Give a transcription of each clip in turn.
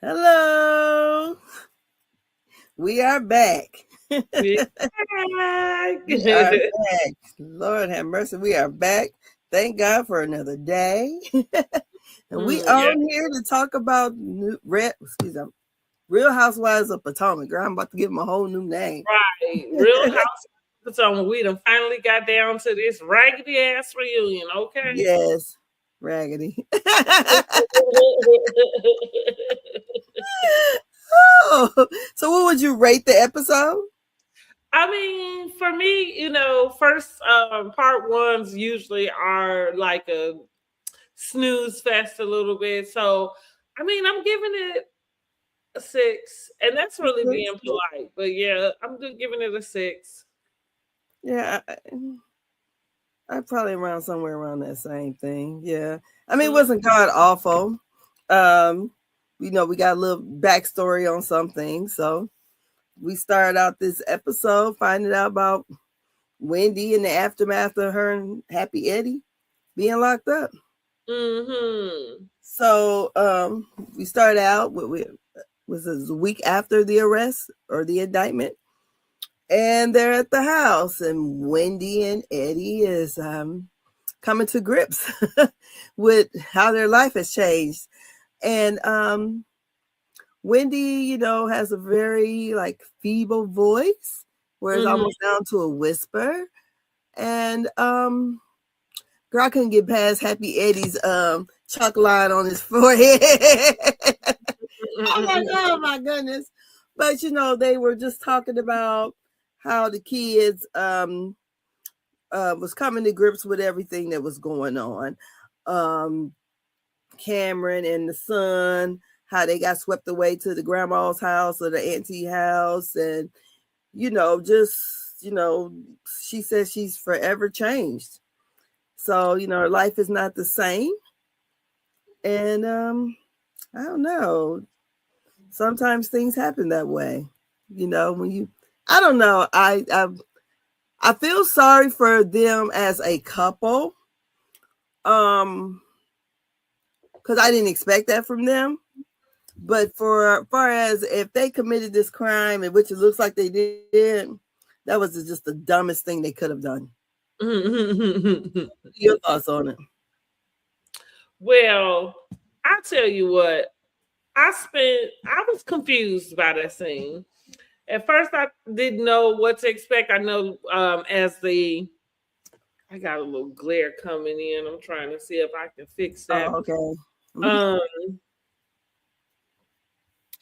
Hello. We are back. We're We are back. back. Lord have mercy. We are back. Thank God for another day. And we Yeah, on here to talk about Real Housewives of Potomac. Girl, I'm about to give them a whole new name. right. Real House of Potomac. We done finally got down to this raggedy ass reunion, okay? Yes. Raggedy. Oh, so what would you rate the episode? I mean, for me, first part ones usually are like a snooze fest a little bit. So, I mean, I'm giving it a 6, and that's really being polite. But yeah, I'm just giving it a 6. Yeah, I probably around somewhere around that same thing. Yeah. I mean, it Mhm. wasn't god awful. Um, we got a little backstory on some things. So we started out this episode finding out about Wendy and the aftermath of her and Happy Eddie being locked up. Mhm. So we started out with was this a week after the arrest or the indictment. And they're at the house, and Wendy and Eddie is coming to grips with how their life has changed. And Wendy, has a very like feeble voice, where it's Mhm. almost down to a whisper. And girl, I couldn't get past Happy Eddie's chalk line on his forehead. I'm like, oh my goodness. But they were just talking about how the kids was coming to grips with everything that was going on. Um, Cameron and the son, how they got swept away to the grandma's house or the auntie house, and just she says she's forever changed. So her life is not the same, and I don't know. Sometimes things happen that way. When you, I don't know. I feel sorry for them as a couple. Because I didn't expect that from them. But for far as if they committed this crime, and which it looks like they did, that was just the dumbest thing they could have done. Your thoughts on it? Well, I tell you what, I was confused by that scene. At first, I didn't know what to expect. I know I got a little glare coming in. I'm trying to see if I can fix that. Oh, okay. Um,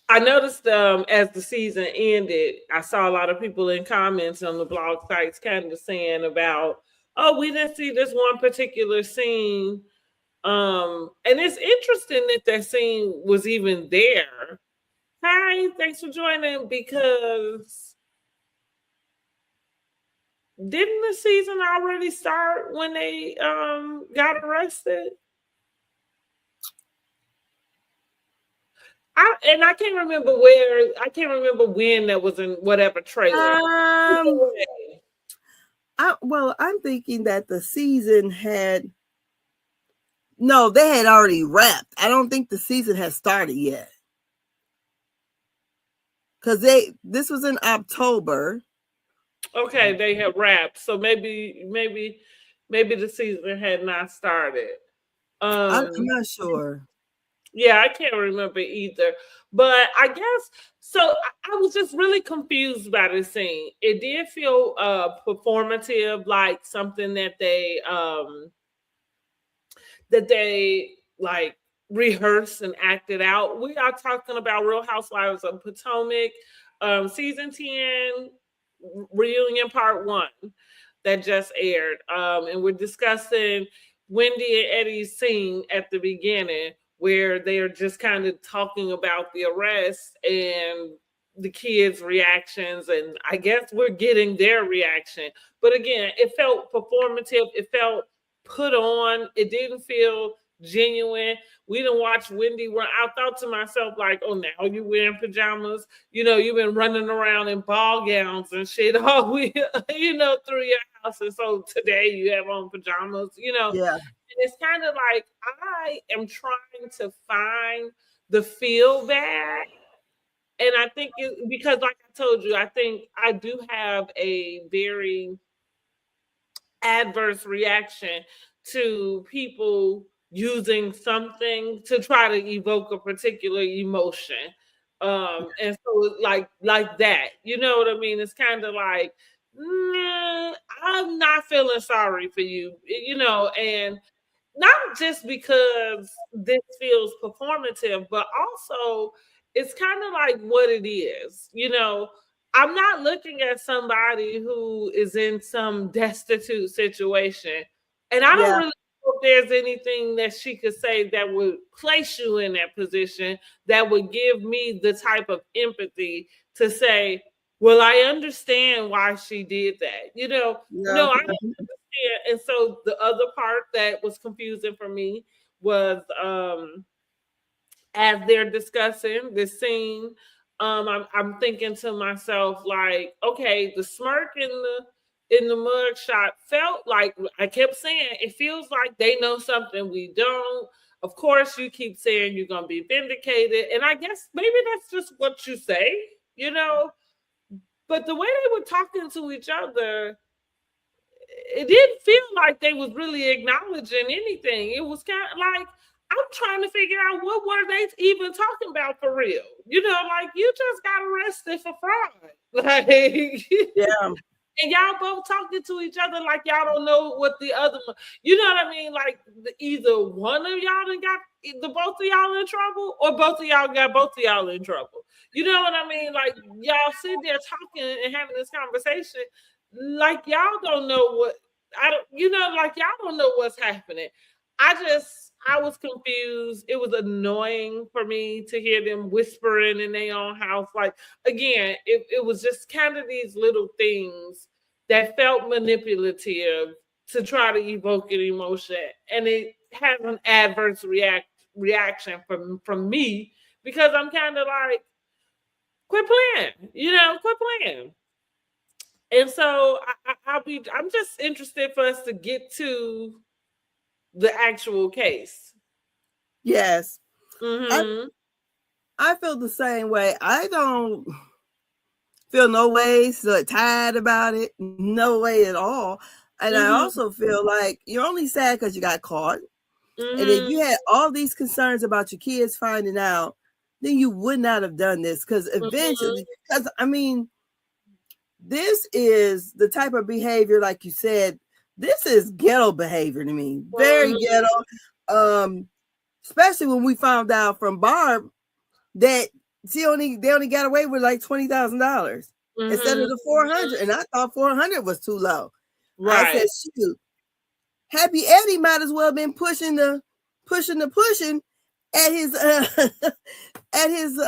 I noticed as the season ended, I saw a lot of people in comments on the blog sites kind of saying about, oh, we didn't see this one particular scene. And it's interesting that that scene was even there. Hi, thanks for joining. Because didn't the season already start when they got arrested? I can't remember where. I can't remember when that was in whatever trailer. Um, I'm thinking that the season had no, they had already wrapped. I don't think the season has started yet because this was in October. Okay, they have wrapped, so maybe the season had not started. I'm Um, not sure. yeah, I can't remember either. But I guess so. I was just really confused by the scene. It did feel performative, like something that they like rehearsed and acted out. We are talking about Real Housewives of Potomac, season 10, reunion part 1 that just aired. And we're discussing Wendy and Eddie's scene at the beginning where they are just kind of talking about the arrest and the kids' reactions. And I guess we're getting their reaction. But again, it felt performative. It felt put on. It didn't feel genuine. We didn't watch Wendy run. I thought to myself, like, oh, now you wearing pajamas. You've been running around in ball gowns and shit all week, through your house. And so today you have on pajamas. Yeah. And it's kind of like I am trying to find the feel bad. And I think because, like I told you, I think I do have a very adverse reaction to people using something to try to evoke a particular emotion. And so like that, you know what I mean? It's kind of like, nah, I'm not feeling sorry for you, you know, and not just because this feels performative, but also it's kind of like what it is. You know, I'm not looking at somebody who is in some destitute situation, and I don't Yeah. really know if there's anything that she could say that would place you in that position that would give me the type of empathy to say, well, I understand why she did that. You know, Yeah. no, I don't. Yeah, and so the other part that was confusing for me was as they're discussing this scene, I'm thinking to myself like, okay, the smirk in the mug shot felt like, I kept saying it feels like they know something we don't. Of course, you keep saying you're gonna be vindicated, and I guess maybe that's just what you say, you know. But the way they were talking to each other, it didn't feel like they was really acknowledging anything. It was kind of like, I'm trying to figure out what were they even talking about for real. You know, like you just got arrested for fraud. Like Yeah. and y'all both talking to each other like y'all don't know what the other one, you know what I mean? Like either one of y'all done got the both of y'all in trouble, or both of y'all got both of y'all in trouble. You know what I mean? Like y'all sitting there talking and having this conversation, like y'all don't know what I don't, you know, like y'all don't know what's happening. I was confused. It was annoying for me to hear them whispering in their own house. Like again, it was just kind of these little things that felt manipulative to try to evoke an emotion, and it has an adverse reaction from me because I'm kind of like, quit playing, you know, quit playing. And so I'm just interested for us to get to the actual case. Yes. I Mm-hmm. I feel the same way. I don't feel no way so tired about it, no way at all. And I Mm-hmm. also feel like you're only sad because you got caught. And if Mm-hmm. you had all these concerns about your kids finding out, then you would not have done this. Because Mm-hmm. eventually, because I mean, this is the type of behavior, like you said, this is ghetto behavior to me. Very Mm-hmm. ghetto. Especially when we found out from Barb that they only got away with like $20,000 instead of Mm-hmm. the 400, and I thought 400 was too low. I said, Right. shoot, Happy Eddie might as well have been pushing at his at his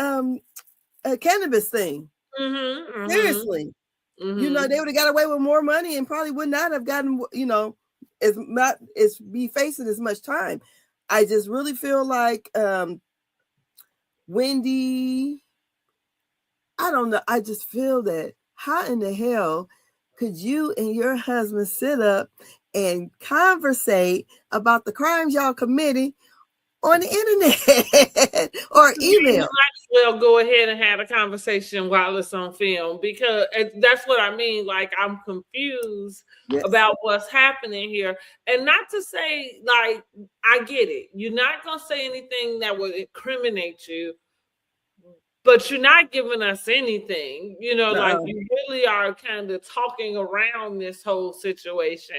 cannabis thing. Mm-hmm. Mm-hmm. Seriously, you know, Mm-hmm. they would have got away with more money and probably would not have gotten, you know, as be facing as much time. I just really feel like Wendy, I don't know. I just feel that how in the hell could you and your husband sit up and conversate about the crimes y'all committing on the internet or You email? might as well go ahead and have a conversation while it's on film, because that's what I mean. Like I'm confused Yes. about what's happening here, and not to say like I get it. You're not gonna say anything that would incriminate you, but you're not giving us anything. You know, like Uh-uh. you really are kind of talking around this whole situation.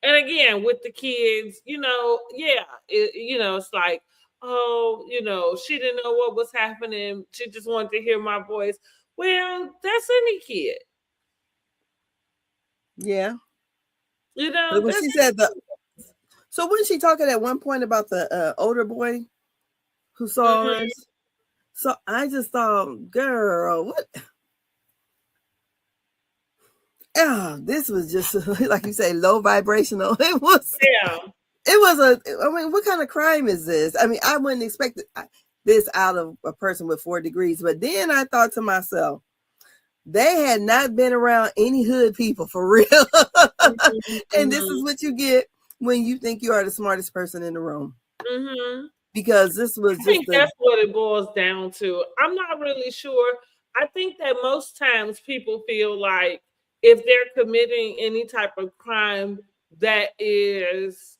And again, with the kids, you know, yeah, you know, it's like, oh, you know, she didn't know what was happening. She just wanted to hear my voice. Well, that's any kid. Yeah. You know, But when that's she said so wasn't she talking at one point about the older boy who saw mhm. her? So I just thought, girl, what? Oh, this was just like you say, low vibrational. Yeah. It was I mean, what kind of crime is this? I mean, I wouldn't expect this out of a person with 4 degrees. But then I thought to myself, they had not been around any hood people for real. Mhm, And this is mhm, what you get when you think you are the smartest person in the room. mhm. because this was I just think that's what it boils down to. I'm not really sure. I think that most times people feel like if they're committing any type of crime that is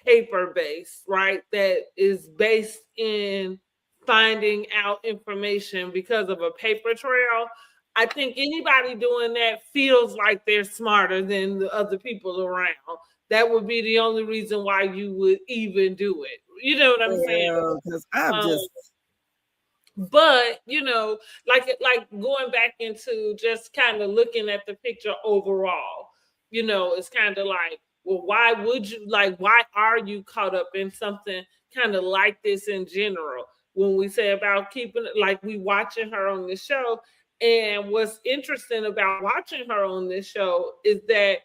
paper based, right? That is based in finding out information because of a paper trail. I think anybody doing that feels like they're smarter than the other people around. That would be the only reason why you would even do it. You know what I'm saying? because I'm Um, just but like going back into just kind of looking at the picture overall, it's kind of like, well, why are you caught up in something kind of like this in general? When we say about keeping it, like we watching her on this show, and what's interesting about watching her on this show is that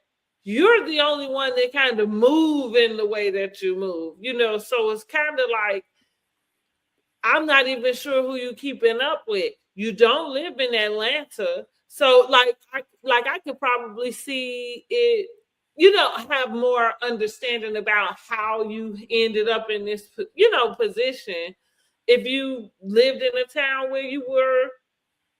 you're the only one that kind of move in the way that you move, so it's kind of like, I'm not even sure who you keeping up with. You don't live in Atlanta. So I could probably see it, have more understanding about how you ended up in this, position. If you lived in a town where you were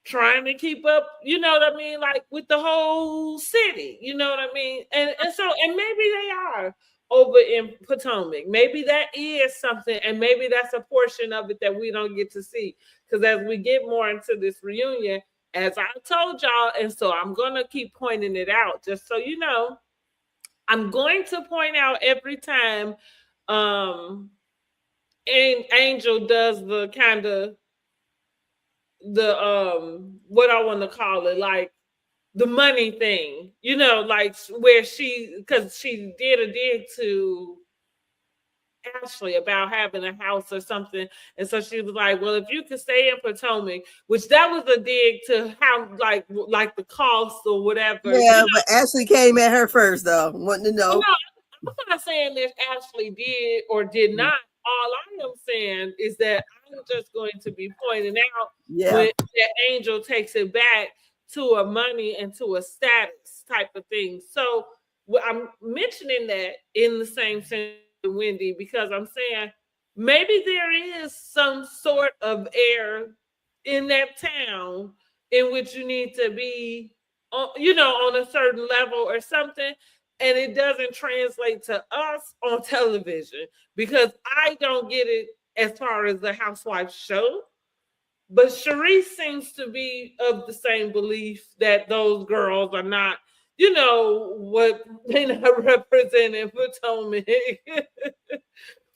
trying to keep up, you know what I mean, like with the whole city, you know what I mean? And maybe they are over in Potomac. Maybe that is something, and maybe that's a portion of it that we don't get to see. Because as we get more into this reunion, as I told y'all, and so I'm gonna keep pointing it out, just so you know, I'm going to point out every time and Angel does the kind of the what I want to call it, like the money thing, like where because she did a dig to Ashley about having a house or something, and so she was like, well, if you could stay in Potomac, which that was a dig to how like the cost or whatever. yeah. But Ashley came at her first though, wanting to Oh, know. no, I'm not saying that Ashley did or did not. All I am saying is that I'm just going to be pointing out Yeah, when that Angel takes it back to a money and to a status type of thing. So I'm mentioning that in the same sense with Wendy, because I'm saying maybe there is some sort of air in that town in which you need to be on a certain level or something, and it doesn't translate to us on television because I don't get it as far as the Housewives show. But Sharice seems to be of the same belief that those girls are not, what they not representing Potomac,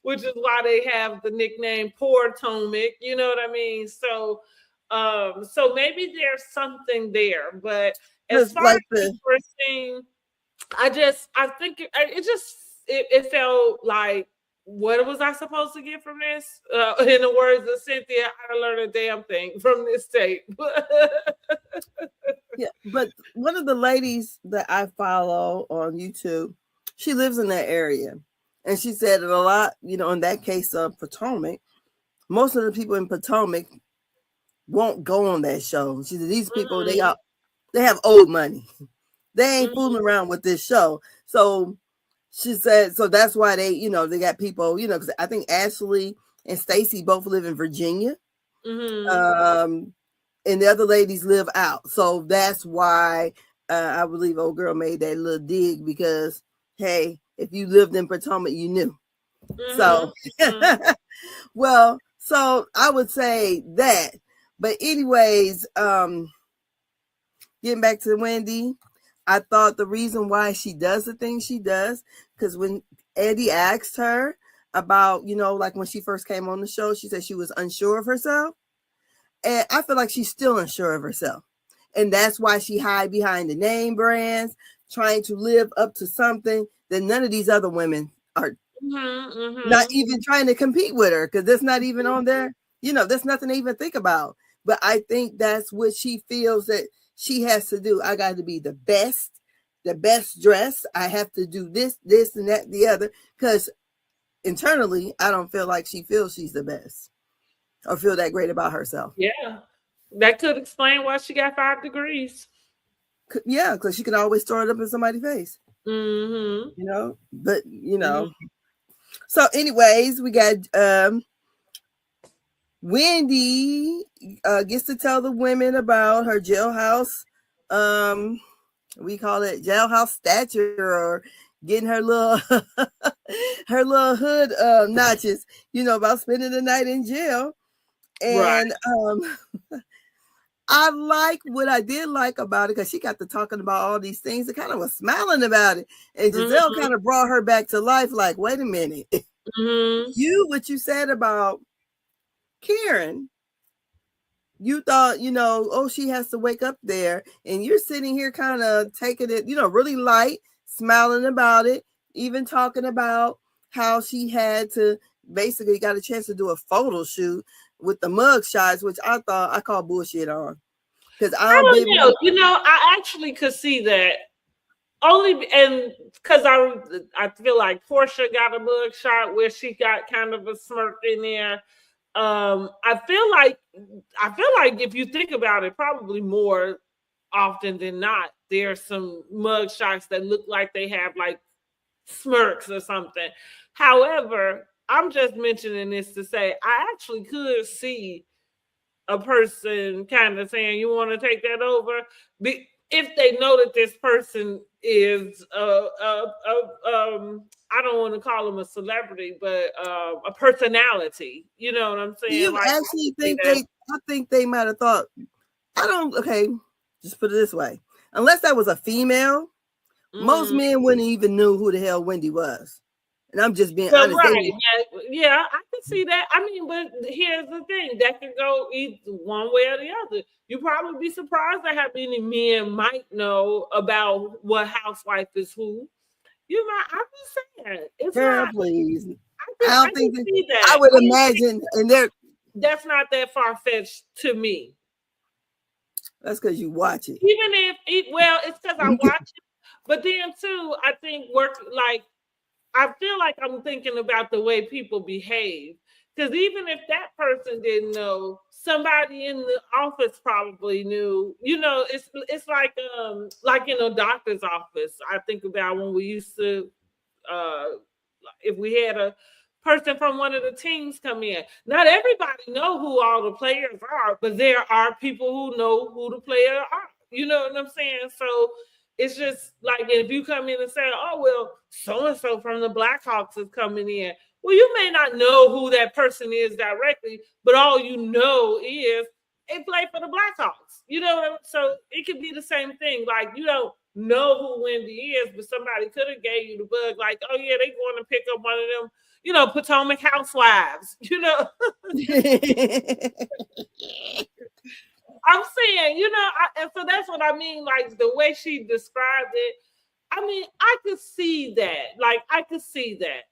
which is why they have the nickname Potomac. You know what I mean? So maybe there's something there. But as because far as like the first thing, I think it felt like, what was I supposed to get from this? In the words of Cynthia, I didn't learn a damn thing from this tape. yeah, but one of the ladies that I follow on YouTube, she lives in that area, and she said that a lot, in that case of Potomac, most of the people in Potomac won't go on that show. She said these people they have old money. They ain't fooling around with this show. So she said, so that's why they got people, because I think Ashley and Stacey both live in Virginia. And the other ladies live out. So that's why I believe old girl made that little dig, because, hey, if you lived in Potomac, you knew. So, well, so I would say that. But anyways, getting back to Wendy, I thought the reason why she does the things she does, because when Eddie asked her about, like when she first came on the show, she said she was unsure of herself. And I feel like she's still unsure of herself. And that's why she hide behind the name brands, trying to live up to something that none of these other women are not even trying to compete with her, because that's not even on there. There's nothing to even think about. But I think that's what she feels that she has to do. I got to be the best dressed. I have to do this, and that, the other, because internally, I don't feel like she feels she's the best or feel that great about herself. Yeah, that could explain why she got 5 degrees. Yeah, because she can always throw it up in somebody's face. But So anyways, we got Wendy gets to tell the women about her jailhouse. We call it jailhouse stature, or getting her little her little hood notches. About spending the night in jail. Right. And I like what I did like about it, because she got to talking about all these things and kind of was smiling about it. And Gizelle kind of brought her back to life. Like, wait a minute, what you said about Karen, you thought, oh, she has to wake up there, and you're sitting here kind of taking it, really light, smiling about it, even talking about how she had to basically got a chance to do a photo shoot with the mug shots, which I call bullshit on. Because I don't know. I actually could see that. Only and because I feel like Portia got a mug shot where she got kind of a smirk in there. I feel like if you think about it, probably more often than not, there's some mug shots that look like they have like smirks or something. However, I'm just mentioning this to say I actually could see a person kind of saying, "You want to take that over?" If they know that this person is I don't want to call them a celebrity, but a personality. You know what I'm saying? You like, actually think I think they might have thought, okay, just put it this way. Unless that was a female, most men wouldn't even know who the hell Wendy was. And I'm just being honest. Right. Yeah, I can see that. I mean, but here's the thing. That could go either one way or the other. You'd probably be surprised at how many men might know about what housewife is who. I'm just saying. It's Girl, not, please. I don't think can see that. I would imagine, and that's not that far-fetched to me. That's because you watch it. Even it's because I watch it. But then too, I think I feel like I'm thinking about the way people behave. Because even if that person didn't know, somebody in the office probably knew. It's like in a doctor's office. I think about when we used to, if we had a person from one of the teams come in. Not everybody know who all the players are, but there are people who know who the players are. You know what I'm saying? So it's just like if you come in and say, "Oh well, so and so from the Blackhawks is coming in." Well, you may not know who that person is directly, but all you know is they play for the Blackhawks. So it could be the same thing. Like you don't know who Wendy is, but somebody could have gave you the bug. Like, oh yeah, they going to pick up one of them, Potomac Housewives. I'm saying, and so that's what I mean. Like the way she described it, I mean, I could see that. Like I could see that.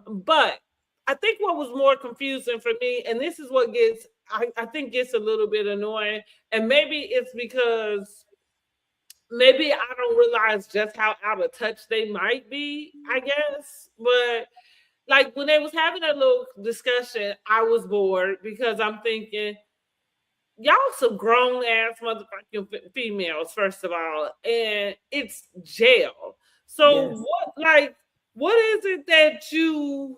But I think what was more confusing for me, and this is what I think gets a little bit annoying, and maybe it's because maybe I don't realize just how out of touch they might be, I guess. But like when they was having that little discussion, I was bored because I'm thinking, y'all some grown ass motherfucking females, first of all, and it's jail. So what is it that you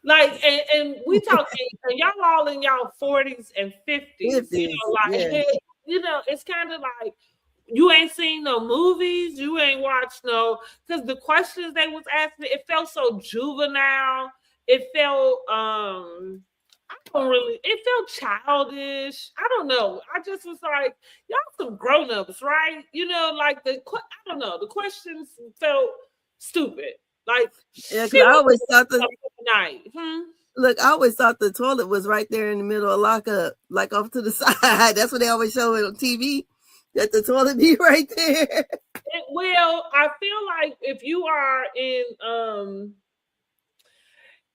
like? And we talking, and y'all all in y'all 40s and 50s, it's kind of like you ain't seen no movies, you ain't watched because the questions they was asking, it felt so juvenile. It felt it felt childish. I don't know. I just was like, y'all some grown-ups, right? I don't know. The questions felt stupid. Like, I always thought night. Look, I always thought the toilet was right there in the middle of lockup, like off to the side. That's what they always show it on TV, that the toilet be right there. Well, I feel like if you are in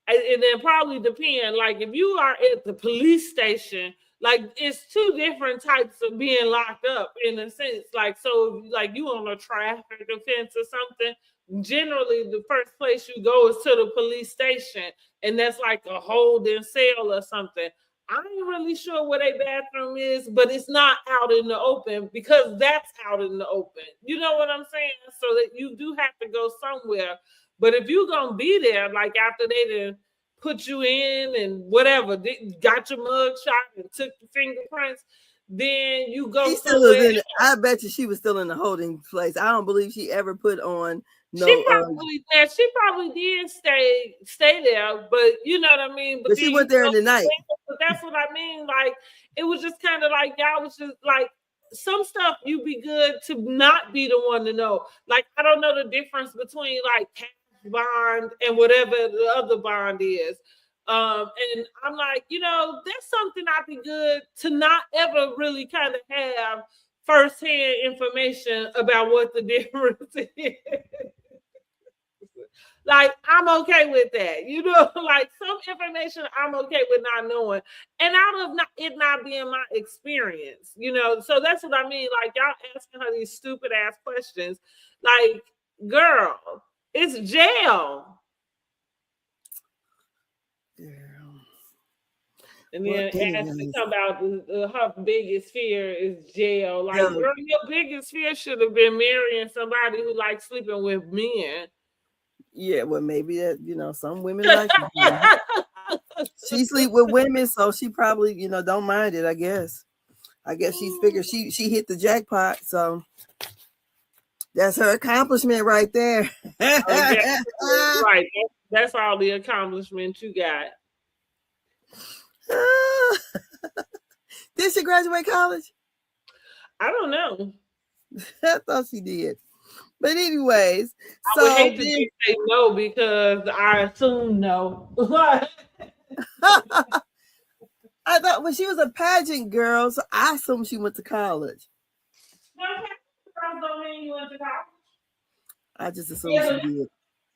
and then probably depend, like if you are at the police station, like it's two different types of being locked up in a sense. Like, so like you on a traffic offense or something, generally the first place you go is to the police station, and that's like a holding cell or something. I ain't really sure where their bathroom is, but it's not out in the open because that's out in the open. You know what I'm saying? So that you do have to go somewhere. But if you're going to be there, like after they done put you in and whatever, got your mug shot and took the fingerprints, then you go somewhere. I bet you she was still in the holding place. I don't believe she ever put on no. She probably did stay there, but you know what I mean. But she went there in the night. But that's what I mean. Like, it was just kind of like y'all was just like, some stuff you be good to not be the one to know. Like, I don't know the difference between like cash bond and whatever the other bond is. And I'm like, that's something I'd be good to not ever really kind of have firsthand information about what the difference is. Like, I'm okay with that, like some information I'm okay with not knowing, and out of it not being my experience, so that's what I mean. Like, y'all asking her these stupid ass questions, like, girl, it's jail. And then Ashley talking about her biggest fear is jail. Like, girl, your biggest fear should have been marrying somebody who likes sleeping with men. Yeah, well, maybe that, some women like it. She sleep with women, so she probably, don't mind it, I guess. She's figured she hit the jackpot, so that's her accomplishment right there. Right. That's all the accomplishment you got. Did she graduate college? I don't know. I thought she did. But anyways, I would hate to say no because I assume no. I thought when she was a pageant girl, so I assumed she went to college. No, pageant girls don't mean you went to college. I just assumed she did.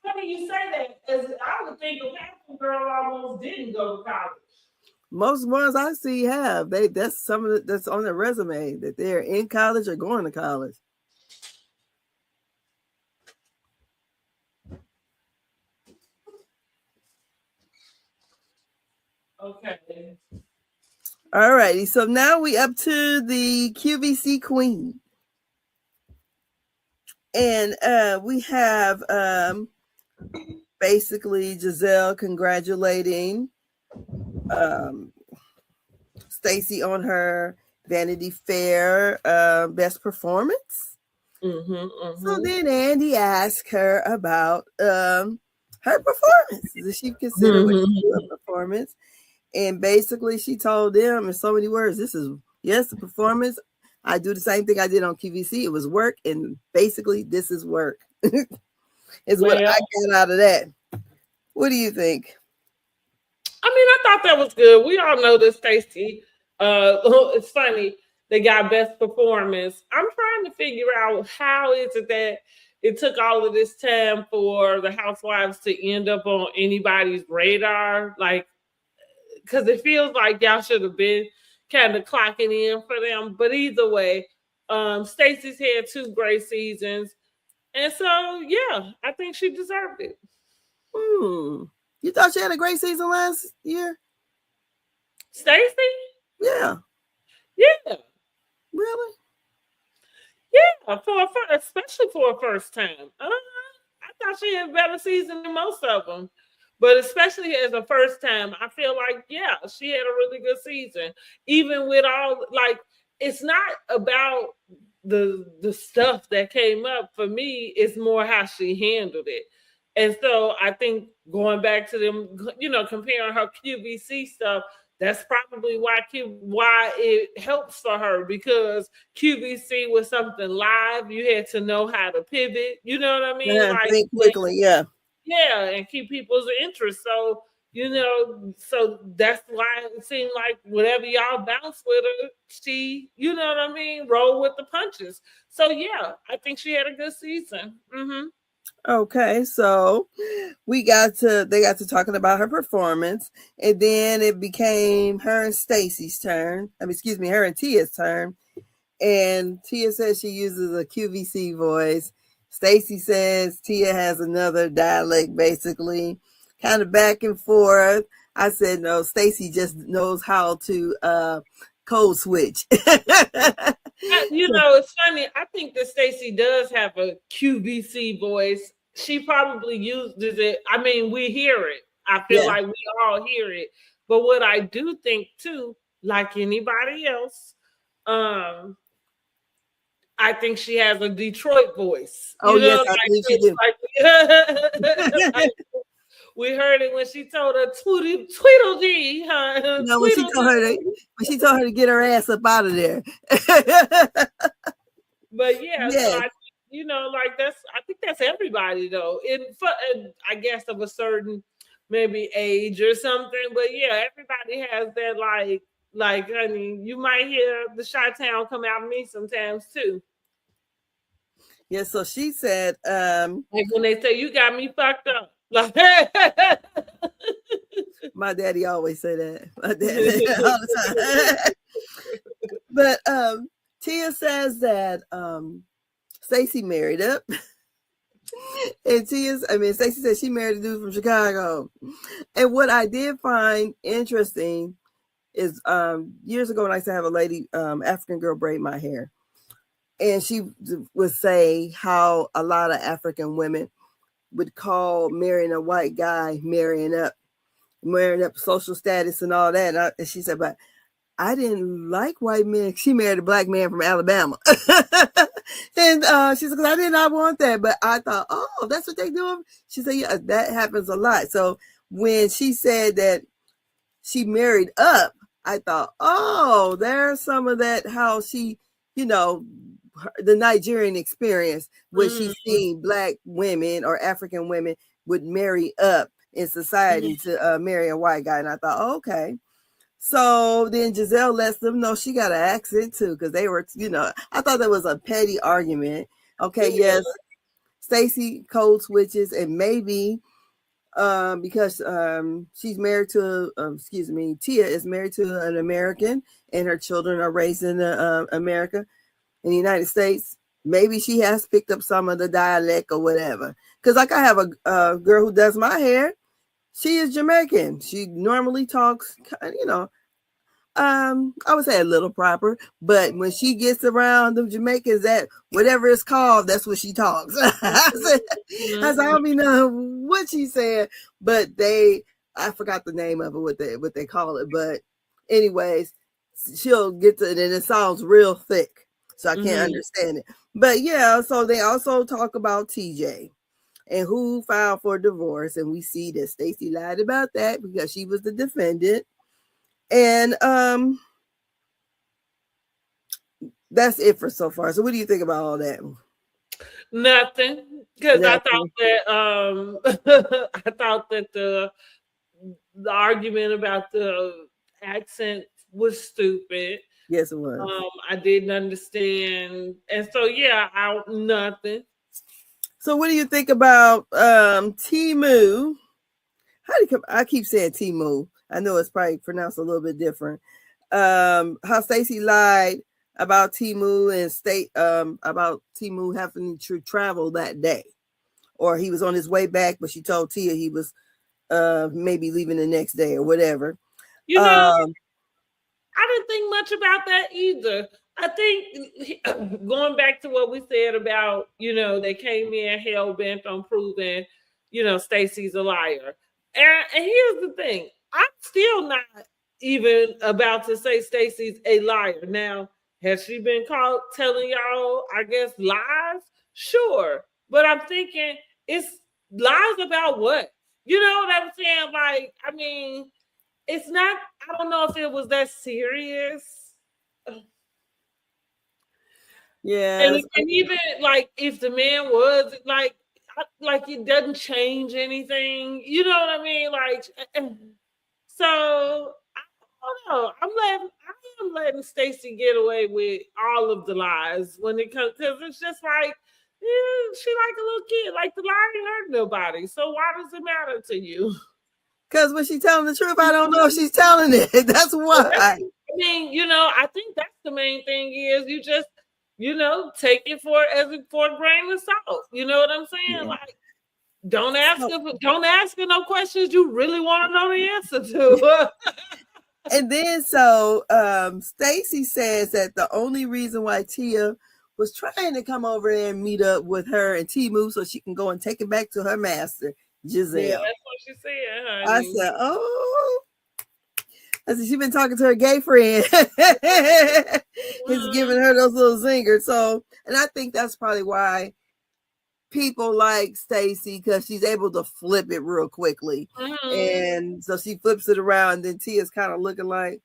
Funny you say that, as I would think a pageant girl almost didn't go to college. Most ones I see have. That's some of that's on their resume, that they're in college or going to college. Okay. All righty. So now we up to the QVC queen. And we have basically Gizelle congratulating Stacey on her Vanity Fair best performance. So then Andy asked her about her performance. Does she consider a performance? And basically she told them in so many words, this is, yes, a performance. I do the same thing I did on QVC. It was work, and basically this is work. Is what I got out of that. What do you think? I mean, I thought that was good. We all know that Stacey. It's funny, they got best performance. I'm trying to figure out how is it that it took all of this time for the Housewives to end up on anybody's radar, like, because it feels like y'all should have been kind of clocking in for them. But either way, Stacey's had 2 great seasons, and so yeah, I think she deserved it. You thought she had a great season last year? Stacey? Yeah. Yeah. Really? Yeah, especially for a first time. I thought she had a better season than most of them. But especially as a first time, I feel like, yeah, she had a really good season. Even with all, like, it's not about the stuff that came up. For me, it's more how she handled it. And so I think going back to them, comparing her QVC stuff, that's probably why it helps for her, because QVC was something live. You had to know how to pivot. You know what I mean? Yeah, like, think quickly, yeah. Yeah, and keep people's interest. So, so that's why it seemed like whatever y'all bounce with her, she, you know what I mean, roll with the punches. So yeah, I think she had a good season. Okay, so they got to talking about her performance, and then it became her and Stacey's turn. Her and Tia's turn. And Tia says she uses a QVC voice. Stacey says Tia has another dialect, basically, kind of back and forth. I said, no, Stacey just knows how to code switch. It's funny. I think that Stacey does have a QVC voice. She probably uses it. I mean, we hear it. I feel like we all hear it. But what I do think too, like anybody else, I think she has a Detroit voice. Oh, you know, yes, I believe she do. We heard it when she told her Tweedledee. No, when she told her to get her ass up out of there. But yeah, so I, like I think that's everybody though. In I guess of a certain maybe age or something. But yeah, everybody has that like honey, you might hear the Chi-Town come out of me sometimes too. Yeah, so she said, like when they say you got me fucked up. Like my daddy always say that. My daddy all the time. But Tia says that Stacey married up. And Stacey said she married a dude from Chicago. And what I did find interesting is years ago when I used to have a lady, African girl, braid my hair. And she would say how a lot of African women would call marrying a white guy marrying up social status and all that. And she said, but I didn't like white men. She married a black man from Alabama. And she said, because I did not want that. But I thought, oh, that's what they're doing. She said, yeah, that happens a lot. So when she said that she married up, I thought, oh, there's some of that, how she, the Nigerian experience where she's seen black women or African women would marry up in society to marry a white guy. And I thought, oh, okay. So then Gizelle lets them know she got an accent too, because they were, I thought that was a petty argument. Okay, yes, Stacey code switches, and maybe because she's married to, Tia is married to an American, and her children are raised in America, in the United States. Maybe she has picked up some of the dialect or whatever. Because like I have a girl who does my hair. She is Jamaican. She normally talks, I would say a little proper, but when she gets around the Jamaicans, that whatever it's called, that's what she talks. I said, I don't even know what she said, but I forgot the name of it, what they call it. But anyways, she'll get to it and it sounds real thick, so I can't understand it. But yeah, so they also talk about TJ and who filed for divorce, and we see that Stacey lied about that because she was the defendant. And that's it for so far. So what do you think about all that? Nothing, because I thought that the argument about the accent was stupid. Yes, it was. I didn't understand, and so nothing. So what do you think about Timu? I keep saying Timu. I know it's probably pronounced a little bit different. How Stacey lied about Timu and about Timu having to travel that day, or he was on his way back, but she told Tia he was maybe leaving the next day or whatever. I didn't think much about that either. I think going back to what we said about, they came in hell bent on proving, Stacey's a liar. And here's the thing. I'm still not even about to say Stacey's a liar. Now, has she been caught telling y'all, I guess, lies? Sure. But I'm thinking, it's lies about what? You know what I'm saying? Like, I mean, it's not, I don't know if it was that serious. Yeah. And even like if the man was like it doesn't change anything. You know what I mean? Like, so I don't know. I am letting Stacey get away with all of the lies when it comes, because it's just like, she like a little kid. Like, the lie ain't hurt nobody. So why does it matter to you? Because when she's telling the truth, I don't know if she's telling it. That's why. I mean, I think that's the main thing is you just, take it for a grain of salt. You know what I'm saying? Yeah. Like, don't ask her no questions you really want to know the answer to. And then so Stacey says that the only reason why Tia was trying to come over and meet up with her and Timu so she can go and take it back to her master, Gizelle. Yeah, that's what she said, honey. I said, oh. I said, she been talking to her gay friend. He's giving her those little zingers. So, and I think that's probably why people like Stacey, because she's able to flip it real quickly. And so she flips it around, and then Tia's kind of looking like,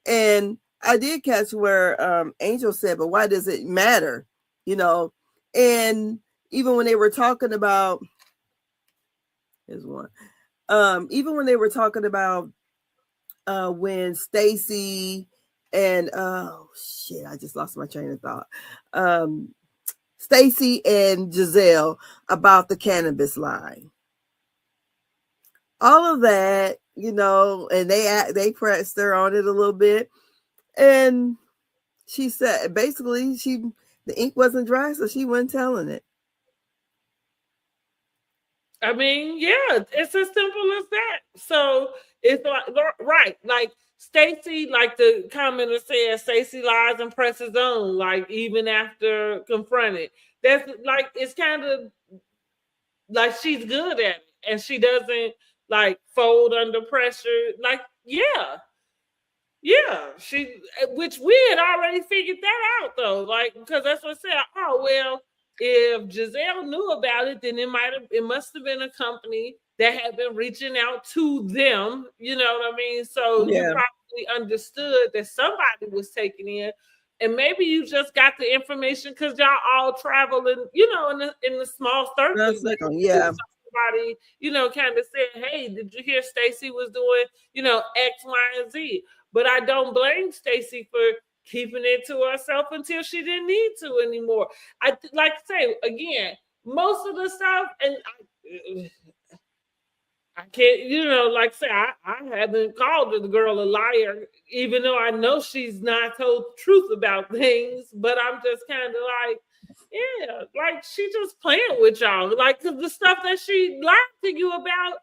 and I did catch where Angel said, but why does it matter? You know, and even when they were talking about, here's one, even when they were talking about when Stacey and oh shit, I just lost my train of thought. Stacey and Gizelle about the cannabis line. All of that, you know, and they pressed her on it a little bit. And she said basically the ink wasn't dry, so she wasn't telling it. I mean, yeah, it's as simple as that. So it's like, right, like Stacey, like the commenter said, Stacey lies and presses on, like even after confronted. That's like, it's kind of like she's good at it, and she doesn't like fold under pressure. Like, yeah, she, which we had already figured that out though, like, because that's what I said. Oh well, if Gizelle knew about it, then it must have been a company that had been reaching out to them. You know what I mean? So you probably understood that somebody was taking in, and maybe you just got the information because y'all all traveling, you know, in the small circle. Yeah. Somebody, you know, kind of said, "Hey, did you hear Stacey was doing, you know, X, Y, and Z?" But I don't blame Stacey for keeping it to herself until she didn't need to anymore. I like to say again, most of the stuff, and I can't, you know, like say I haven't called the girl a liar, even though I know she's not told the truth about things. But I'm just kind of like, yeah, like she just playing with y'all, like, because the stuff that she lied to you about,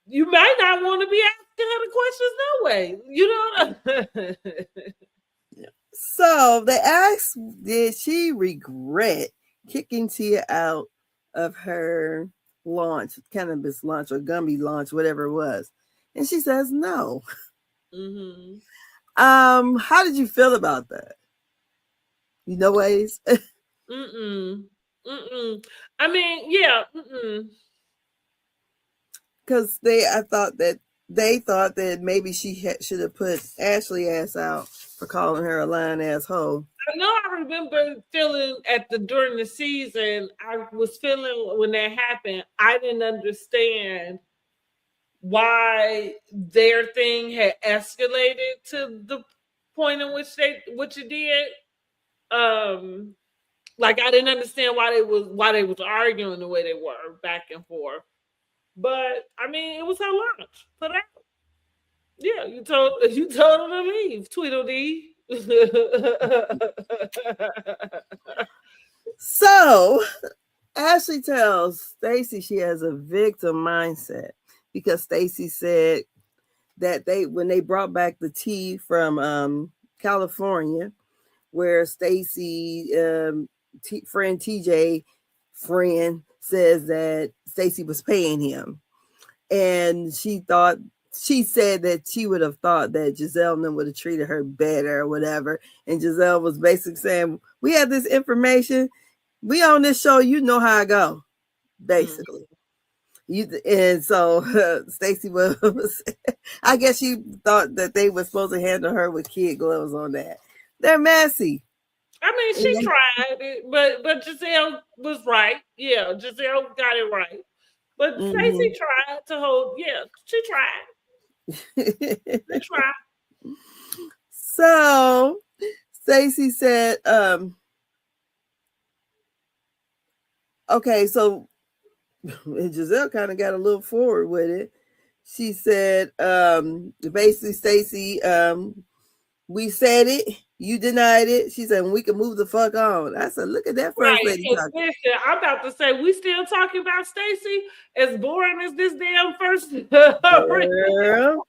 you might not want to be asking her the questions no way. You know. So they asked, did she regret kicking Tia out of her launch, cannabis launch or gummy launch, whatever it was? And she says no. How did you feel about that? You know ways? I mean, yeah. Because they thought that maybe she should have put Ashley ass out for calling her a lying asshole. I know I remember feeling during the season, I was feeling when that happened, I didn't understand why their thing had escalated to the point in which it did. Like I didn't understand why they was arguing the way they were back and forth. But I mean, it was her lunch. Put out. Yeah, you told her to leave, Tweedledee. So Ashley tells Stacey she has a victim mindset because Stacey said that when they brought back the tea from California, where Stacey friend TJ says that Stacey was paying him, and she said that she would have thought that Gizelle would have treated her better or whatever. And Gizelle was basically saying, we have this information. We on this show, you know how I go, basically. And so Stacey was, I guess she thought that they were supposed to handle her with kid gloves on that. They're messy. I mean, she tried it, but Gizelle was right. Yeah, Gizelle got it right. But Stacey tried to hold, yeah, she tried. She tried. So Stacey said, okay, so Gizelle kind of got a little forward with it. She said, basically, Stacey, we said it, you denied it. She said, we can move the fuck on. I said, look at that first lady talking. Listen, I'm about to say, we still talking about Stacey? As boring as this damn first. Girl.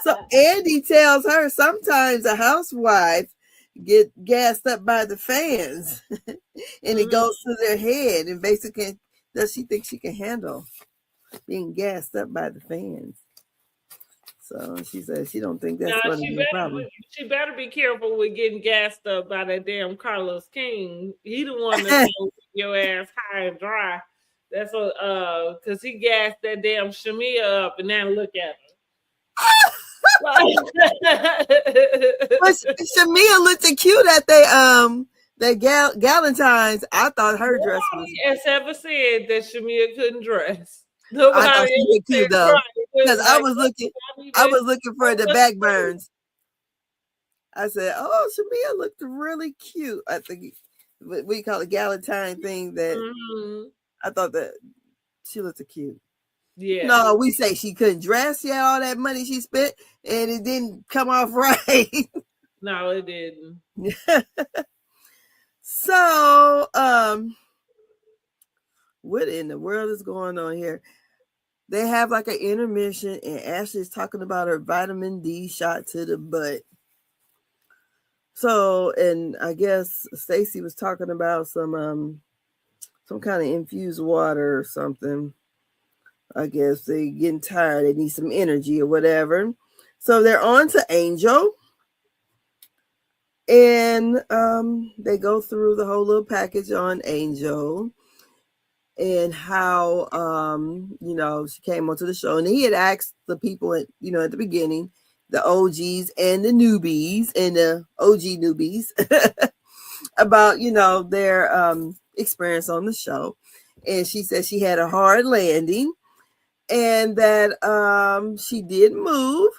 So Andy tells her sometimes a housewife get gassed up by the fans and it goes to their head and basically that she thinks she can handle being gassed up by the fans. So she said she don't think that's going to be a problem. She better be careful with getting gassed up by that damn Carlos King. He the one that's gonna keep your ass high and dry. That's what because he gassed that damn Shamia up, and now look at her. But Shamia looked cute at that Galentine's. I thought her dress was. Nobody has ever said that Shamia couldn't dress. I thought she looked cute though, because I was looking for the backburns. I said, "Oh, Shamia looked really cute." I think we call it Galentine thing. That I thought that she looked cute. Yeah. No, we say she couldn't dress. Yeah, all that money she spent, and it didn't come off right. No, it didn't. So, what in the world is going on here? They have like an intermission, and Ashley's talking about her vitamin D shot to the butt. So, and I guess Stacey was talking about some kind of infused water or something. I guess they getting tired. They need some energy or whatever. So they're on to Angel. And they go through the whole little package on Angel and how, she came onto the show. And he had asked the people at the beginning, the OGs and the newbies and the OG newbies about, their experience on the show. And she said she had a hard landing. And that she did move,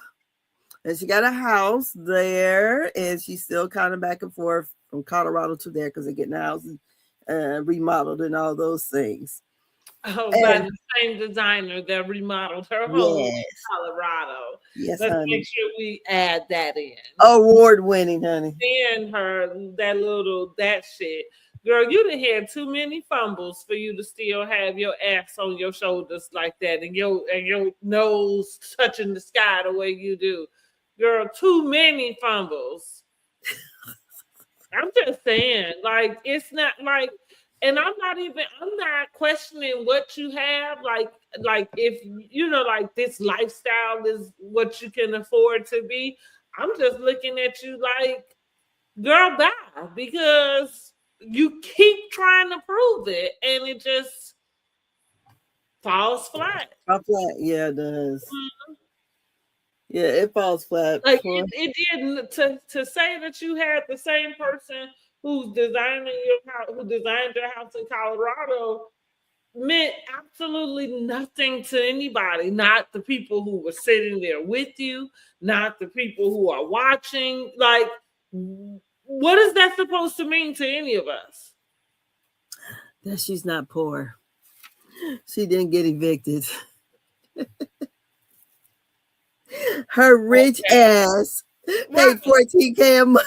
and she got a house there, and she's still kind of back and forth from Colorado to there because they're getting houses remodeled and all those things. Oh, by the same designer that remodeled her home in Colorado. Yes, Let's honey. make sure we add that in. Award-winning, honey. And that shit. Girl, you done had too many fumbles for you to still have your ass on your shoulders like that and your nose touching the sky the way you do. Girl, too many fumbles. I'm just saying, like, it's not like, and I'm not questioning what you have. Like if, like this lifestyle is what you can afford to be. I'm just looking at you like, girl, bye, because you keep trying to prove it and it just falls flat. Yeah, it does. Mm-hmm. Yeah, it falls flat. Like it didn't to say that you had the same person who's designing your house, who designed your house in Colorado, meant absolutely nothing to anybody. Not the people who were sitting there with you, not the people who are watching. Like, what is that supposed to mean to any of us? That she's not poor. She didn't get evicted. Her rich ass paid $14,000 a month.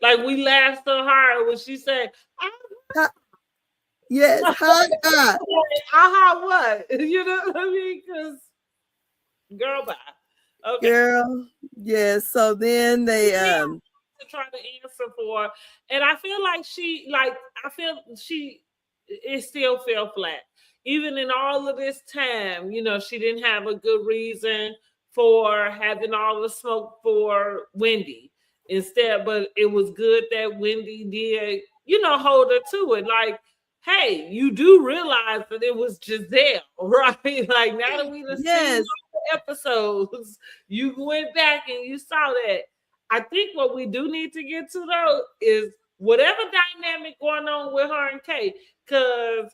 Like, we laughed so hard when she said, yes, aha. Aha, what? You know what I mean? Because, girl, bye. Okay. Girl, yeah. So then they to try to answer for, and I feel like it still fell flat. Even in all of this time, she didn't have a good reason for having all the smoke for Wendy instead. But it was good that Wendy did, hold her to it. Like, hey, you do realize that it was Gizelle, right? Like, now that we've seen all the episodes, you went back and you saw that. I think what we do need to get to, though, is whatever dynamic going on with her and Kay, because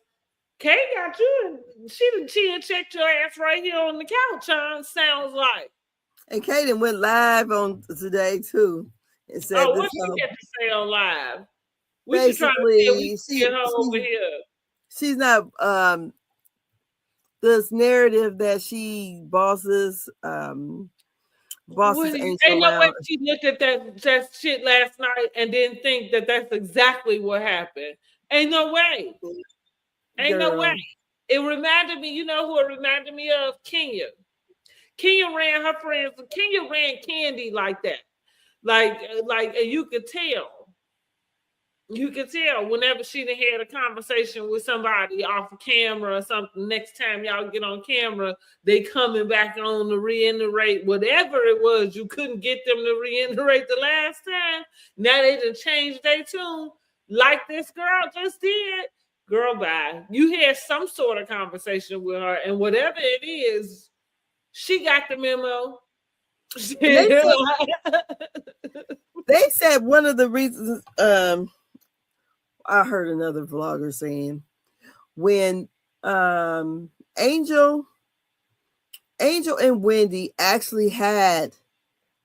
Kay got you, and she had checked your ass right here on the couch, sounds like. And Kaden went live on today, too. And said what you get to say on live? We should try to get her over here. She's not this narrative that she bosses Angel ain't no way she looked at that shit last night and didn't think that that's exactly what happened. Ain't no way. Ain't no way. It reminded me, who it reminded me of? Kenya. Kenya ran her friends. Kenya ran Candy like that. Like, and you could tell. you could tell whenever she done had a conversation with somebody off of camera or something, next time y'all get on camera, they coming back on to reiterate whatever it was you couldn't get them to reiterate the last time. Now they done changed their tune like this girl just did. Girl, bye. You had some sort of conversation with her, and whatever it is, she got the memo. They said one of the reasons, I heard another vlogger saying, when Angel and Wendy actually had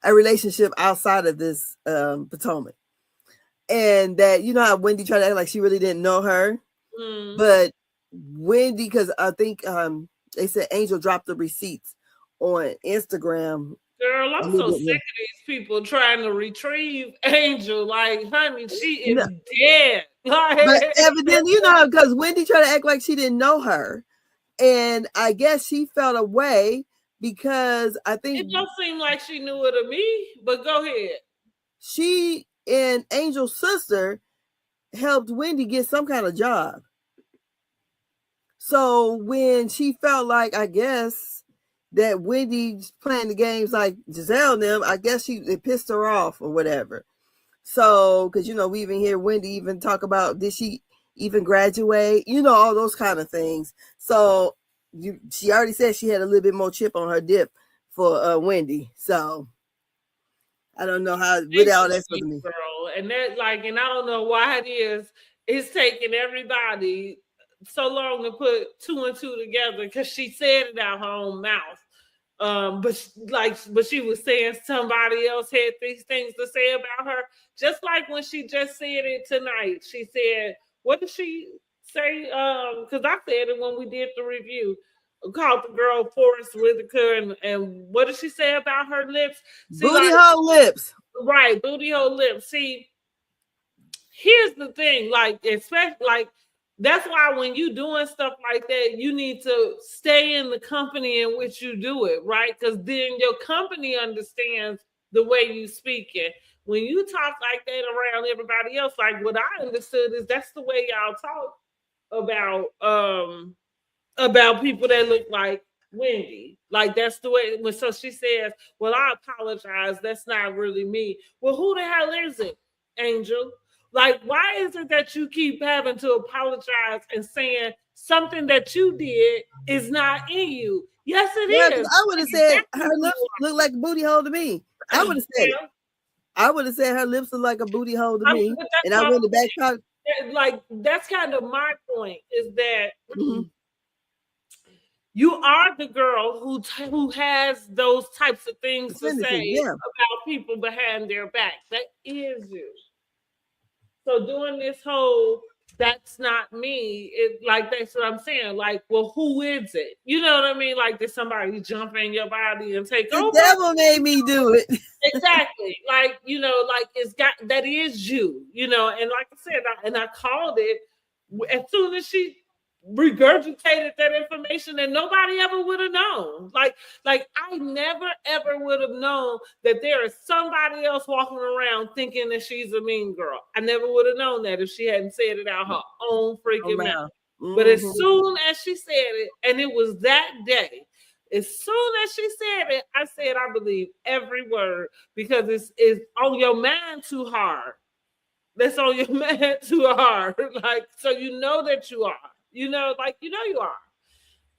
a relationship outside of this Potomac, and that, you know how Wendy tried to act like she really didn't know her, but Wendy, because I think they said Angel dropped the receipts on Instagram. Girl, I'm so sick of these people trying to retrieve Angel. Like, honey, she is dead. Like, but evidently, you know, because Wendy tried to act like she didn't know her, and I guess she felt away because I think it don't seem like she knew it to me. But go ahead. She and Angel's sister helped Wendy get some kind of job. So when she felt like, I guess, that Wendy's playing the games like Gizelle and them, I guess it pissed her off or whatever. So, because, you know, we even hear Wendy even talk about, did she even graduate? You know, all those kind of things. So she already said she had a little bit more chip on her dip for Wendy. So I don't know how really all that's for me. Girl. And that, like, and I don't know why it is. It's taking everybody so long to put two and two together, because she said it out her own mouth. But she was saying somebody else had these things to say about her. Just like when she just said it tonight. She said, what did she say? Because I said it when we did the review. Called the girl Forrest Whitaker, and what did she say about her lips? See, booty hole lips. Right, booty hole lips. See, here's the thing, like, especially like, that's why when you doing stuff like that, you need to stay in the company in which you do it, right? Because then your company understands the way you speak it. When you talk like that around everybody else, like what I understood is that's the way y'all talk about people that look like Wendy. Like, that's the way. So she says, well, I apologize. That's not really me. Well, who the hell is it, Angel? Like, why is it that you keep having to apologize and saying something that you did is not in you? Yes, it is. I would have said her lips look like a booty hole to me. I would have said it. I would have said her lips look like a booty hole to me. And I went to back talk. Like, that's kind of my point, is that you are the girl who has those types of things to say about people behind their back. That is you. So doing this whole, that's not me, like, that's what I'm saying. Like, well, who is it? You know what I mean? Like, did somebody jump in your body and take over? The devil made me do it. Exactly. Like, you know, like, that is you, you know. And like I said, I called it as soon as she regurgitated that information, and nobody ever would have known. Like I never ever would have known that there is somebody else walking around thinking that she's a mean girl. I never would have known that if she hadn't said it out her own freaking mouth. But as soon as she said it, and it was that day, as soon as she said it, I said, I believe every word, because it's on your mind too hard. That's on your mind too hard. Like, so you know that you are. You know, like, you know you are.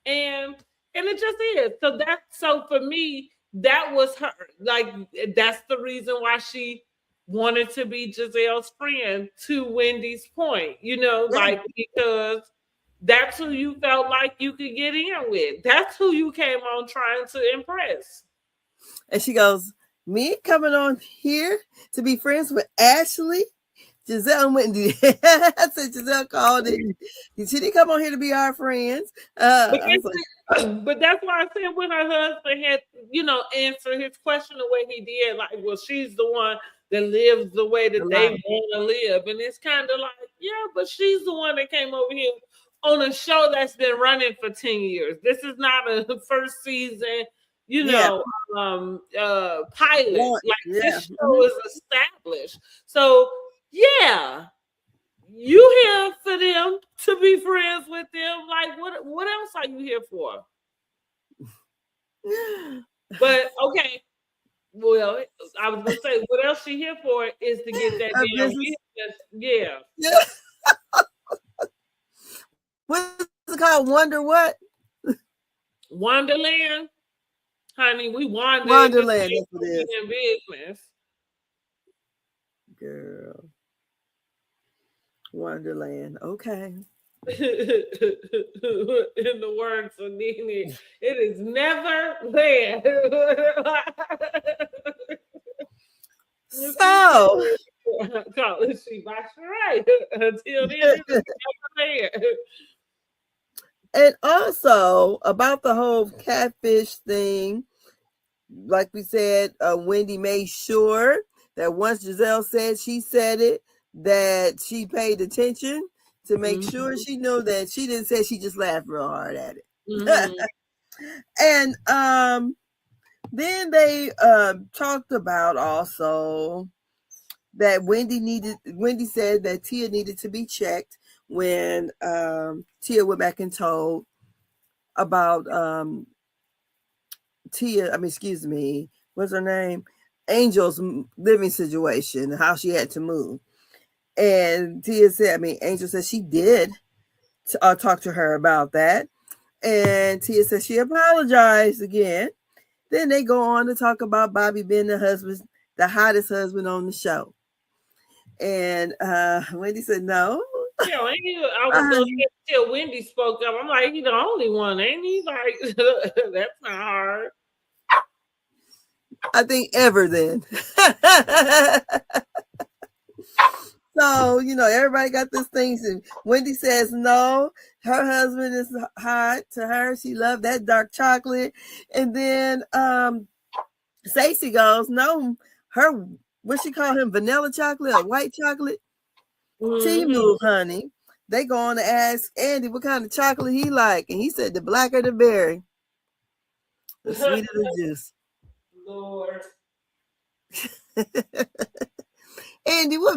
And it just is. So for me, that was her. Like, that's the reason why she wanted to be Gizelle's friend, to Wendy's point. You know, like, because that's who you felt like you could get in with. That's who you came on trying to impress. And she goes, me coming on here to be friends with Ashley? Gizelle and Wendy. I said Gizelle called it. She didn't come on here to be our friends. But that's why I said when her husband had, you know, answered his question the way he did, like, well, she's the one that lives the way that they want to live. And it's kind of like, yeah, but she's the one that came over here on a show that's been running for 10 years. This is not a first season, you know, pilot. Like, this show is established. So, yeah, You here for them to be friends with them? Like, what else are you here for? But okay, well, I was gonna say what else she here for is to get that damn business. Yeah. What's it called? Wonder what? Wonderland, honey. We wander Wonderland. That's what it is. In business, girl. Wonderland. Okay. In the words of Nene, it is never there. So, right. Until then, it's never there. And also about the whole catfish thing, like we said, Wendy made sure that once Gizelle said she said it, that she paid attention to make sure she knew that she didn't say, she just laughed real hard at it. And then they talked about also that Wendy said that Tia needed to be checked when Tia went back and told about what's her name? Angel's living situation, how she had to move. And Tia said, Angel said she did talk to her about that. And Tia said she apologized again. Then they go on to talk about Bobby being the hottest husband on the show. And Wendy said, no. Yeah, I was going to say till Wendy spoke up. I'm like, he's the only one, ain't he? Like, that's not hard. I think ever then. So, everybody got this thing. And Wendy says no, her husband is hot to her. She loved that dark chocolate. And then Stacey goes, no, what she call him, vanilla chocolate or white chocolate? Tea move, honey. They go on to ask Andy what kind of chocolate he like. And he said the blacker the berry, the sweeter the juice. Lord. Andy, what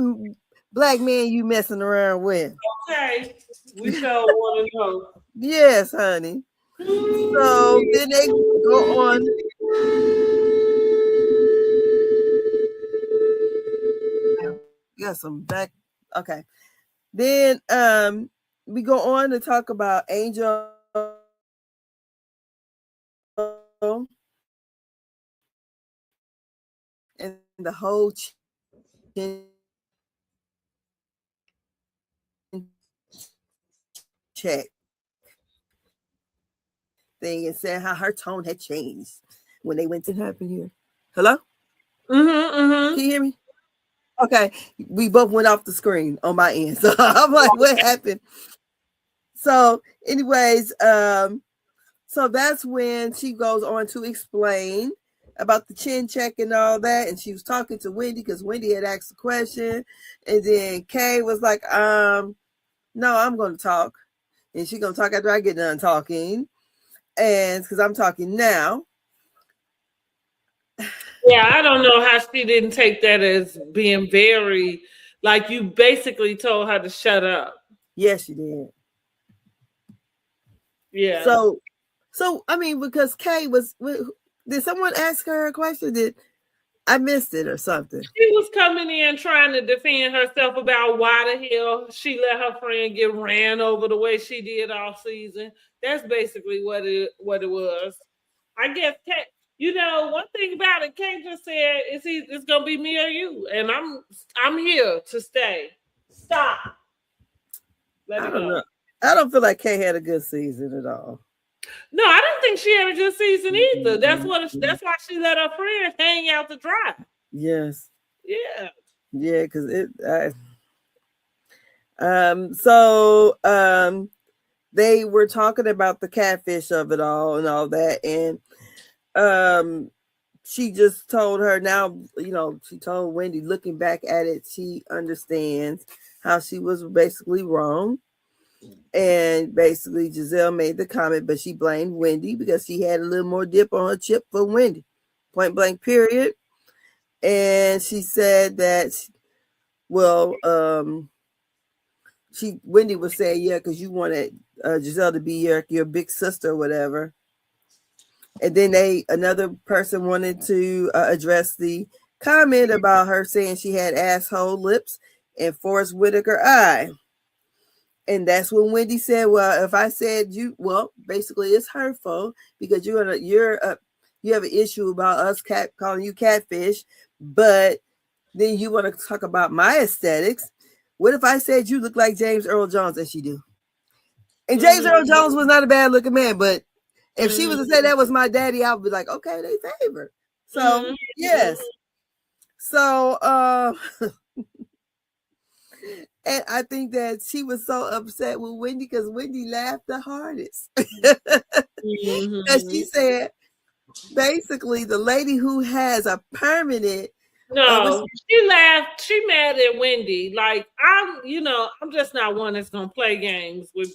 black man you messing around with? Okay, we sure want to know. Yes, honey. So then they go on. Got some back. Okay. Then we go on to talk about Angel and the whole check thing, and said how her tone had changed when they went to happen here. Hello? Can you hear me? Okay. We both went off the screen on my end. So I'm like, what happened? So anyways, so that's when she goes on to explain about the chin check and all that. And she was talking to Wendy because Wendy had asked a question. And then Kay was like, no, I'm going to talk. And she's going to talk after I get done talking. And because I'm talking now. Yeah, I don't know how she didn't take that as being very, like you basically told her to shut up. Yes, she did. Yeah. So because Kay did someone ask her a question? Did I missed it or something? She was coming in trying to defend herself about why the hell she let her friend get ran over the way she did all season. That's basically what it was. I guess Kay, one thing about it, Kay just said it's gonna be me or you, and I'm here to stay. Stop. I don't know. I don't feel like Kay had a good season at all. No, I don't think she had a good season either. That's why she let her friend hang out to dry. Yes. Yeah. Yeah, because they were talking about the catfish of it all and all that, and she just told her now, she told Wendy, looking back at it, she understands how she was basically wrong. And basically Gizelle made the comment, but she blamed Wendy because she had a little more dip on her chip for Wendy, point blank period. And she said that, Wendy was saying, yeah, because you wanted Gizelle to be your big sister or whatever. And then another person wanted to address the comment about her saying she had asshole lips and Forrest Whitaker eye. And that's when Wendy said, well, if I said basically it's hurtful because you have an issue about us calling you catfish, but then you want to talk about my aesthetics. What if I said you look like James Earl Jones? And she do. And James Earl Jones was not a bad looking man, but if she was to say that was my daddy, I would be like, okay, they favor. So yes. So and I think that she was so upset with Wendy because Wendy laughed the hardest. Because she said, basically, the lady who has a permanent. No, she laughed. She mad at Wendy. Like, I'm just not one that's gonna play games with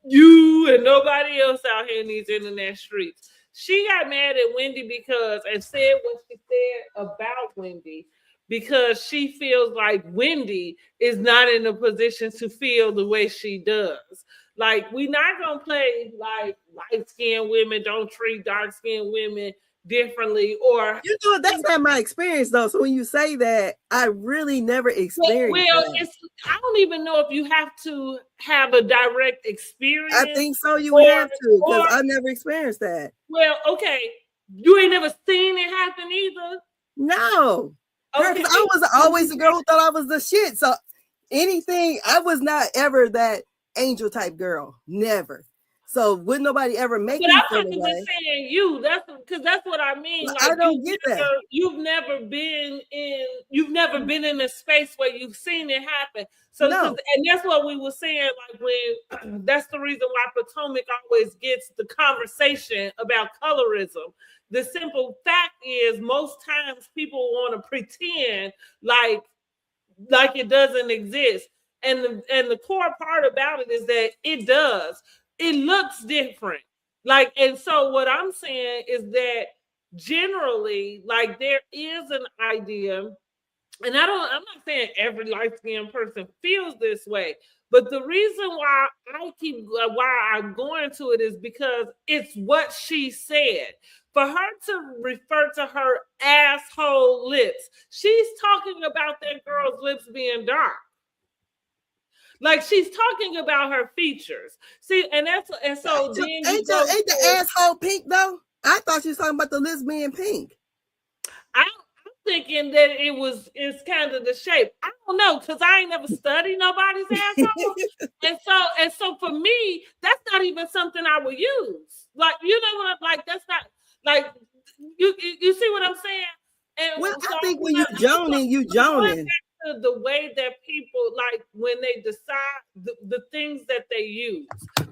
you and nobody else out here in these internet streets. She got mad at Wendy and said what she said about Wendy because she feels like Wendy is not in a position to feel the way she does. Like, we're not gonna play like light-skinned women don't treat dark-skinned women differently, or that's not my experience though. So when you say that, I really never experienced that. I don't even know if you have to have a direct experience. I think so. You have to, because I never experienced that. Well, okay, you ain't never seen it happen either. No, okay. I was always the girl who thought I was the shit. So anything, I was not ever that angel type girl. Never. So would nobody ever make me feel that way? But I'm just saying you. That's because that's what I mean. Like, I don't get that. You've never been in a space where you've seen it happen. So and that's what we were saying. Like, when that's the reason why Potomac always gets the conversation about colorism. The simple fact is, most times people want to pretend like it doesn't exist, and the core part about it is that it does. It looks different. Like, and so what I'm saying is that generally, like, there is an idea, and I'm not saying every light-skinned person feels this way, but the reason why I'm going to it is because it's what she said. For her to refer to her asshole lips, she's talking about that girl's lips being dark. Like, she's talking about her features. See, and so then ain't the asshole pink though? I thought she was talking about the lips being pink. I'm thinking that it's kind of the shape. I don't know, because I ain't never studied nobody's asshole. and so for me, that's not even something I would use. Like, you know what? Like, that's not like you see what I'm saying? And I think when you joning. The way that people, like, when they decide the things that they use.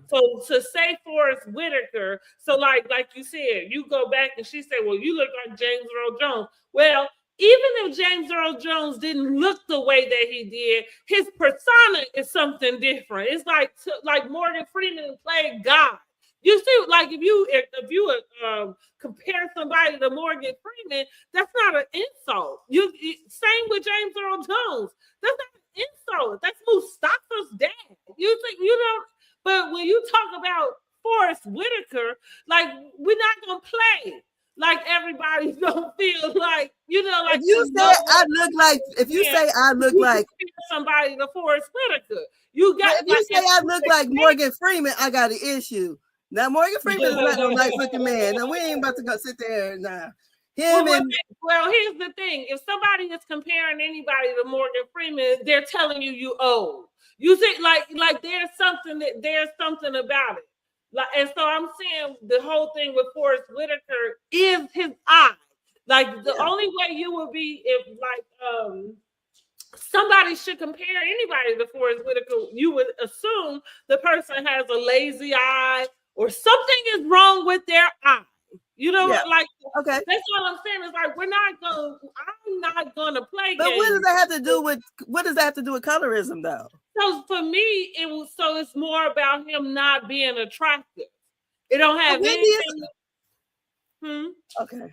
So to say Forrest Whitaker, so like you said, you go back and she said, well, you look like James Earl Jones. Well, even if James Earl Jones didn't look the way that he did, his persona is something different. It's like Morgan Freeman played God. You see, like, if you compare somebody to Morgan Freeman, that's not an insult. Same with James Earl Jones. That's not an insult. That's Mustafa's dad. You think but when you talk about Forrest Whitaker, like, we're not gonna play like everybody don't feel like, like, if you say I look like somebody to Forrest Whitaker, if you say I look like Morgan Freeman, I got an issue. Now, Morgan Freeman is not no nice looking man. Now, we ain't about to go sit there now. Well, here's the thing. If somebody is comparing anybody to Morgan Freeman, they're telling you old. You see, like there's something about it. Like, and so I'm saying the whole thing with Forrest Whitaker is his eye. Like, the only way you would be if, like, somebody should compare anybody to Forrest Whitaker, you would assume the person has a lazy eye or something is wrong with their eye. Like, okay, that's all I'm saying. Is like, I'm not gonna play games. But what does that have to do with colorism, though? So for me, it's more about him not being attractive. It don't have anything. Okay.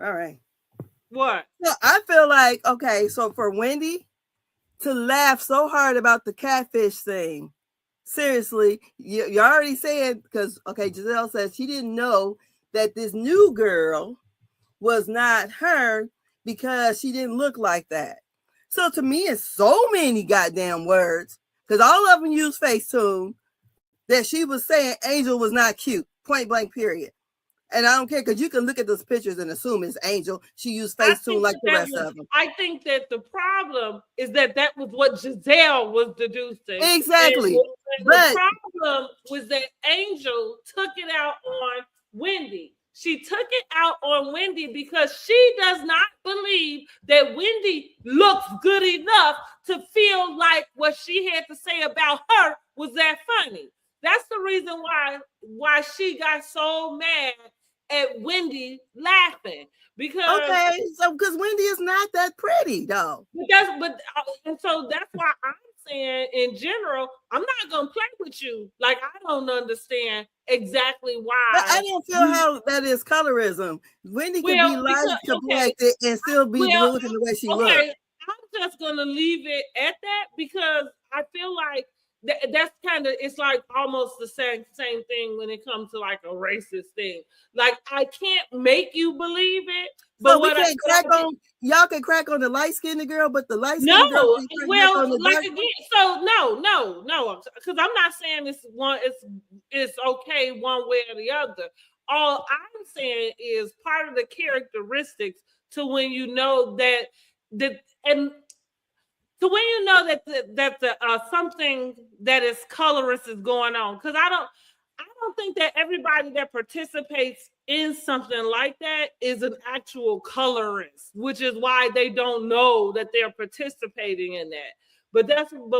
All right. What? So I feel like, okay, so for Wendy to laugh so hard about the catfish thing. Seriously, you already said, because, okay, Gizelle says she didn't know that this new girl was not her because she didn't look like that. So to me, it's so many goddamn words, because all of them use Facetune, that she was saying Angel was not cute, point blank, period. And I don't care, because you can look at those pictures and assume it's Angel. She used Facetune like the rest of them. I think that the problem is that was what Gizelle was deducing. Exactly. And the problem was that Angel took it out on Wendy. She took it out on Wendy because she does not believe that Wendy looks good enough to feel like what she had to say about her was that funny. That's the reason why she got so mad at Wendy laughing. Because because Wendy is not that pretty though. And so that's why I'm saying in general, I'm not gonna play with you. Like, I don't understand exactly why. But I don't feel how that is colorism. Wendy can be light complected and still be looking the way she looks. I'm just gonna leave it at that because I feel like that's kind of, it's like almost the same thing when it comes to like a racist thing. Like, I can't make you believe it. But so we can't crack on, y'all can crack on the light-skinned girl, but the light-skinned girl can't crack on the dark. So no, because I'm not saying it's okay one way or the other. All I'm saying is part of the characteristics to when you know that something that is colorist is going on. Because I don't think that everybody that participates in something like that is an actual colorist, which is why they don't know that they're participating in that. But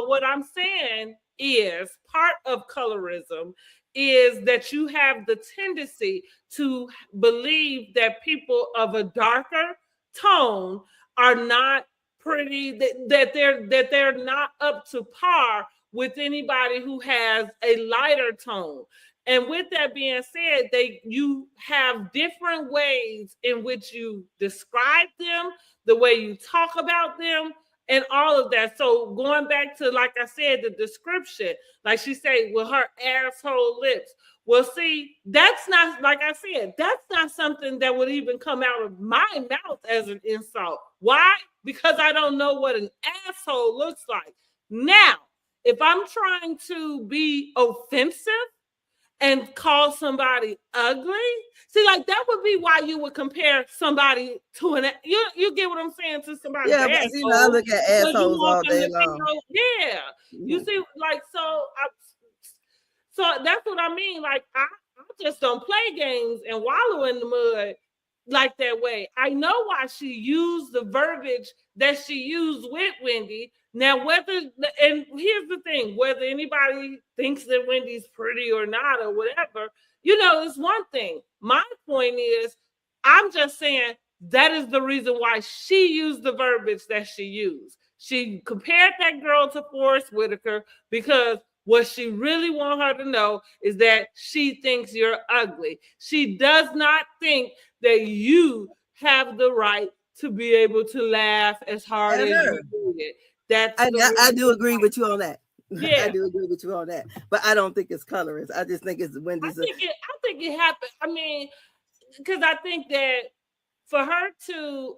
what I'm saying is part of colorism is that you have the tendency to believe that people of a darker tone are not pretty, that they're not up to par with anybody who has a lighter tone. And with that being said, you have different ways in which you describe them, the way you talk about them, and all of that. So going back to, like I said, the description, like she said, with her asshole lips. Well, see, that's not, like I said, that's not something that would even come out of my mouth as an insult. Why? Because I don't know what an asshole looks like. Now, if I'm trying to be offensive and call somebody ugly, see, like, that would be why you would compare somebody to an, you get what I'm saying, to somebody. Yeah, but see, I look at assholes all day long. Yeah, you see, like, so that's what I mean. Like, I just don't play games and wallow in the mud like that way. I know why she used the verbiage that she used with Wendy. Now, and here's the thing, whether anybody thinks that Wendy's pretty or not or whatever, it's one thing. My point is, I'm just saying that is the reason why she used the verbiage that she used. She compared that girl to Forrest Whitaker because what she really wants her to know is that she thinks you're ugly. She does not think that you have the right to be able to laugh as hard as you do it. I do agree with you on that. Yeah, I do agree with you on that. But I don't think it's colorist. I just think it's Wendy's. I think it happened. I mean, because I think that for her to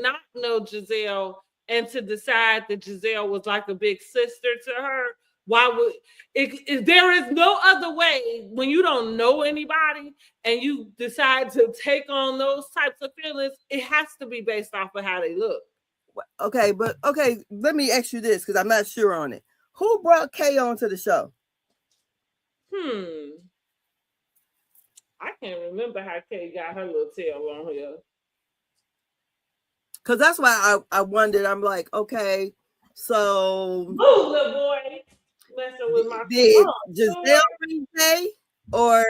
not know Gizelle and to decide that Gizelle was like a big sister to her, why would if there is no other way when you don't know anybody and you decide to take on those types of feelings, it has to be based off of how they look. Okay, let me ask you this, because I'm not sure on it. Who brought Kay onto the show? I can't remember how Kay got her little tail on here. Because that's why I wondered. I'm like, okay, so oh, little boy, messing with my did Gizelle bring Kay, or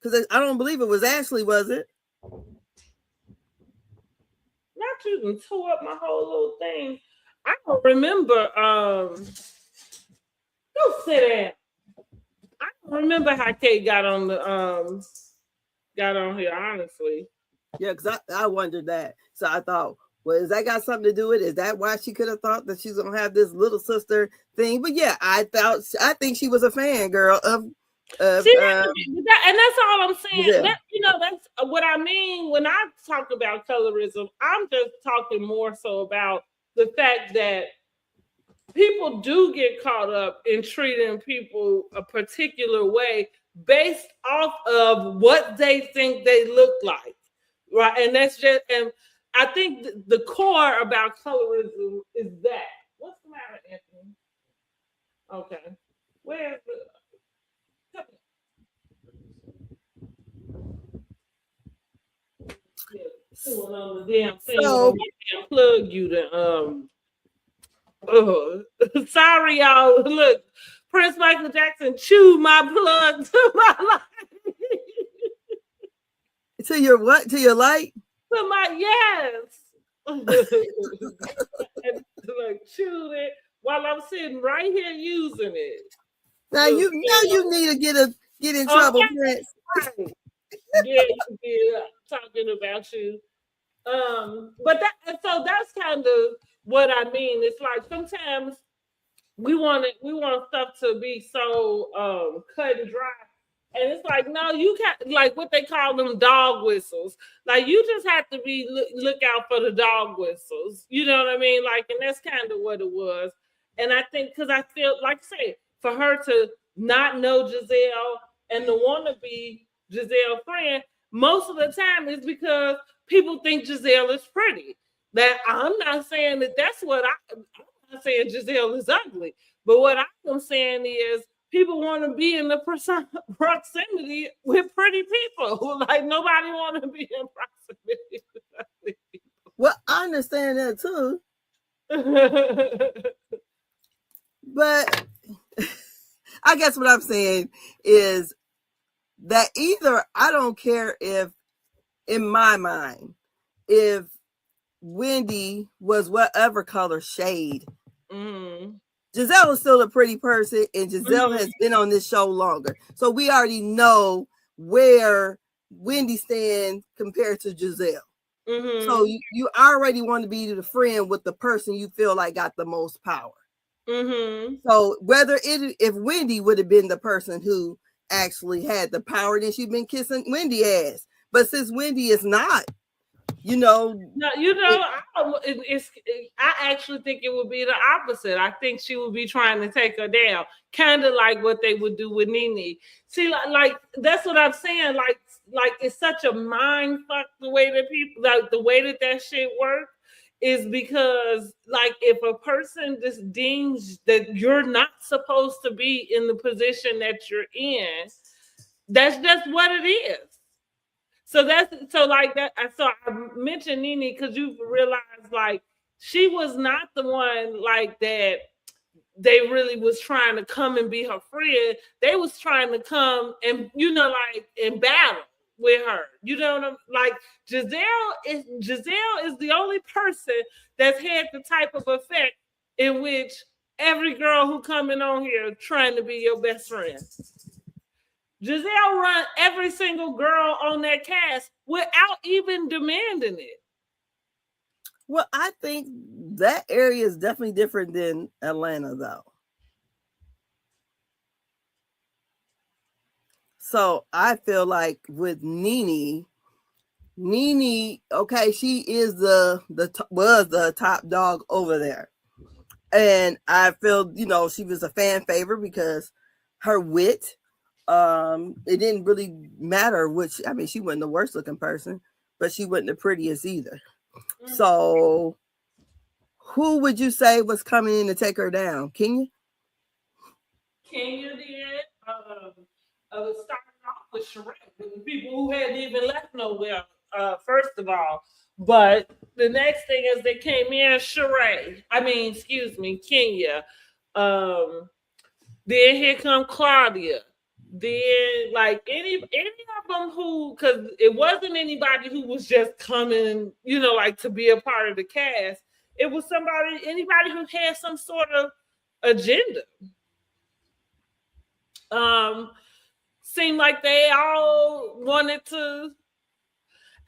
because I don't believe it was Ashley, was it? Not you can tore up my whole little thing. I don't remember. Don't sit down. I don't remember how Kate got on here, honestly. Yeah, because I wondered that. So I thought, Well, has that got something to do with it? Is that why she could have thought that she's gonna have this little sister thing? But yeah, I think she was a fan girl of and that's all I'm saying. yeah. That's what I mean when I talk about colorism. I'm just talking more so about the fact that people do get caught up in treating people a particular way based off of what they think they look like, right? And that's just, and I think the core about colorism is that. What's the matter, Anthony? Okay, where's the on the damn thing? So, plug you to sorry, y'all. Look, Prince Michael Jackson chewed my plug to my light. To your what? To your light? To my yes. And like chewed it while I'm sitting right here using it. Now you need to get in trouble, Prince. Right. Yeah, talking about you. But that's kind of what I mean. It's like sometimes we want stuff to be so cut and dry. And it's like, no, you can't, like what they call them dog whistles. Like you just have to be look out for the dog whistles. You know what I mean? Like, and that's kind of what it was. And I think because I feel like I say, for her to not know Gizelle and to want to be Gizelle's friend, most of the time is because people think Gizelle is pretty. That I'm not saying that's what I'm not saying Gizelle is ugly, but what I'm saying is people want to be in the proximity with pretty people. Like nobody want to be in proximity with ugly people. Well, I understand that too. But I guess what I'm saying is that either I don't care if, in my mind, if Wendy was whatever color shade, Gizelle is still a pretty person, and Gizelle has been on this show longer. So we already know where Wendy stands compared to Gizelle. So you already want to be the friend with the person you feel like got the most power. So if Wendy would have been the person who actually had the power, then she'd been kissing Wendy ass. But since Wendy is not, I actually think it would be the opposite. I think she would be trying to take her down, kind of like what they would do with Nene. See, like that's what I'm saying. Like it's such a mind fuck the way that people, like the way that shit works is because, like, if a person just deems that you're not supposed to be in the position that you're in, that's just what it is. So I mentioned Nene because you realized like she was not the one like that. They really was trying to come and be her friend. They was trying to come and like in battle with her. You know what I'm like? Gizelle is the only person that's had the type of effect in which every girl who coming on here trying to be your best friend. Gizelle run every single girl on that cast without even demanding it. Well, I think that area is definitely different than Atlanta, though. So I feel like with Nene, okay, she is was the top dog over there, and I feel she was a fan favorite because her wit. It didn't really matter which. I mean, she wasn't the worst looking person, but she wasn't the prettiest either. So, who would you say was coming in to take her down? Kenya? Kenya did. It started off with Sheree, the people who hadn't even left nowhere. First of all, but the next thing is they came in Kenya. Then here come Claudia. Then like any of them who, because it wasn't anybody who was just coming, like to be a part of the cast. It was anybody who had some sort of agenda. Seemed like they all wanted to.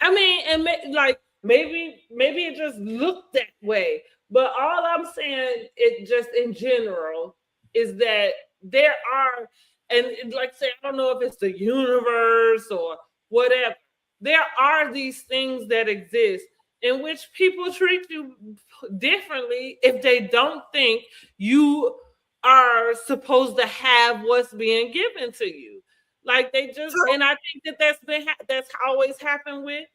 I mean, and like Maybe it just looked that way. But all I'm saying, it just in general, is that there are, and like I say, I don't know if it's the universe or whatever. There are these things that exist in which people treat you differently if they don't think you are supposed to have what's being given to you. Like they just, and I think that's always happened with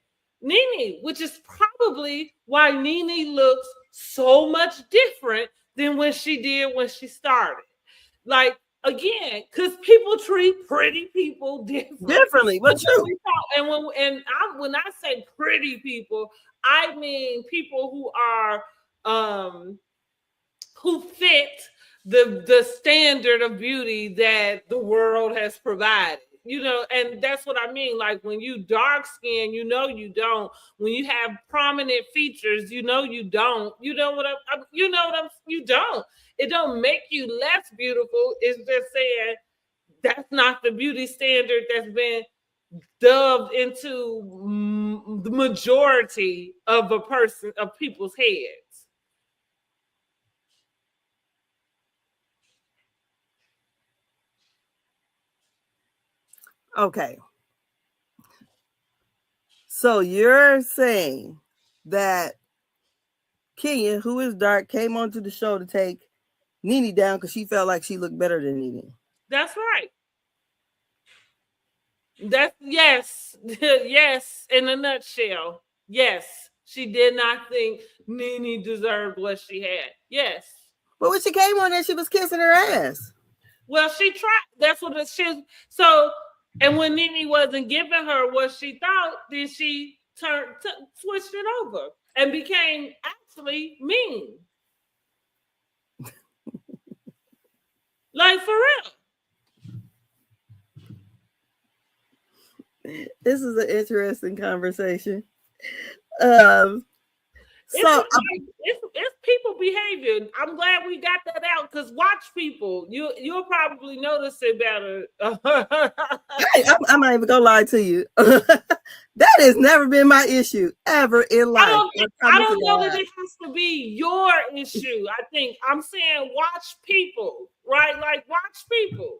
Nene, which is probably why Nene looks so much different than when she did when she started. Like again, because people treat pretty people differently. What's true? When I say pretty people, I mean people who are who fit the standard of beauty that the world has provided. You know, and that's what I mean. Like when you dark skin, you know you don't. When you have prominent features, you know you don't. You know what you don't. It don't make you less beautiful. It's just saying that's not the beauty standard that's been doved into the majority of people's heads. Okay. So you're saying that Kenya, who is dark, came onto the show to take Nene down because she felt like she looked better than Nene. That's right. That's yes, yes. In a nutshell, yes. She did not think Nene deserved what she had. Yes. But when she came on there, she was kissing her ass. Well, she tried. That's what she. So, and when Nene wasn't giving her what she thought, then she switched it over and became actually mean. Like for real. This is an interesting conversation. It's people behavior. I'm glad we got that out because watch people. You'll probably notice it better. I'm not even gonna lie to you. That has never been my issue ever in life. I don't know that it has to be your issue. I think I'm saying watch people, right? Like watch people.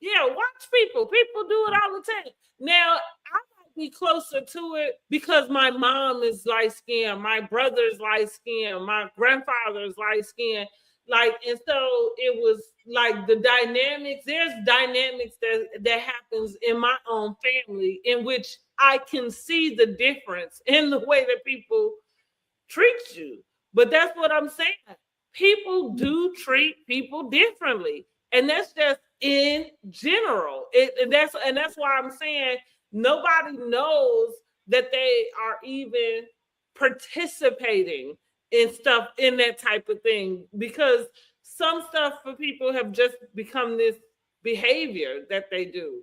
Yeah, watch people. People do it all the time. Now, I might be closer to it because my mom is light skinned, my brother's light skinned, my grandfather's light skinned. Like, and so it was like the dynamics, there's dynamics that happens in my own family in which I can see the difference in the way that people treat you. But that's what I'm saying. People do treat people differently. And that's just in general. And that's why I'm saying nobody knows that they are even participating in stuff, in that type of thing, because some stuff for people have just become this behavior that they do.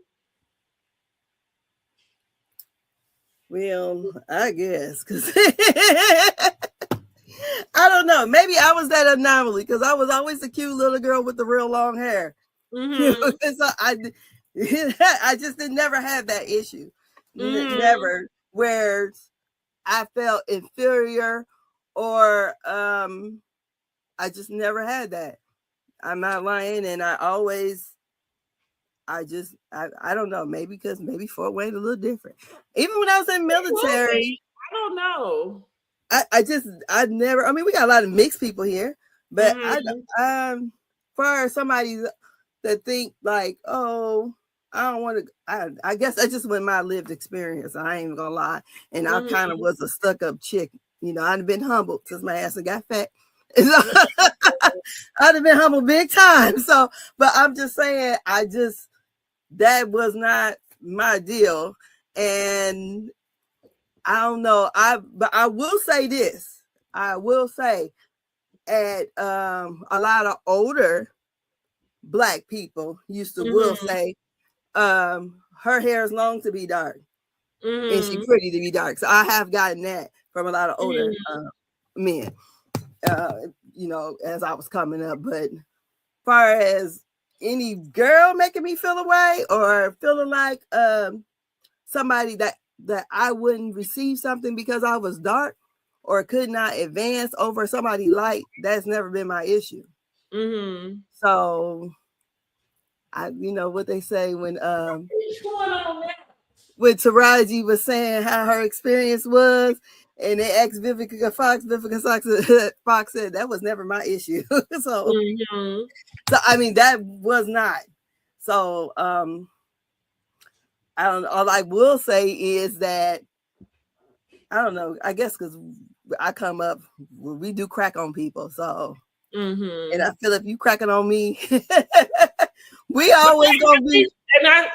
Well, I guess because I don't know. Maybe I was that anomaly because I was always the cute little girl with the real long hair. Mm-hmm. So I just never had that issue. Never where I felt inferior or I just never had that. I'm not lying, and I don't know, maybe Fort Wayne a little different. Even when I was in military, I don't know. I never. I mean, we got a lot of mixed people here, but for somebody that think like, oh, I don't want to. I guess I just went my lived experience. I ain't even gonna lie, and I kind of was a stuck up chick. You know, I'd been humbled since my ass got fat. I'd have been humbled big time. So, but I'm just saying, that was not my deal, and I don't know. But I will say this. I will say, at a lot of older Black people used to will say, her hair is long to be dark, and she's pretty to be dark. So I have gotten that from a lot of older men. You know, as I was coming up, but as far as any girl making me feel away or feeling like somebody that that I wouldn't receive something because I was dark or could not advance over somebody light, that's never been my issue. Mm-hmm. So you know what they say when What's going on now? when Taraji was saying how her experience was, and they asked Vivica Fox said that was never my issue. So, Mm-hmm. so I mean that was not. So I don't. All I will say is that I don't know. I guess because I come up, we do crack on people. So, and I feel if you cracking on me, we always gonna be. And I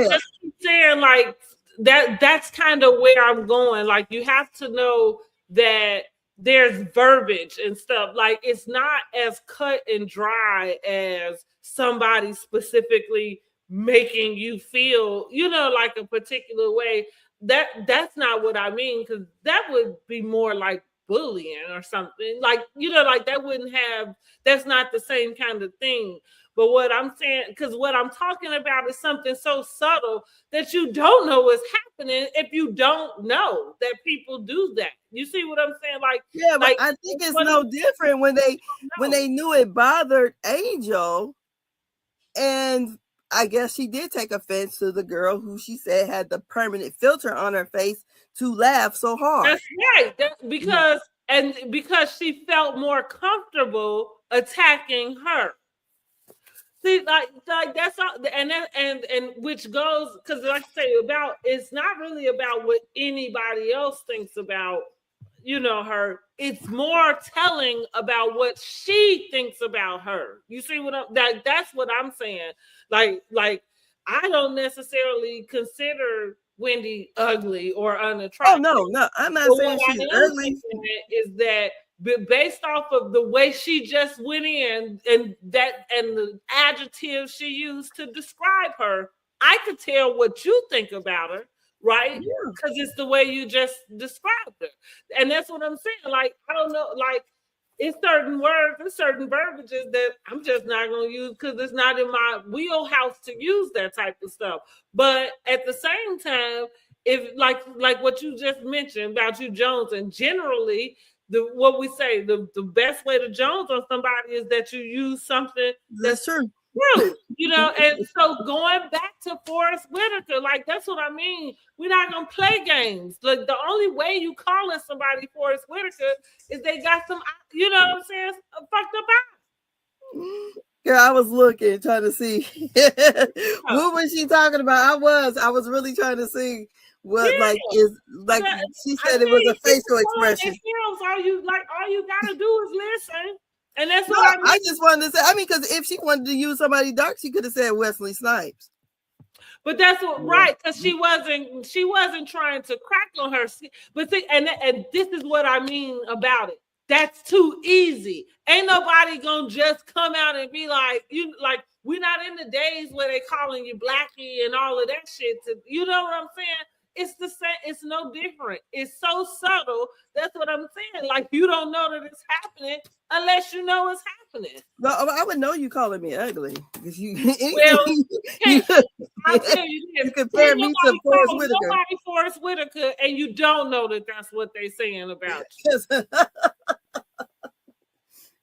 just keep saying like that. That's kind of where I'm going. Like you have to know that there's verbiage and stuff. Like it's not as cut and dry as somebody specifically making you feel, you know, like a particular way. That's not what I mean, because that would be more like bullying or something. Like, you know, like that wouldn't have, that's not the same kind of thing. But what I'm saying, because what I'm talking about is something so subtle that you don't know what's happening if you don't know that people do that. You see what I'm saying? Like, Yeah, but like, I think it's no different when they knew it bothered Angel, and I guess she did take offense to the girl who she said had the permanent filter on her face to laugh so hard. That's right. Because she felt more comfortable attacking her. See, like that's all, and which goes, because like I say, about it's not really about what anybody else thinks about, you know, her. It's more telling about what she thinks about her. You see what that's what I'm saying. Like I don't necessarily consider Wendy ugly or unattractive. Oh no, I'm not saying she's ugly. Is that based off of the way she just went in and the adjectives she used to describe her, I could tell what you think about her, right? Because it's the way you just described her. And that's what I'm saying. Like, I don't know, like it's certain words and certain verbiages that I'm just not going to use because it's not in my wheelhouse to use that type of stuff. But at the same time, if like what you just mentioned about you Jones, and generally what we say, the best way to Jones on somebody is that you use something that's true. You know, and so going back to Forrest Whitaker, like that's what I mean. We're not gonna play games. Like the only way you calling somebody Forrest Whitaker is they got some, you know what I'm saying, fucked up eyes. Yeah, I was looking, trying to see what was she talking about. I was really trying to see what she said it was a facial expression. All you gotta do is listen. And that's what I mean. I just wanted to say, because if she wanted to use somebody dark, she could have said Wesley Snipes. But that's what right, because she wasn't trying to crack on her. But see, and this is what I mean about it. That's too easy. Ain't nobody gonna just come out and be like, we're not in the days where they calling you Blackie and all of that shit. You know what I'm saying? It's the same. It's no different. It's so subtle. That's what I'm saying. Like you don't know that it's happening unless you know it's happening. No, I would know you calling me ugly because you. Well, I'll tell you this: you compare me to Forrest Whitaker. Nobody Forrest Whitaker, and you don't know that that's what they're saying about you.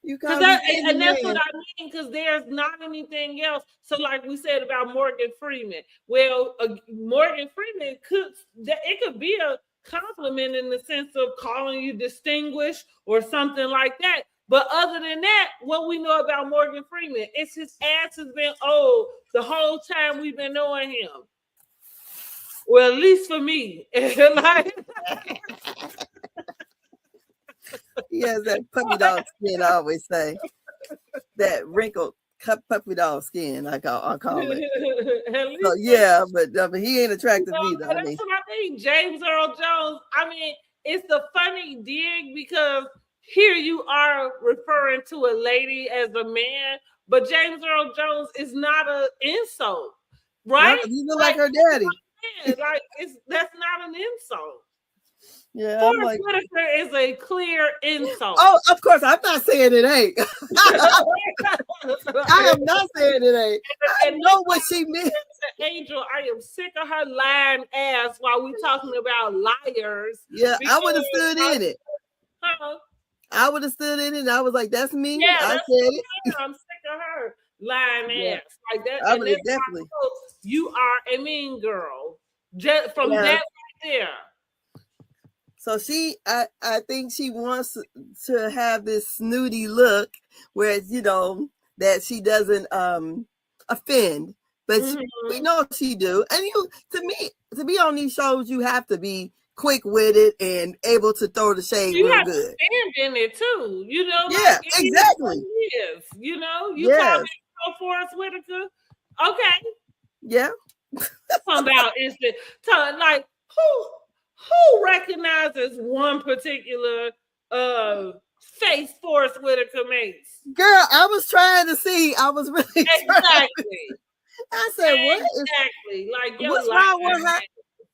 And that's what I mean, because there's not anything else. So, like we said about Morgan Freeman, well, Morgan Freeman could be a compliment in the sense of calling you distinguished or something like that. But other than that, what we know about Morgan Freeman, it's his ass has been old the whole time we've been knowing him. Well, at least for me, he has that puppy dog skin. I always say that wrinkled puppy dog skin. I call it. So yeah, but he ain't attractive either. That's what I mean. James Earl Jones. I mean, it's a funny dig because here you are referring to a lady as a man, but James Earl Jones is not an insult, right? You look like her daddy. That's not an insult. Yeah, I'm Forrest like, Whitaker is a clear insult. oh, of course, I'm not saying it ain't. I am not saying it ain't. I And know what she meant. Angel, I am sick of her lying ass while we talking about liars. Yeah, I would have stood in it. Huh? I would have stood in it. And I was like, that's me. Yeah, I that's said it. I'm sick of her lying Yeah, ass like that. I And would that's have definitely. how you are a mean girl. Just from Yeah. that right there. So I think she wants to have this snooty look, where you know that she doesn't offend, but we know she do. And to be on these shows, you have to be quick witted and able to throw the shade You real have good. to stand in it too. You know, Yeah, like exactly. Is, you know, you call me Forrest Whitaker. Okay. Yeah. Talking about instant like who recognizes one particular face Forrest Whitaker makes? Girl, I was trying to see. I was really exactly. I said, what? Exactly. Like yo, what's wrong with her?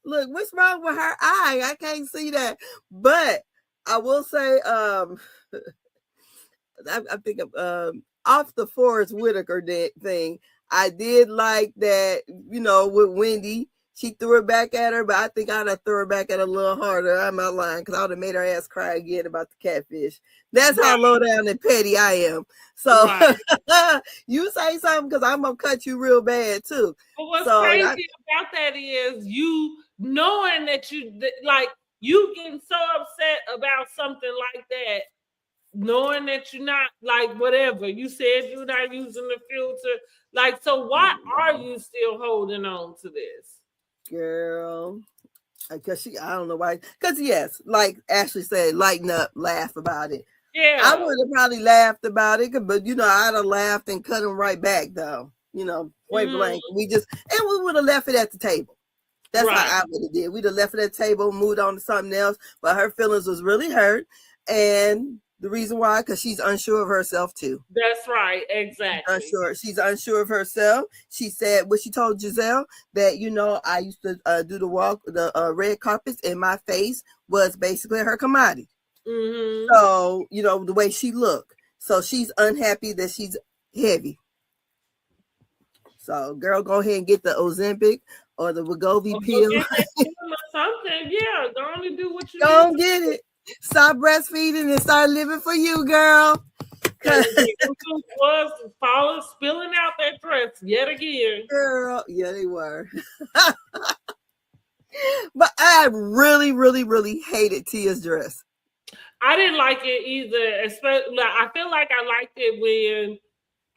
Look, what's wrong with her eye? I can't see that. But I will say, I think off the Forrest Whitaker thing, I did like that, you know, with Wendy. She threw it back at her, but I think I'd have threw her back at her a little harder. I'm not lying, because I would have made her ass cry again about the catfish. That's how low down and petty I am. So you say something, because I'm going to cut you real bad too. But what's crazy about that is you knowing that you getting so upset about something like that, knowing that you're not like whatever you said, you're not using the filter. Like, so why are you still holding on to this? Girl, because I don't know why. Because yes, like Ashley said, lighten up, laugh about it. Yeah, I would have probably laughed about it, but you know, I'd have laughed and cut him right back though. You know, point blank. We would have left it at the table. That's how I would have did. We'd have left it at the table, moved on to something else. But her feelings was really hurt, and the reason why, because she's unsure of herself too. That's right, exactly. She's unsure of herself. She said what she told Gizelle, that you know, I used to do the red carpets, and my face was basically her commodity. So you know the way she looked. So she's unhappy that she's heavy. So girl, go ahead and get the Ozempic or the Wegovy pill. Something, yeah. Go on and do what you go on get it. Stop breastfeeding and start living for you, girl. Was spilling out that dress yet again. Girl, yeah, they were. But I really, really, really hated Tia's dress. I didn't like it either. Especially, I feel like I liked it when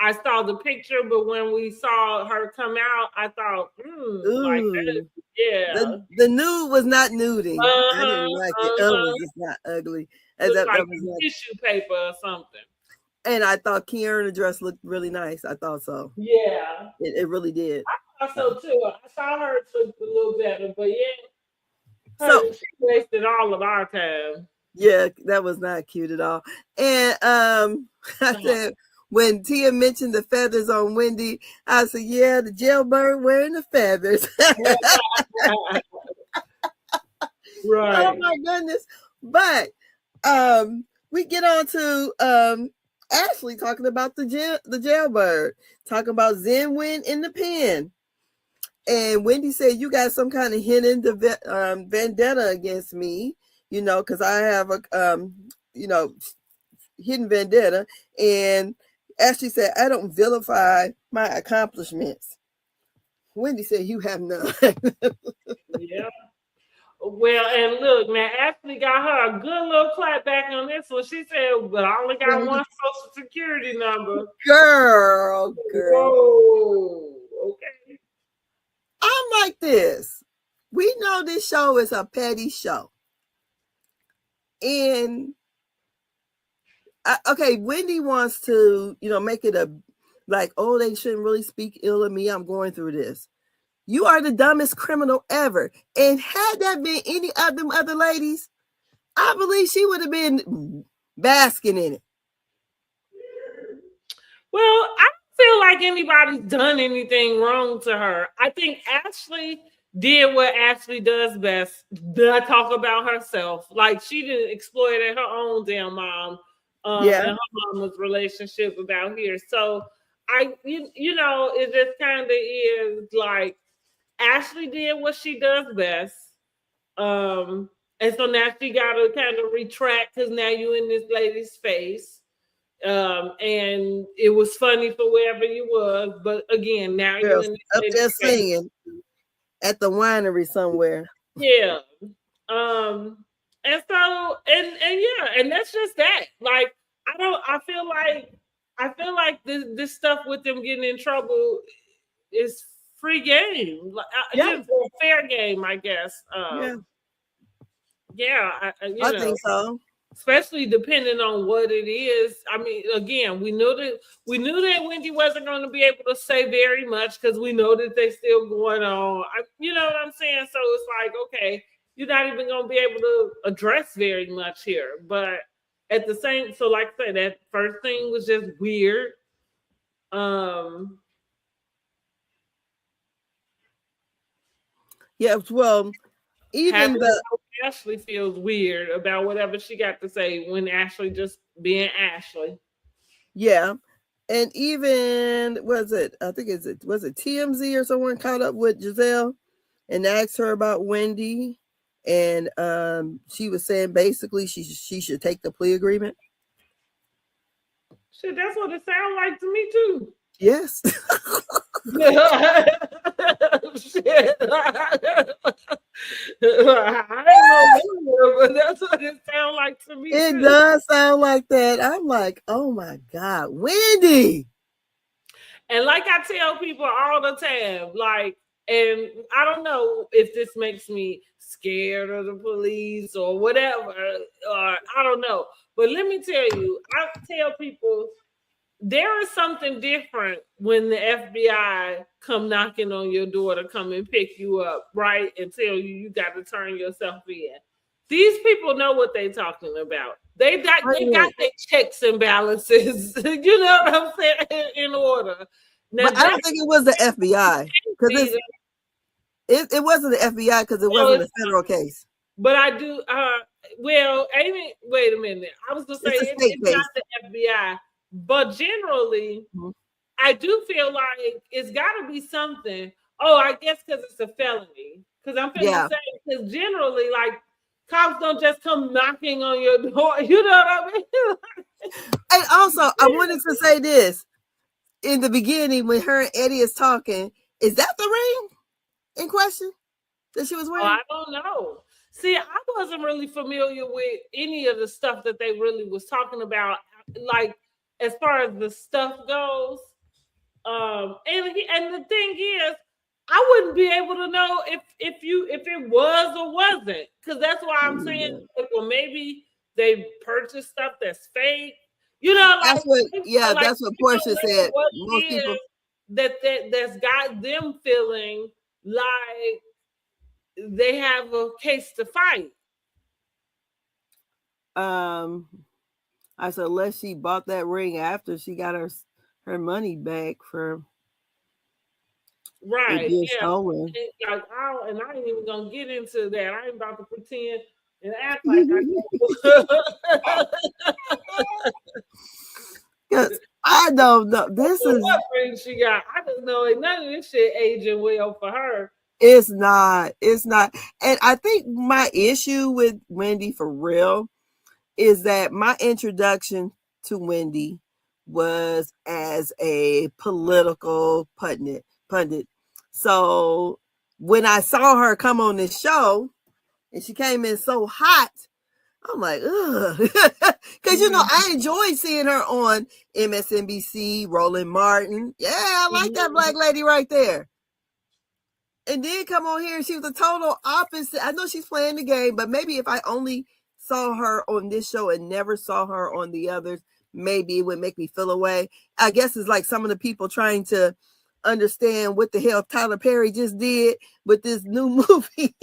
I saw the picture, but when we saw her come out, I thought, like that, yeah. The nude was not nuding. I didn't like it. It was just not ugly. That was tissue paper or something. And I thought Kiara's dress looked really nice. I thought so. Yeah. It really did. I thought so too. I saw her look a little better, but yeah. She wasted all of our time. Yeah, that was not cute at all. And I said, when Tia mentioned the feathers on Wendy, I said, yeah, the jailbird wearing the feathers. Right. Oh my goodness. But we get on to Ashley talking about the jailbird, talking about Zen win in the pen. And Wendy said, you got some kind of hidden vendetta against me, you know, because I have a, you know, hidden vendetta. And Ashley said, I don't vilify my accomplishments. Wendy said, you have none. Yeah. Well, and look, now Ashley got her a good little clap back on this one. She said, but I only got one social security number. Girl. Whoa. Okay. I'm like this. We know this show is a petty show. And okay, Wendy wants to, you know, make it like, oh, they shouldn't really speak ill of me. I'm going through this. You are the dumbest criminal ever. And had that been any of them other ladies, I believe she would have been basking in it. Well, I don't feel like anybody's done anything wrong to her. I think Ashley did what Ashley does best, not talk about herself. Like, she didn't exploit her own damn mom and her mama's relationship about here. So you know, it just kind of is like Ashley did what she does best. And so now she got to kind of retract because now you in this lady's face. And it was funny for wherever you was, but again, now you're in this up there lady's face. singing at the winery somewhere. Yeah. And so and yeah, and that's just that. Like, I feel like this stuff with them getting in trouble is free game. Like, just a fair game, I guess. Yeah, I think so. Especially depending on what it is. I mean, again, we knew that Wendy wasn't going to be able to say very much because we know that they're still going on. You know what I'm saying? So it's like, okay, you're not even going to be able to address very much here. But at the same, so like I said, that first thing was just weird. Yeah, well, even Ashley feels weird about whatever she got to say when Ashley just being Ashley. Yeah. And even was it TMZ or someone caught up with Gizelle and asked her about Wendy, and she was saying basically she should take the plea agreement. Shit, that's what it sounds like to me too. Yes. Shit. I don't know, but that's what it sounds like to me. It does sound like that. I'm like, oh my God, Wendy. And like I tell people all the time, like, and I don't know if this makes me scared of the police or whatever, or I don't know. But let me tell you, I tell people there is something different when the FBI come knocking on your door to come and pick you up, right? And tell you got to turn yourself in. These people know what they're talking about. They got their checks and balances, you know what I'm saying, in order. Now, but I don't think it was the FBI because it wasn't the FBI because it wasn't a federal case. But I do. Well, Amy, wait a minute. I was gonna say it's not the FBI, but generally, I do feel like it's got to be something. Oh, I guess because it's a felony. Because I'm feeling say because generally, like, cops don't just come knocking on your door. You know what I mean? And also, I wanted to say this in the beginning when her and Eddie is talking. Is that the ring in question that she was wearing? Oh, I don't know. See, I wasn't really familiar with any of the stuff that they really was talking about, like as far as the stuff goes. And the thing is, I wouldn't be able to know if it was or wasn't, because that's why I'm saying, like, well, maybe they purchased stuff that's fake. You know, like, that's what Portia said. Most people that's got them feeling like they have a case to fight. I said, unless she bought that ring after she got her money back for right, stolen. Like, I ain't even gonna get into that. I ain't about to pretend and act like I know. I don't know. This is what ring she got. I just know ain't none of this shit aging well for her. It's not. And I think my issue with Wendy for real is that my introduction to Wendy was as a political pundit. So when I saw her come on this show and she came in so hot, I'm like, ugh. Because, I enjoyed seeing her on MSNBC, Roland Martin. Yeah, I like that black lady right there. And then come on here and she was the total opposite. I know she's playing the game, but maybe if I only saw her on this show and never saw her on the others, maybe it would make me feel away. I guess it's like some of the people trying to understand what the hell Tyler Perry just did with this new movie.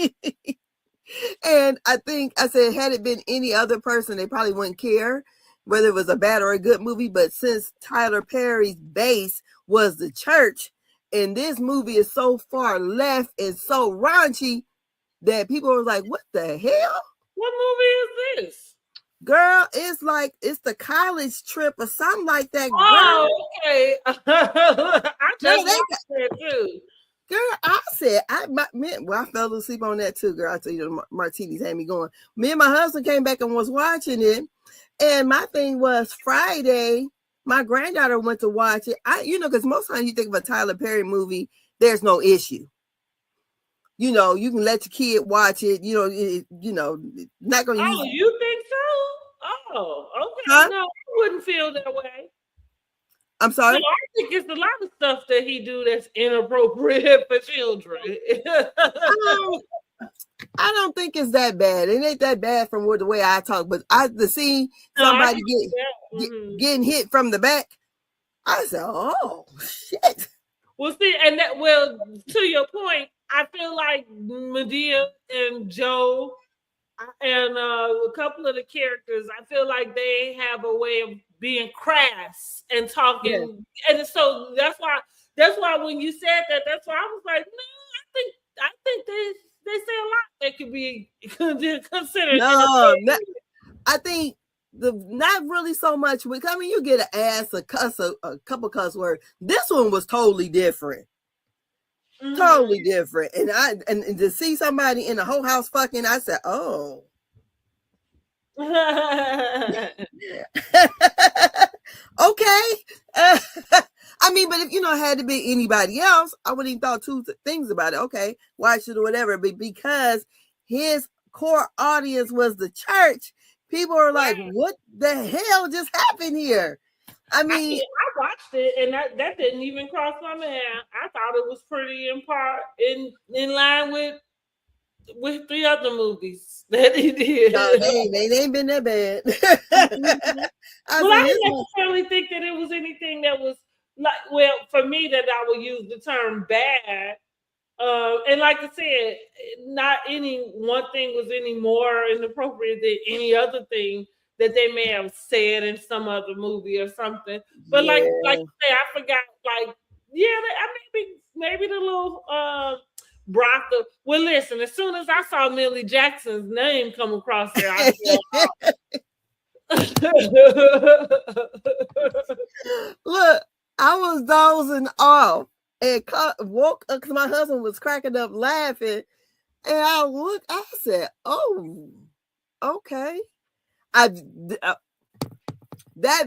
And I think I said, had it been any other person, they probably wouldn't care whether it was a bad or a good movie. But since Tyler Perry's base was the church, And this movie is so far left and so raunchy that people are like, what the hell? What movie is this? Girl, it's like it's the college trip or something like that. Oh, okay. I just Girl, watched that too. Girl, I said I fell asleep on that too, girl. I tell you, the martinis had me going. Me and my husband came back and was watching it, and my thing was Friday. My granddaughter went to watch it. Because most times you think of a Tyler Perry movie, there's no issue. You can let your kid watch it. Not gonna use. Oh, you think so? Oh, okay. Huh? No, I wouldn't feel that way. I'm sorry. No, I think it's a lot of stuff that he do that's inappropriate for children. I don't think it's that bad. It ain't that bad from the way I talk, but to see somebody getting hit from the back, I said, "Oh shit." Well, see, and to your point, I feel like Medea and Joe and a couple of the characters, I feel like they have a way of being crass and talking, and so that's why when you said that, that's why I was like, no, I think they say a lot that could be considered. No, I think not really so much. You get an ass, a cuss, a couple cuss words. This one was totally different. Mm-hmm. Totally different. And to see somebody in the whole house fucking, I said, oh. Okay. But if it had to be anybody else, I wouldn't even thought two things about it. Okay, why should or whatever? But because his core audience was the church, people are like, what the hell just happened here? I watched it and that didn't even cross my mind. I thought it was pretty in line with the other movies that he did. No, they ain't been that bad. I didn't necessarily think that it was anything that was for me that I would use the term bad. And like I said, not any one thing was any more inappropriate than any other thing that they may have said in some other movie or something. But like you say, I forgot. Maybe the little brothel. Well, listen. As soon as I saw Millie Jackson's name come across there, I said, look, I was dozing off and woke up because my husband was cracking up laughing. And I said, oh, okay. That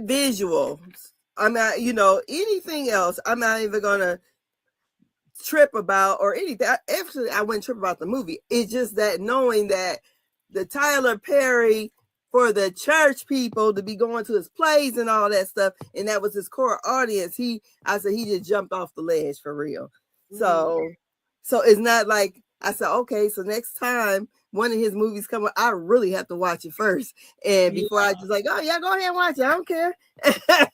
visual, anything else, I'm not even going to trip about or anything. Actually, I wouldn't trip about the movie. It's just that knowing that the Tyler Perry for the church people to be going to his plays and all that stuff, and that was his core audience. I said he just jumped off the ledge for real. So it's not like I said, okay, so next time one of his movies come up, I really have to watch it first, and before I just like, oh yeah, go ahead and watch it. I don't care. Right.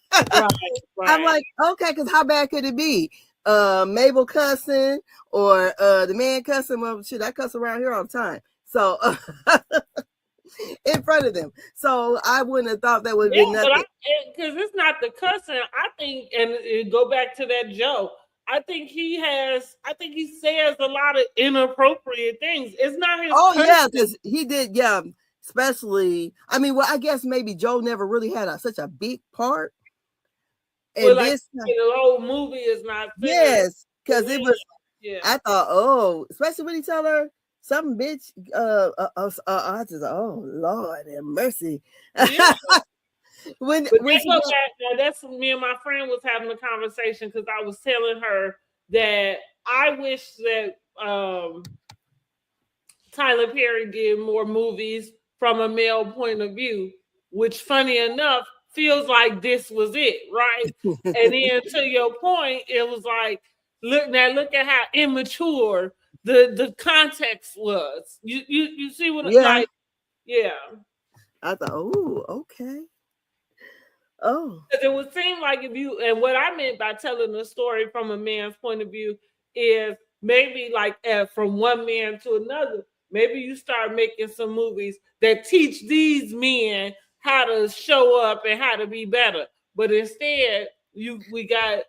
I'm like, okay, because how bad could it be? Mabel cussing or the man cussing? Well, shit, I cuss around here all the time. So. In front of them, so I wouldn't have thought that would be nothing. Because it's not the cussing. I think, and go back to that joke. I think he says a lot of inappropriate things. It's not his. Oh yeah, because he did. Yeah, especially. I guess maybe Joe never really had such a big part. And the whole movie is not. Yes, because it was. Yeah. I thought, especially when he tell her. Some bitch, I just, oh Lord have mercy. Yeah. That's me and my friend was having a conversation because I was telling her that I wish that Tyler Perry did more movies from a male point of view, which, funny enough, feels like this was it, right? And then to your point, it was like, look at how immature the context was. You see what I thought, oh, okay. Oh, it would seem like and what I meant by telling the story from a man's point of view is maybe from one man to another, maybe you start making some movies that teach these men how to show up and how to be better. But instead, we got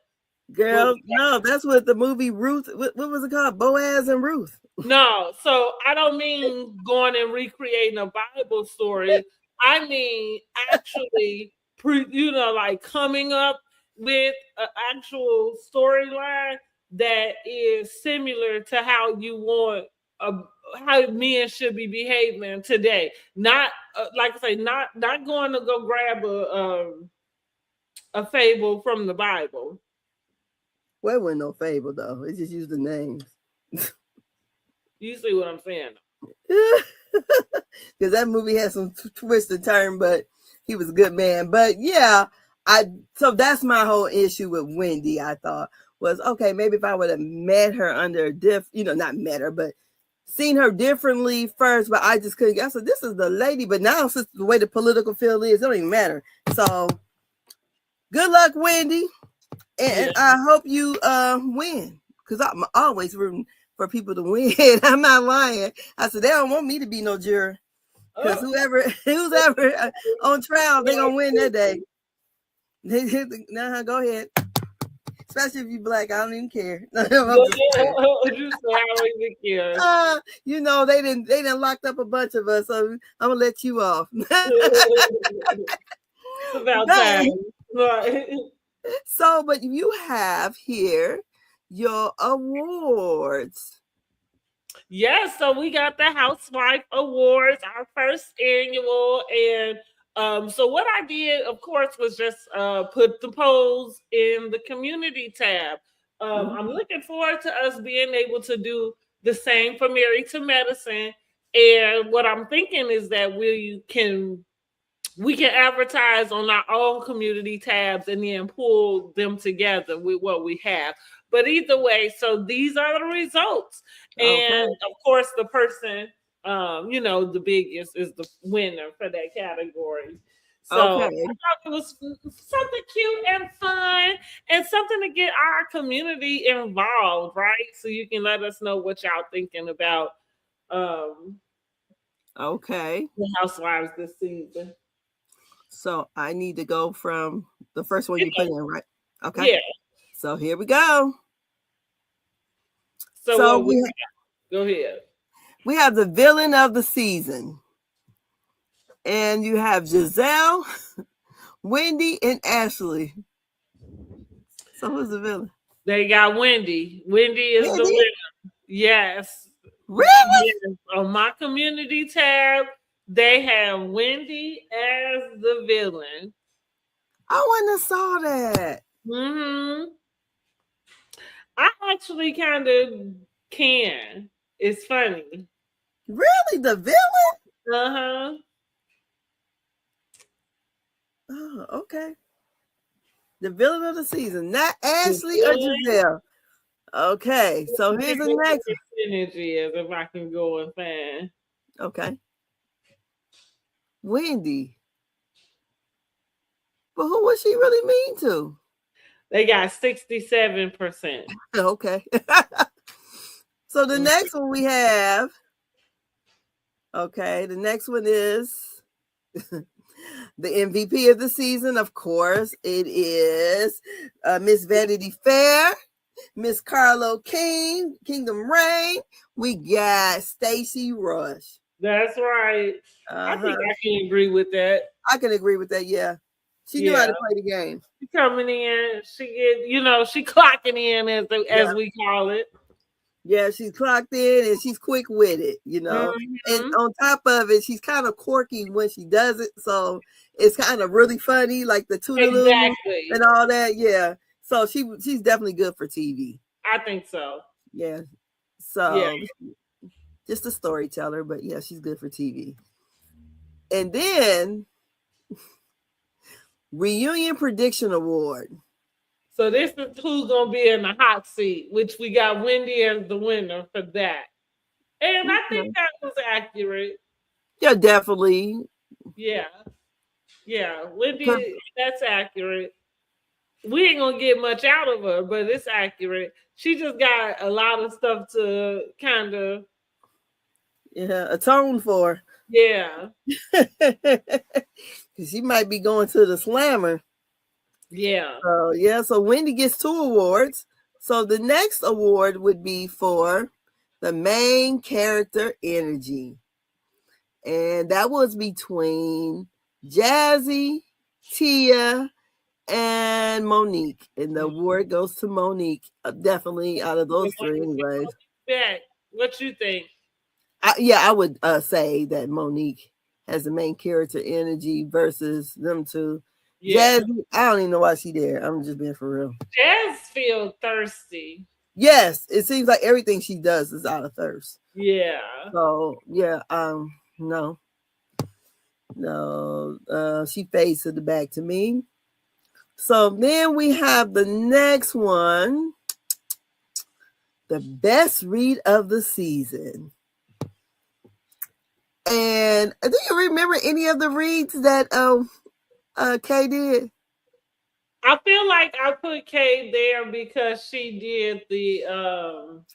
Girl, no, that's what the movie Ruth, what was it called? Boaz and Ruth. No, so I don't mean going and recreating a Bible story. I mean actually, like coming up with an actual storyline that is similar to how you want how men should be behaving today. Not like I say, not going to go grab a fable from the Bible. Well, it wasn't no fable though. It just used the names. You see what I'm saying? Because that movie had some twist and turn, but he was a good man. But yeah, so that's my whole issue with Wendy. I thought was okay. Maybe if I would have met her under a not met her, but seen her differently first. But I just couldn't. I said this is the lady. But now since the way the political field is, it don't even matter. So good luck, Wendy, and I hope you win because I'm always rooting for people to win. I'm not lying. I said they don't want me to be no juror because who's ever on trial, they gonna win that day. Go ahead. Especially if you black, I don't even care. I don't even care. You know they didn't locked up a bunch of us, so I'm gonna let you off. It's about time. Right. So, but you have here your awards. Yes, so we got the Housewife Awards, our first annual, and so what I did, of course, was just put the polls in the community tab. I'm looking forward to us being able to do the same for Married to Medicine, and what I'm thinking is that we can advertise on our own community tabs and then pull them together with what we have. But either way, so these are the results. And of course, the person, the biggest is the winner for that category. So I thought it was something cute and fun and something to get our community involved, right? So you can let us know what y'all thinking about the Housewives this season. So I need to go from the first one you put in, right? Okay. Yeah. So here we go. So go ahead. We have the villain of the season. And you have Gizelle, Wendy, and Ashley. So who's the villain? They got Wendy. Wendy is the winner. Yes. Really? Yes. On my community tab, they have Wendy as the villain. I wouldn't have saw that. I actually kind of can. It's funny. Really? The villain? Uh-huh. Oh, okay. The villain of the season, not Ashley or Gizelle. Okay, so here's the next percentage is if I can go and find. Okay. Wendy. But who was she really mean to? They got 67%. Okay. So the next one we have. Okay, the next one is the MVP of the season. Of course, it is Miss Vanity Fair, Miss Carlo King, Kingdom Reign. We got Stacey Rush. That's right. I think I can agree with that. I can agree with that. Yeah, she knew how to play the game. She coming in, she clocking in as we call it. Yeah, she's clocked in and she's quick with it, And on top of it, she's kind of quirky when she does it. So it's kind of really funny, like the Toodaloo and all that. Yeah. So she's definitely good for TV. I think so. Yeah. So just a storyteller, but yeah, she's good for TV. And then Reunion Prediction Award. So this is who's gonna be in the hot seat, which we got Wendy as the winner for that. And I think that was accurate. Yeah, definitely. Yeah. Wendy, that's accurate. We ain't gonna get much out of her, but it's accurate. She just got a lot of stuff to kind of atone for. Yeah. She might be going to the slammer. Yeah. So Wendy gets 2 awards. So the next award would be for the main character energy. And that was between Jazzy, Tia, and Monique. And the award goes to Monique. Definitely out of those 3 anyways. Back. What you think? I would say that Monique has the main character energy versus them 2. Yeah. Jazzy, I don't even know why she there. I'm just being for real. Jazz feel thirsty. Yes, it seems like everything she does is out of thirst. Yeah. So yeah, no, she fades to the back to me. So then we have the next one, the best read of the season. And do you remember any of the reads that Kay did? I feel like I put Kay there because she did the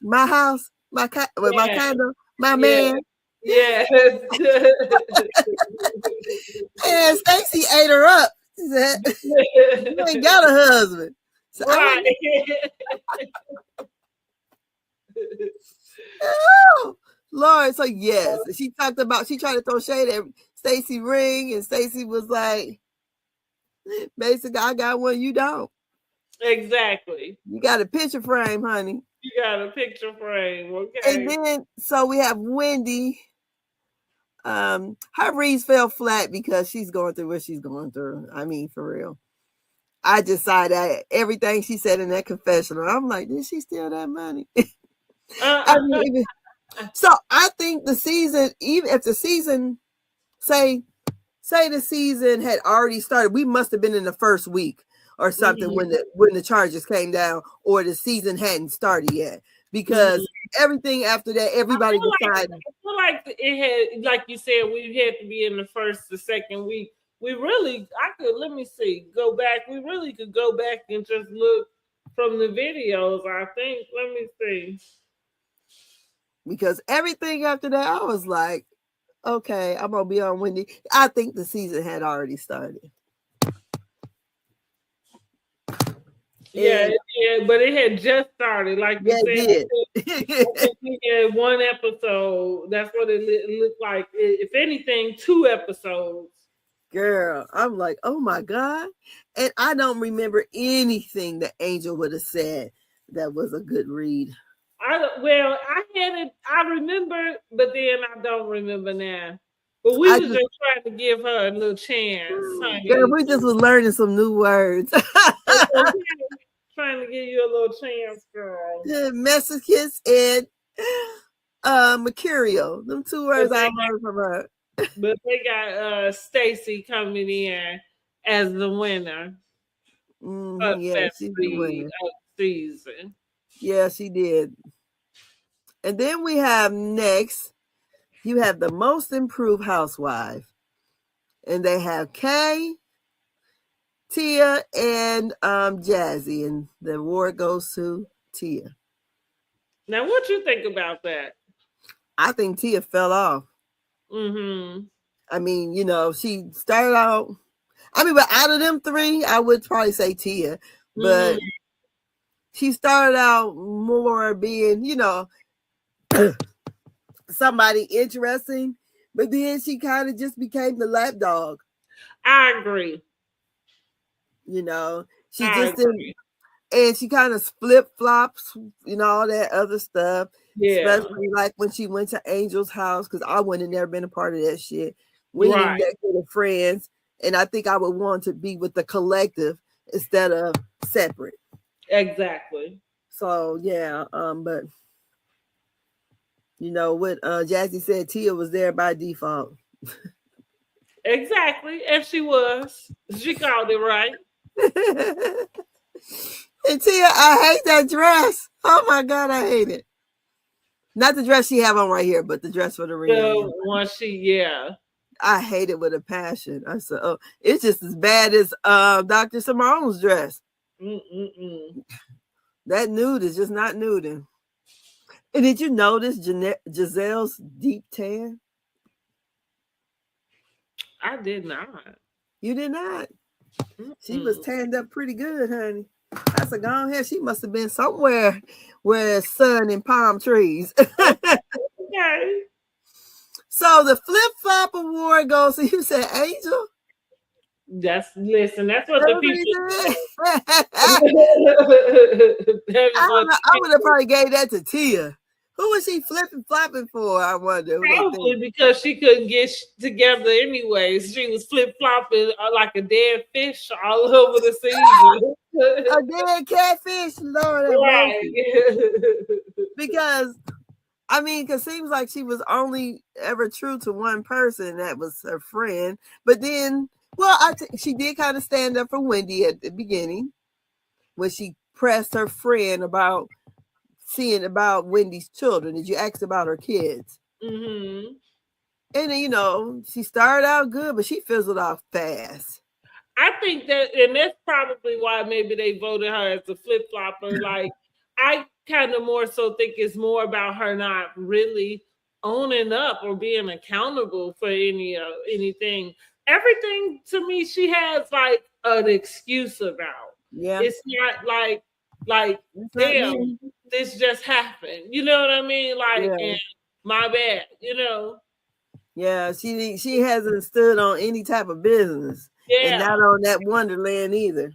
My house, my condo, my man. Yes. And Stacey ate her up. She said, "You ain't got a husband." So right. Oh, Lord. So yes, she tried to throw shade at Stacey ring, and Stacey was like, basically, I got one, you don't. Exactly. You got a picture frame, honey. You got a picture frame, okay. And then so we have Wendy. Her reads fell flat because she's going through what she's going through. I mean, for real. I decided everything she said in that confessional. I'm like, did she steal that money? So I think the season, even if the season, say the season had already started, we must have been in the first week or something when the charges came down, or the season hadn't started yet, because everything after that, everybody decided. I feel like it had, like you said, we had to be in the first or second week. We really, let me see, go back. We really could go back and just look from the videos, I think. Let me see. Because everything after that, I was like, okay, I'm gonna be on Wendy. I think the season had already started. Yeah, but it had just started. Like you said, we had 1 episode. That's what it looked like. If anything, 2 episodes. Girl, I'm like, oh my God. And I don't remember anything that Angel would have said that was a good read. I had it. I remember, but then I don't remember now. But we was just trying to give her a little chance, honey. Girl, we just was learning some new words. Trying to give you a little chance, girl. Messages and Mercurial. Them 2 words I learned from her. But they got Stacey coming in as the winner. Yeah, she's the winner. Season. Yeah, she did. And then we have next, you have the most improved housewife. And they have Kay, Tia, and Jazzy. And the award goes to Tia. Now, what you think about that? I think Tia fell off. I mean, she started out. But out of them 3, I would probably say Tia. But she started out more being, somebody interesting. But then she kind of just became the lapdog. I agree. She just didn't. And she kind of flip-flops, all that other stuff. Yeah. Especially like when she went to Angel's house, because I wouldn't have never been a part of that shit. We didn't get to the friends. And I think I would want to be with the collective instead of separate. Exactly. So yeah, but what Jazzy said, Tia was there by default. Exactly. And she was. She called it right. And Tia, I hate that dress. Oh my God, I hate it. Not the dress she have on right here, but the dress for the reunion. I hate it with a passion. I said, oh, it's just as bad as Dr. Simone's dress. That nude is just not nuding. And did you notice Gizelle's deep tan? I did not. You did not? She was tanned up pretty good, honey. I said, go on here. She must have been somewhere where there's sun and palm trees. Okay. So the flip flop award goes to, you said Angel? Listen, that's what the people I would have probably gave that to Tia. Who was she flipping flopping for? I wonder. Probably because she couldn't get together anyways. She was flip flopping like a dead fish all over the season. A dead catfish, Lord have mercy. Because I mean, because it seems like she was only ever true to one person, that was her friend. But then, well, she did kind of stand up for Wendy at the beginning when she pressed her friend about seeing about Wendy's children. Did you ask about her kids? Mm-hmm. And then, she started out good, but she fizzled out fast. I think that, and that's probably why maybe they voted her as a flip flopper. Like, I kind of more so think it's more about her not really owning up or being accountable for anything. Everything to me, she has like an excuse about. Yeah, it's not like damn, this just happened. You know what I mean? Like, and my bad. Yeah, she hasn't stood on any type of business, and not on that Wonderland either.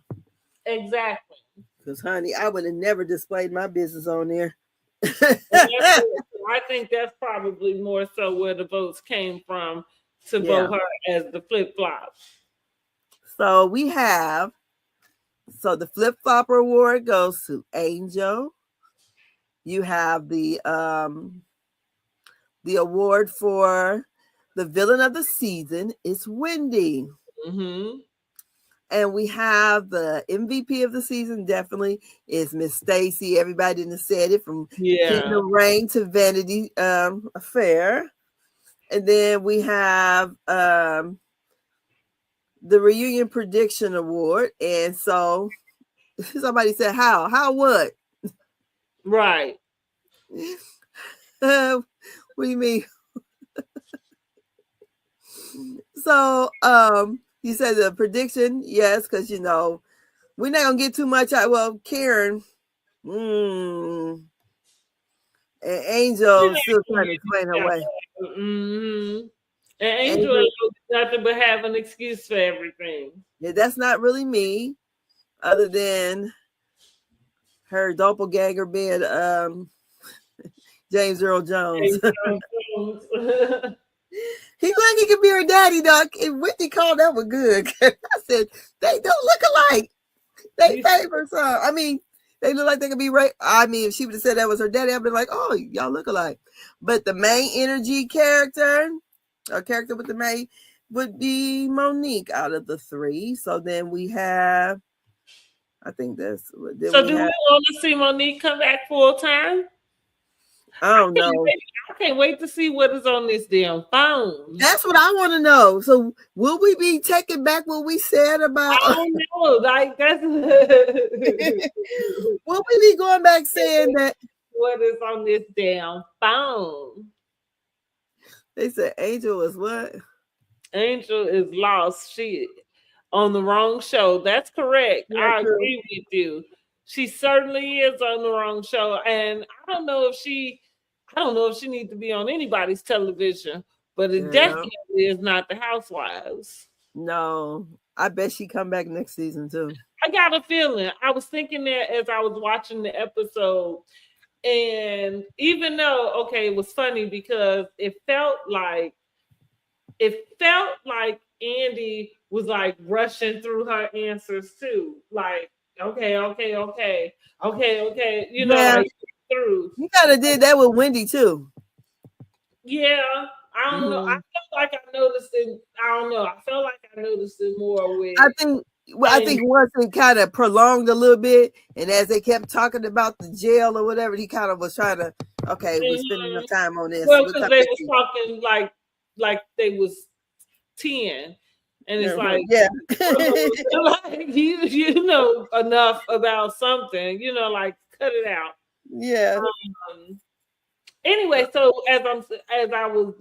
Exactly. Because, honey, I would have never displayed my business on there. I think that's probably more so where the votes came from to vote her as the flip flop. So we have, the flip flopper award goes to Angel. You have the award for the villain of the season is Wendy. Mm-hmm. And we have the MVP of the season, definitely, is Miss Stacey. Everybody didn't said it, from Kingdom Reign to Vanity Affair. And then we have the Reunion Prediction Award. And so somebody said, how what? Right. What do you mean? So you said the prediction, yes, because we're not gonna get too much out. Well, Karen, and Angel still trying to explain her way. Mm-hmm. And Angel ain't nothing but have an excuse for everything. Yeah, that's not really me, other than her doppelganger being James Earl Jones. He like he could be her daddy, dog. And Whitney called that one good. I said, they don't look alike. They favor some. I mean, they look like they could be right. I mean, if she would have said that was her daddy, I'd be like, oh, y'all look alike. But the main energy character, a character with the main, would be Monique out of the three. So then we have, I think that's. So do we want to see Monique come back full time? I don't know. I can't wait to see what is on this damn phone. That's what I want to know. So will we be taking back what we said about? I don't know. Like that's. Will we be going back saying that? What is on this damn phone? They said Angel is what? Angel is lost. She on the wrong show. That's correct. Yeah, I agree with you. She certainly is on the wrong show, and I don't know if she needs to be on anybody's television, but it definitely is not the Housewives. No, I bet she come back next season too. I got a feeling. I was thinking that as I was watching the episode, and even though it was funny because it felt like Andy was like rushing through her answers too, like. Okay. Like through. You kind of did that with Wendy too. Yeah, I don't know. I felt like I noticed it. I don't know. I felt like I noticed it more with. I think once it kind of prolonged a little bit, and as they kept talking about the jail or whatever, he kind of was trying to. Okay, we're spending enough time on this. Well, because they was talking like they was 10. And it's like, like you know enough about something, like cut it out. Yeah. Anyway, so as I was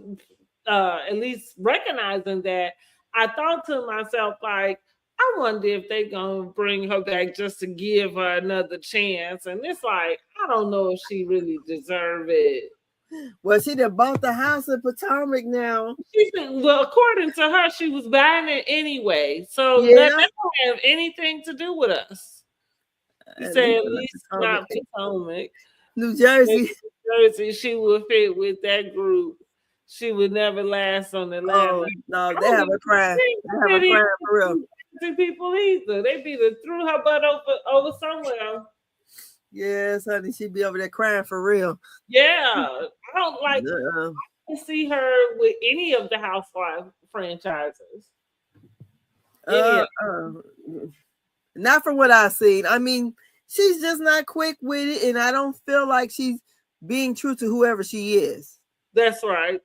at least recognizing that, I thought to myself like, I wonder if they gonna bring her back just to give her another chance. And it's like, I don't know if she really deserve it. Well, she done bought the house in Potomac now. She said, well, according to her, she was buying it anyway. So that don't have anything to do with us. She said, at least not Potomac. New Jersey. New Jersey, she would fit with that group. She would never last on the land. Oh, no, they have a crime. They have a crime for real. People either. They be threw her butt over somewhere. Yes, honey, she be over there crying for real. Yeah, I don't like to see her with any of the Housewives franchises. Not from what I've seen. I mean, she's just not quick with it, and I don't feel like she's being true to whoever she is. That's right.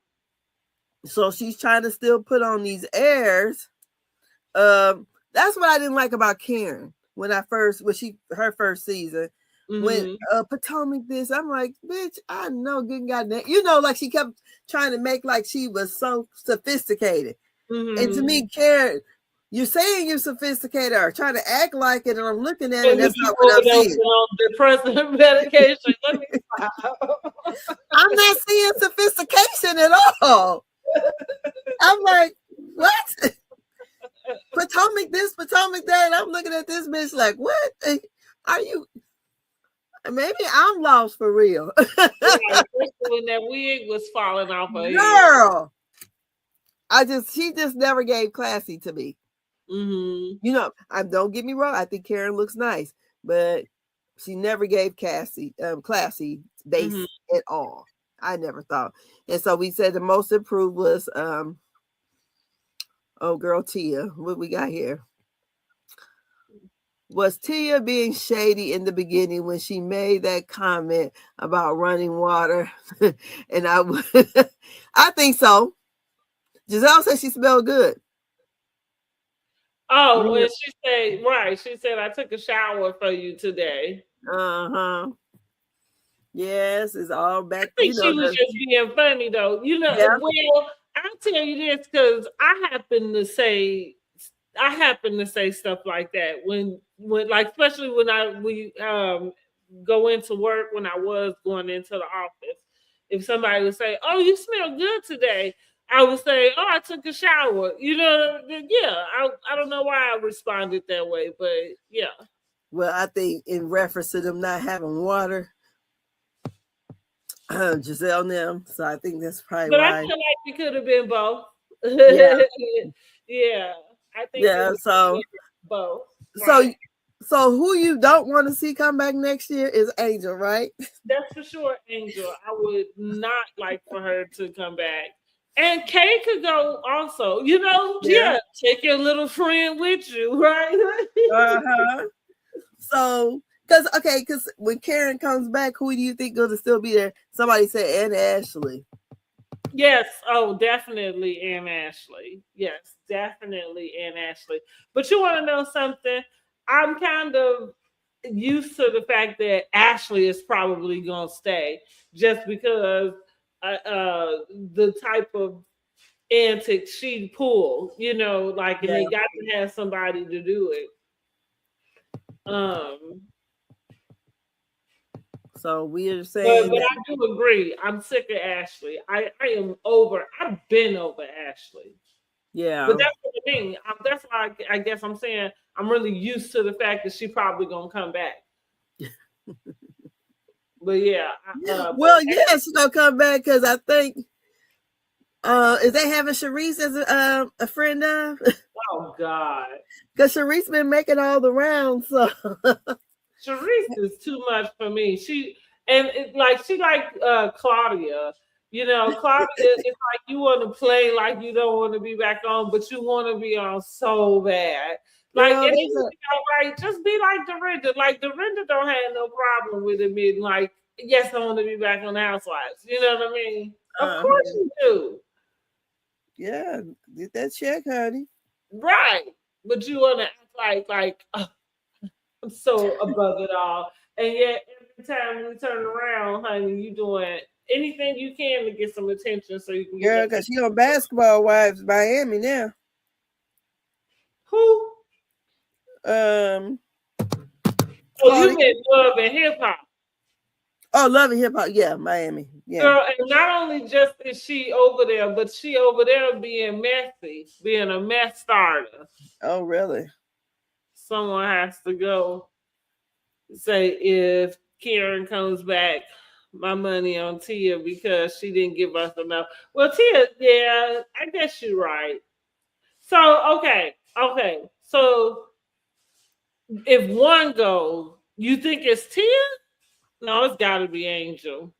So she's trying to still put on these airs. That's what I didn't like about Karen her first season. Mm-hmm. When Potomac this, I'm like, bitch, I know good goddamn, like she kept trying to make like she was so sophisticated. Mm-hmm. And to me, Karen, you're saying you're sophisticated or trying to act like it, and I'm looking at it, that's not what I'm seeing. Depressant medication. Let me stop. I'm not seeing sophistication at all. I'm like, what? Potomac this, Potomac that. I'm looking at this bitch like, what are you? Maybe I'm lost for real. When that wig was falling off her girl, she just never gave classy to me. Mm-hmm. Don't get me wrong. I think Karen looks nice, but she never gave classy base at all. I never thought. And so we said the most improved was Tia. What we got here? Was Tia being shady in the beginning when she made that comment about running water? And I think so. Gizelle said she smelled good. Oh, and she said, right. She said, I took a shower for you today. Uh-huh. Yes, it's all back. I think she was just being funny, though. Well, I'll tell you this because I happen to say stuff like that when like, especially when we go into work, when I was going into the office. If somebody would say, "Oh, you smell good today," I would say, "Oh, I took a shower." I don't know why I responded that way, but yeah. Well, I think in reference to them not having water, Gizelle and them. So I think that's probably why. I feel like it could have been both. Yeah. Yeah. I think so both. Right. So who you don't want to see come back next year is Angel, right? That's for sure, Angel. I would not like for her to come back. And Kay could go also, take your little friend with you, right? Uh-huh. So, because when Karen comes back, who do you think going to still be there? Somebody said Aunt Ashley. Yes. Oh, definitely Aunt Ashley. Yes, definitely Aunt Ashley. But you want to know something? I'm kind of used to the fact that Ashley is probably going to stay just because the type of antics she pulled, and they got to have somebody to do it. So we are saying, but I do agree. I'm sick of Ashley. I've been over Ashley. Yeah, but that's what I mean. That's why I guess I'm saying I'm really used to the fact that she probably gonna come back. But yeah, she's gonna come back because I think is they having Sharice as a friend of? Oh God, because Sharice been making all the rounds. So Sharice is too much for me. She like Claudia. Claudia is like you want to play like you don't want to be back on, but you want to be on so bad. Like, just be like Dorinda. Like, Dorinda don't have no problem with admitting, like, yes, I want to be back on the Housewives. You know what I mean? Of course you do. Yeah, get that check, honey. Right. But you want to act like I'm so above it all. And yet, every time we turn around, honey, you doing anything you can to get some attention so you can get. Girl, because she on Basketball Wives Miami now. Who? Oh, you meant Love and Hip Hop. Oh, Love and Hip Hop. Yeah, Miami. Yeah. Girl, and not only just is she over there, but she over there being messy, being a mess starter. Oh, really? Someone has to go say, if Karen comes back, my money on Tia because she didn't give us enough. Well, Tia, yeah, I guess you're right. So, okay. So if one goes, you think it's Tia? No, it's got to be Angel.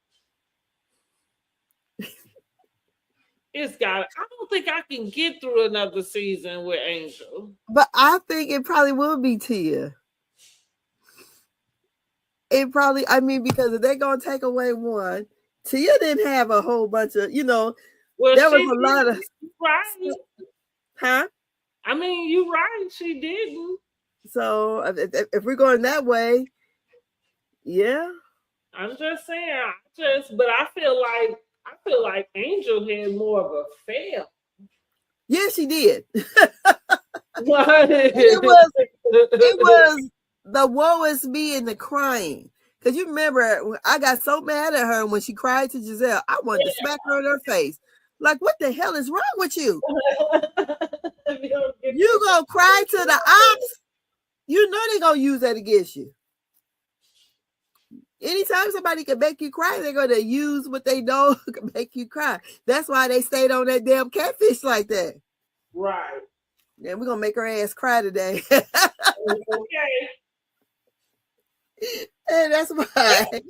It's got. I don't think I can get through another season with Angel. But I think it probably will be Tia. It probably, I mean, because if they're gonna take away one, Tia didn't have a whole bunch of, well, there was a lot of right. Huh? I mean, you're right. She didn't. So if we're going that way, yeah. I'm just saying. But I feel like Angel had more of a fail. Yeah, she did. it was the woe is me and the crying. Because you remember, I got so mad at her when she cried to Gizelle. I wanted to smack her in her face. Like, what the hell is wrong with you? You gonna cry to the ops? You know they're gonna use that against you. Anytime somebody can make you cry, they're gonna use what they know can make you cry. That's why they stayed on that damn catfish like that. Right. Yeah, we're gonna make her ass cry today. Okay. And that's why. I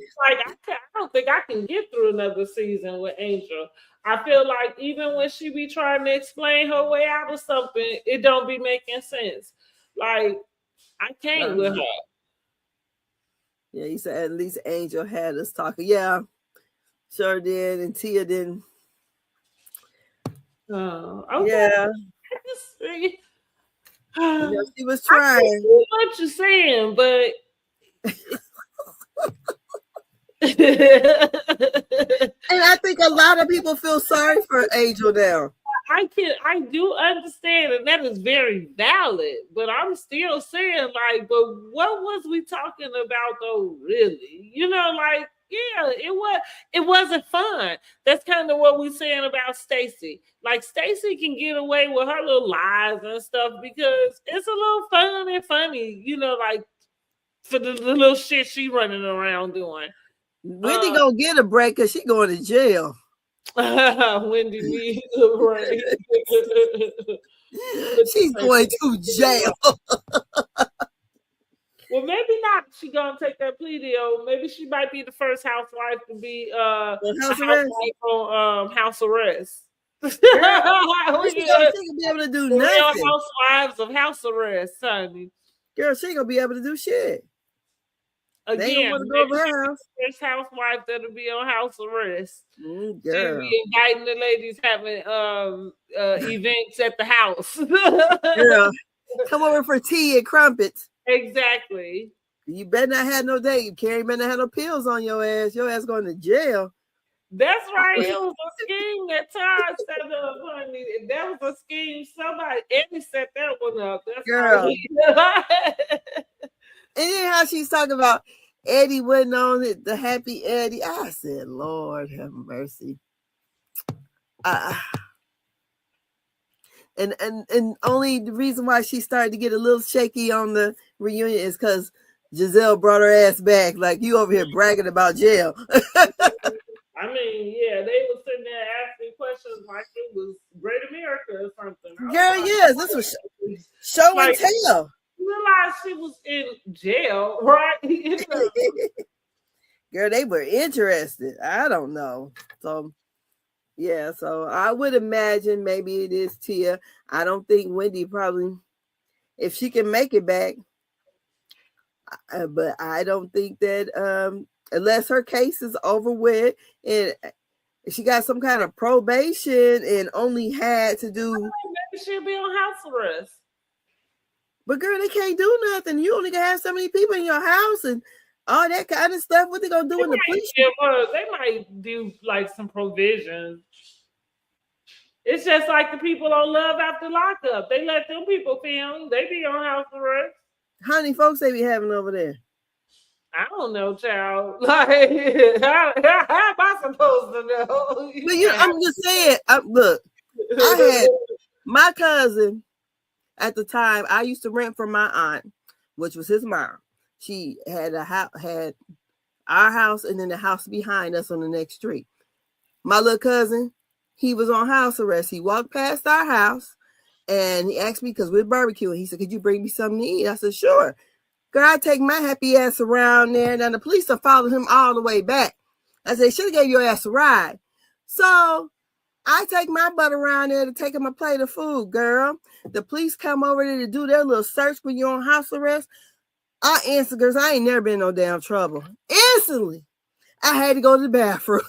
don't think I can get through another season with Angel. I feel like even when she be trying to explain her way out of something, it don't be making sense. Like, I can't with her. Yeah, he said at least Angel had us talking. Yeah, sure did. And Tia didn't. Oh, okay. Yeah. She was trying. I see what you're saying, but and I think a lot of people feel sorry for Angel now. I do understand, and that is very valid. But I'm still saying, like, but what was we talking about though? Really, like, yeah, it wasn't fun. That's kind of what we're saying about Stacey. Like, Stacey can get away with her little lies and stuff because it's a little fun and funny, like for the little shit she running around doing. Wendy gonna get a break because she going to jail. Wendy needs a break. She's going to jail. Well, maybe not. She gonna take that plea deal. Maybe she might be the first housewife to be house arrest. She can be able to do nothing. Housewives of house arrest, honey. Girl, she ain't gonna be able to do shit. Again, first housewife that'll be on house arrest. Girl. She'll be inviting the ladies having events at the house. Girl, come over for tea and crumpets. Exactly. You better not have no day. Carrie better not have no pills on your ass. Your ass going to jail. That's right. It was a scheme that Todd set up, honey. That was a scheme. Eddie set that one up. That's girl. And then how she's talking about Eddie wasn't on it, the happy Eddie. I said, Lord have mercy. And only the reason why she started to get a little shaky on the reunion is because Gizelle brought her ass back. Like, you over here bragging about jail. I mean, yeah, they were sitting there asking questions like it was Great America or something. Girl, yes, this was show and tell. You realize she was in jail, right? Girl, they were interested. I don't know. So, yeah, so I would imagine maybe it is Tia. I don't think Wendy probably, if she can make it back, but I don't think that unless her case is over with and she got some kind of probation and only had to do. Maybe she'll be on house arrest. But girl, they can't do nothing. You only can have so many people in your house and all that kind of stuff. What they gonna do in the police? They might do like some provisions. It's just like the people on Love After Lockup. They let them people film. They be on house arrest. How many folks they be having over there? I don't know, child. Like, how am I supposed to know? But I'm just saying. Look, I had my cousin at the time. I used to rent from my aunt, which was his mom. She had had our house and then the house behind us on the next street. My little cousin, he was on house arrest. He walked past our house and he asked me because we're barbecuing. He said, "Could you bring me something to eat?" I said, "Sure." Girl, I take my happy ass around there, and then the police have followed him all the way back. I said, "Should have gave your ass a ride." So I take my butt around there to take him a plate of food, girl. The police come over there to do their little search when you're on house arrest. I answer, girls, I ain't never been in no damn trouble. Instantly, I had to go to the bathroom.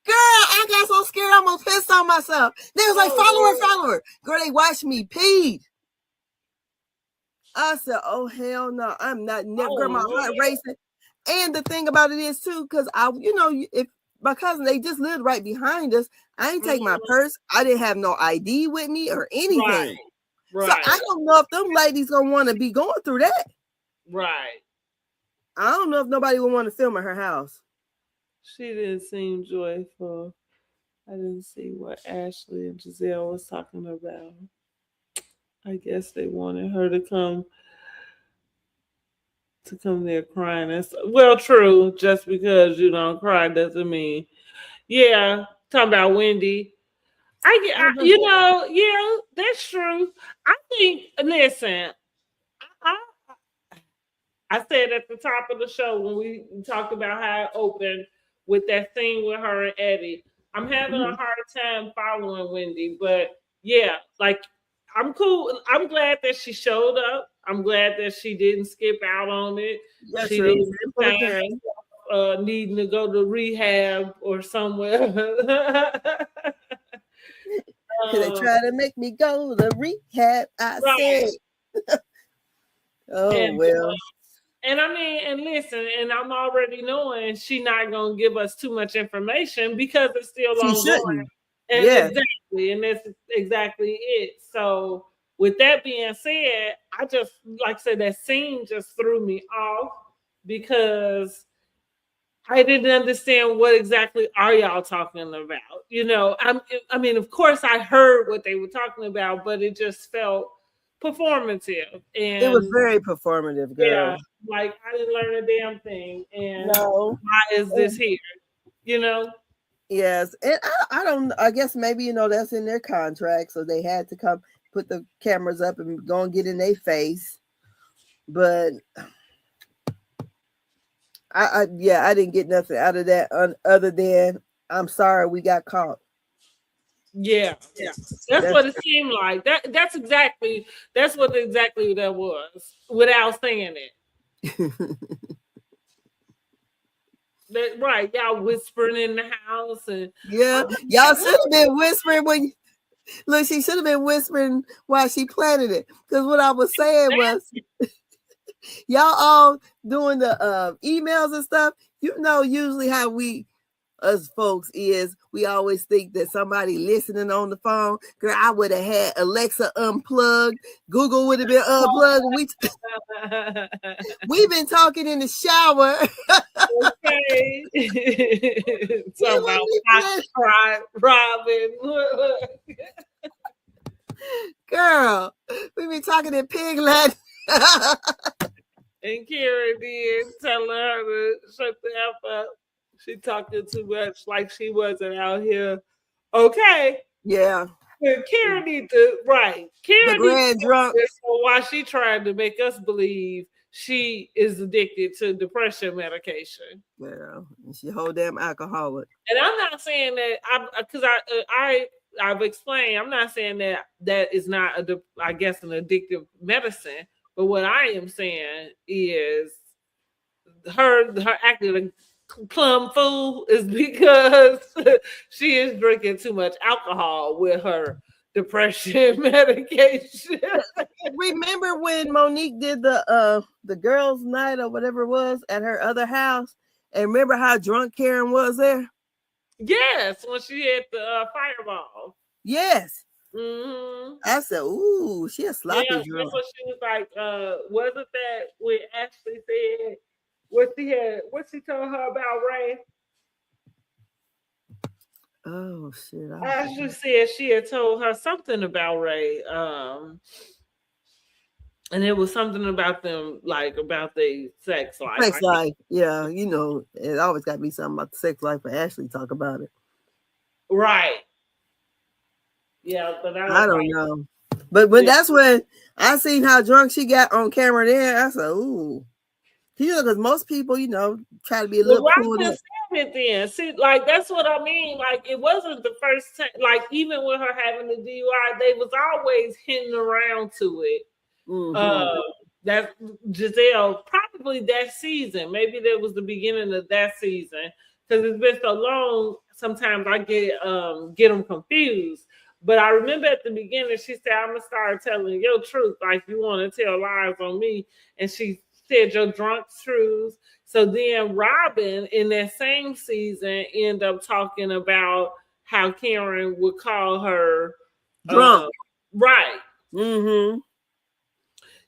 Girl, I got so scared I almost pissed on myself. They was like, follow her. Girl, they watched me pee. I said, oh, hell no. I'm not never. Girl, my heart racing. And the thing about it is, too, because if my cousin, they just lived right behind us. I didn't take my purse. I didn't have no ID with me or anything. Right. So I don't know if them ladies going to want to be going through that. Right. I don't know if nobody would want to film at her house. She didn't seem joyful. I didn't see what Ashley and Gizelle was talking about. I guess they wanted her to come there crying. Well, true. Just because you don't cry doesn't mean. Yeah, talking about Wendy. Yeah, that's true. I think. Listen, I said at the top of the show when we talked about how it opened with that scene with her and Eddie. I'm having a hard time following Wendy, but yeah, like I'm cool. I'm glad that she showed up. I'm glad that she didn't skip out on it. That's she true. Didn't find needing to go to rehab or somewhere. They try to make me go to rehab. I said, oh, well. And I mean, and listen, and I'm already knowing she's not going to give us too much information because it's still ongoing. And exactly, and that's exactly it. So with that being said, I just, like I said, that scene just threw me off because I didn't understand what exactly are y'all talking about. I mean, of course I heard what they were talking about, but it just felt performative. And it was very performative, girl. Yeah, like I didn't learn a damn thing. And why is this here? Yes. And I guess maybe, that's in their contract. So they had to come put the cameras up and go and get in their face. But I didn't get nothing out of that other than I'm sorry we got caught. Yeah. That's what it seemed like. That's what exactly that was without saying it. Right, y'all whispering in the house and y'all should have been whispering when. Look, she should have been whispering while she planted it. Because what I was saying was, y'all all doing the emails and stuff. Usually how we, us folks, is we always think that somebody listening on the phone. Girl, I would have had Alexa unplugged. Google would have been unplugged. We've been talking in the shower. Okay. Talking about Robin. Girl, we've been talking in pig Latin. And Karen did telling her to shut the F up. She talking too much like she wasn't out here. Okay. Yeah. Karen need to, right. Karen the grand drunk. Why she trying to make us believe she is addicted to depression medication. Yeah, she whole damn alcoholic. And I'm not saying that I've explained. I'm not saying that is not an addictive medicine. But what I am saying is her acting a plum fool is because she is drinking too much alcohol with her depression medication. Remember when Monique did the girls' night or whatever it was at her other house, and remember how drunk Karen was there? Yes, when she had the fireball. Yes. Mm-hmm. I said, ooh, she a sloppy Yeah, drunk. so she was like, wasn't that when Ashley said what she told her about Ray? Oh shit! Ashley said she had told her something about Ray. And it was something about them, like about their sex life. Sex life, yeah. You know, it always got to be something about the sex life for Ashley talk about it. Right. Yeah, but I don't know. But when that's when I seen how drunk she got on camera there, I said, ooh. You know, because most people, you know, try to be a little cool. It then. See, like that's what I mean. Like it wasn't the first time. Like even with her having the DUI, they was always hinting around to it. That Gizelle probably that season. Maybe that was the beginning of that season because it's been so long. Sometimes I get them confused. But I remember at the beginning she said, "I'm gonna start telling your truth. Like you want to tell lies on me," and she said your drunk truths. So then Robin in that same season ended up talking about how Karen would call her drunk. Right. Mm-hmm.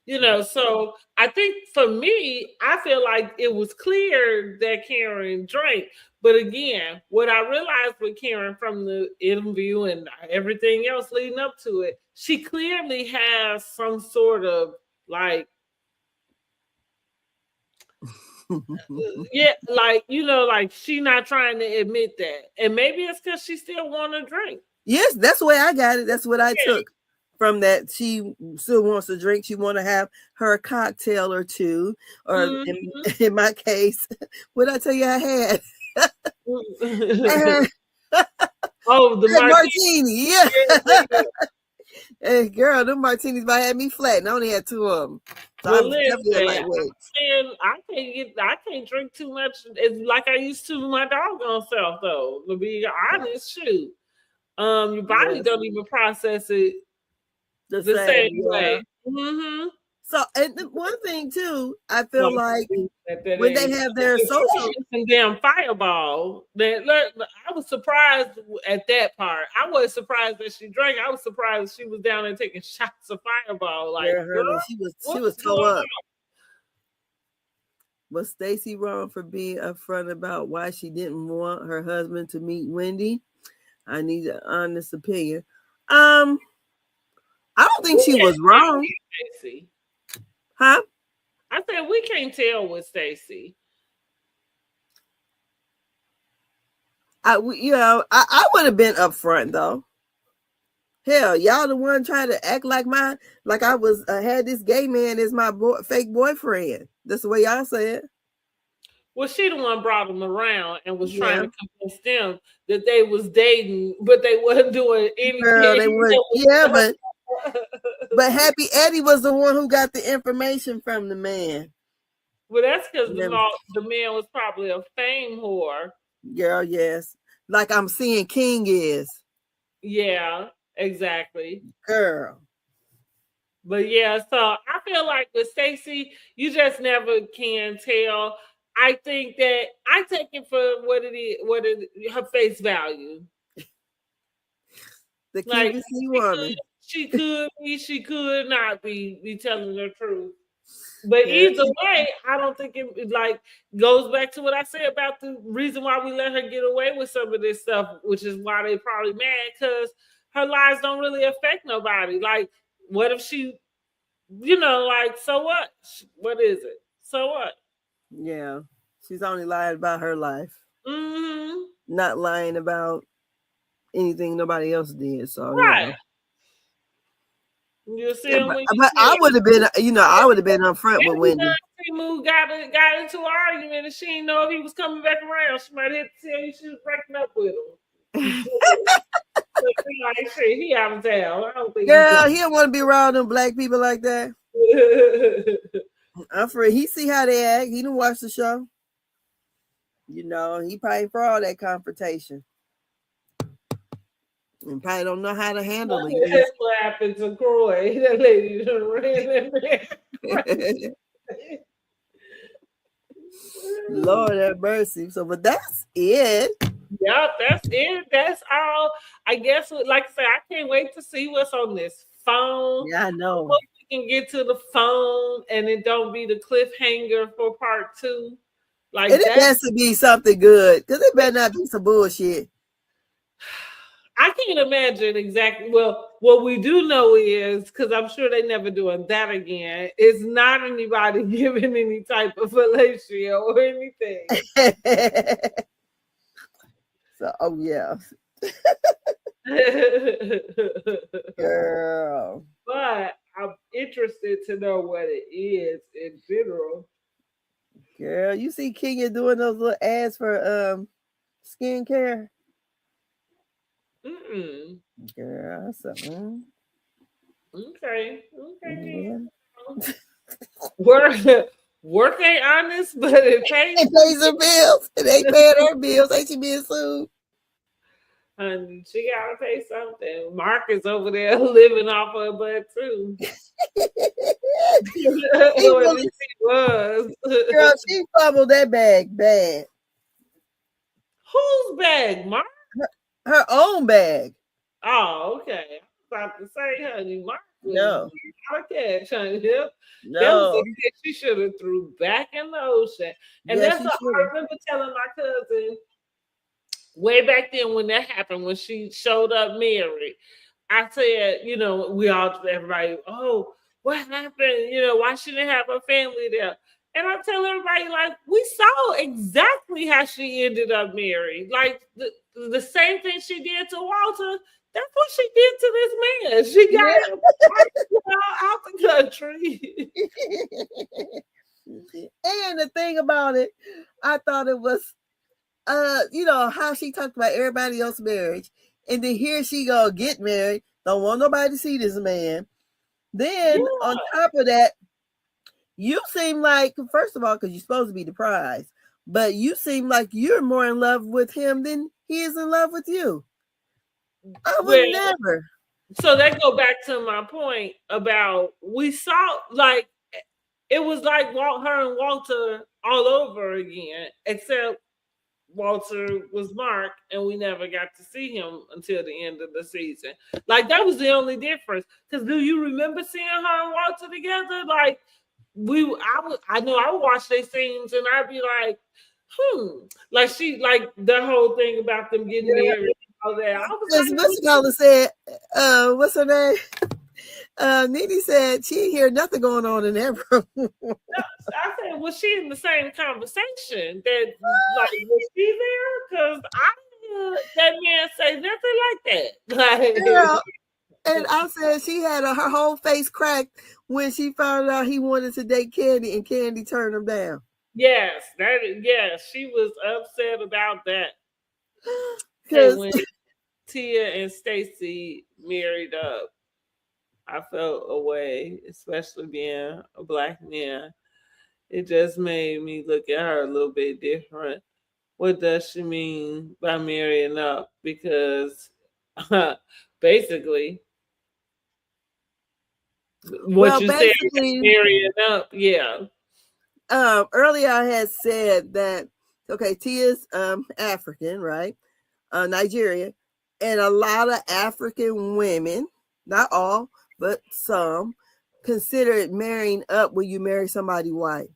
You know, so I think for me, I feel like it was clear that Karen drank. But again, what I realized with Karen from the interview and everything else leading up to it, she clearly has some sort of like yeah, like you know, like she not trying to admit that, and maybe it's because she still want to drink. Yes, that's the way I got it. That's what I took from that. She still wants to drink. She want to have her cocktail or two, or in my case, what I tell you, I had. Oh, the martini, yeah. Hey, girl, them martinis might have me flat, and I only had 2 of them. So well, I was definitely lightweight. I can't drink too much. It's like I used to my doggone self, though. To be honest, shoot, your body don't even process it the same way. Mm-hmm. So, and one thing too, I feel like when they have their social damn fireball, I was surprised at that part. I wasn't surprised that she drank. I was surprised she was down there taking shots of fireball. Like, girl, she was toe up. Was Stacey wrong for being upfront about why she didn't want her husband to meet Wendy? I need an honest opinion. I don't think she was wrong. Stacey. Huh? I said we can't tell with Stacey. I would have been upfront though. Hell, y'all the one trying to act like I was had this gay man as my fake boyfriend. That's the way y'all say it. Well, she the one brought them around and was trying to convince them that they was dating, but they wasn't doing anything. Girl, they were, but Happy Eddie was the one who got the information from the man. Well, that's because the man was probably a fame whore. Girl, yes. Like I'm seeing King is. Yeah, exactly. Girl. But yeah, so I feel like with Stacey, you just never can tell. I think that I take it for what it is, her face value. The QVC woman. She could not be telling the truth. But either way, I don't think it like goes back to what I said about the reason why we let her get away with some of this stuff, which is why they probably mad because her lies don't really affect nobody. Like, what if she, like, so what? What is it? So what? Yeah, she's only lying about her life, not lying about anything nobody else did. So right. You see, but I would have been, I would have been upfront with Wendy. Timu got into an argument, and she didn't know if he was coming back around. She might have to tell you she was breaking up with him. Like, shit, he out of town. I don't think girl, he don't want to be around them black people like that. I'm afraid he see how they act. He didn't watch the show. He probably for all that confrontation. And probably don't know how to handle it. That's what happened to Croy. That lady ran that man. Lord have mercy. So, but that's it. Yep, that's it. That's all. I guess, like I said, I can't wait to see what's on this phone. Yeah, I I know. hope we can get to the phone and it don't be the cliffhanger for part 2. Like And it that. has to be something good, because it better not be some bullshit. I can't imagine exactly. Well, what we do know is, because I'm sure they never doing that again, is not anybody giving any type of fellatio or anything. So, oh yeah, girl. But I'm interested to know what it is in general. Girl, you see Kenya doing those little ads for skincare? Mm-mm. Girl, so Okay. yeah. Work, work ain't honest, but it pays. It pays her bills. It ain't paying her bills. Ain't she being sued? And she gotta pay something. Mark is over there living off her butt too. She Or at really, least he was. girl, she fumbled that bag bad. Whose bag, Mark? Her own bag. Oh, okay. I was about to say, honey, Mark was No. not a catch, honey. That was No. a kid she should have threw back in the ocean. And Yeah, that's she what I should. remember telling my cousin way back then when that happened, when she showed up married. I said, everybody, oh, what happened? Why she didn't have her family there? And I tell everybody, like, we saw exactly how she ended up married. Like, the same thing she did to Walter, that's what she did to this man. She got him out the country. And the thing about it, I thought it was, how she talked about everybody else's marriage, and then here she go get married, don't want nobody to see this man. Then on top of that, you seem like, first of all, because you're supposed to be the prize, but you seem like you're more in love with him than he is in love with you. I would never. So that go back to my point about we saw, like, it was like her and Walter all over again, except Walter was Mark, and we never got to see him until the end of the season. Like, that was the only difference. Because do you remember seeing her and Walter together? Like, I know I would watch their scenes and I'd be like, like the whole thing about them getting married and all that. I was like, Miss Caller said, what's her name? Nene said she didn't hear nothing going on in that room. I said, was she in the same conversation? That, like, was she there? Because I didn't hear that man say nothing like that. Girl, and I said she had her whole face cracked when she found out he wanted to date Candy, and Candy turned him down. Yes, she was upset about that. And when Tia and Stacey married up, I felt away, especially being a Black man. It just made me look at her a little bit different. What does she mean by marrying up? Because basically, what you said, marrying up, yeah. Earlier I had said that, okay, Tia's African, right? Nigeria, and a lot of African women, not all, but some, consider marrying up when you marry somebody white.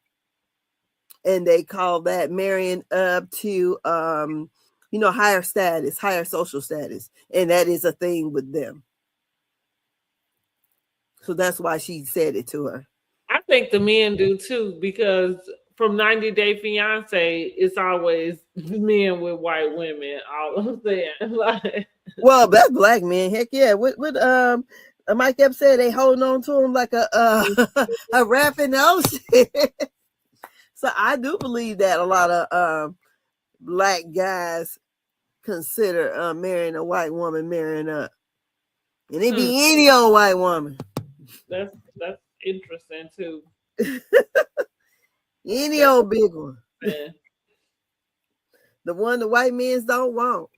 And they call that marrying up to higher status, higher social status. And that is a thing with them. So that's why she said it to her. I think the men do too, because from 90 Day Fiance, it's always men with white women. All I'm saying, like, well, that's Black men. Heck yeah. What Mike Epps said, they holding on to him like a rap in the ocean. So I do believe that a lot of Black guys consider marrying a white woman marrying up, and it be any old white woman. That's interesting too. Any old big one. Yeah. The one the white men don't want.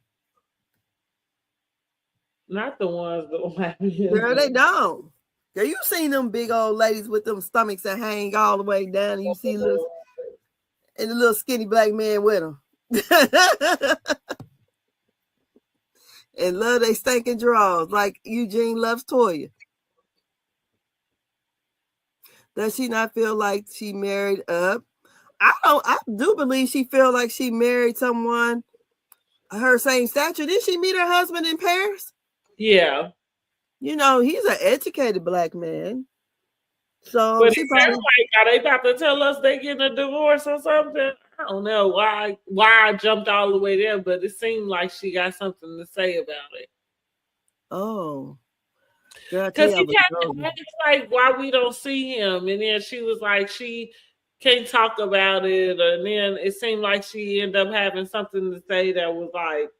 Not the ones the white men. Girl, they don't. Girl, you seen them big old ladies with them stomachs that hang all the way down, and you see the little skinny Black man with them. And love they stinking drawers like Eugene loves Toya. Does she not feel like she married up? I do believe she feel like she married someone her same stature. Did she meet her husband in Paris? Yeah. You know, he's an educated black man. So But she it probably sounds like, are they about to tell us they getting a divorce or something? I don't know why I jumped all the way there, but it seemed like she got something to say about it. oh girl, Because he I kind of acts like why we don't see him. And then she was like, she can't talk about it. And then it seemed like she ended up having something to say that was like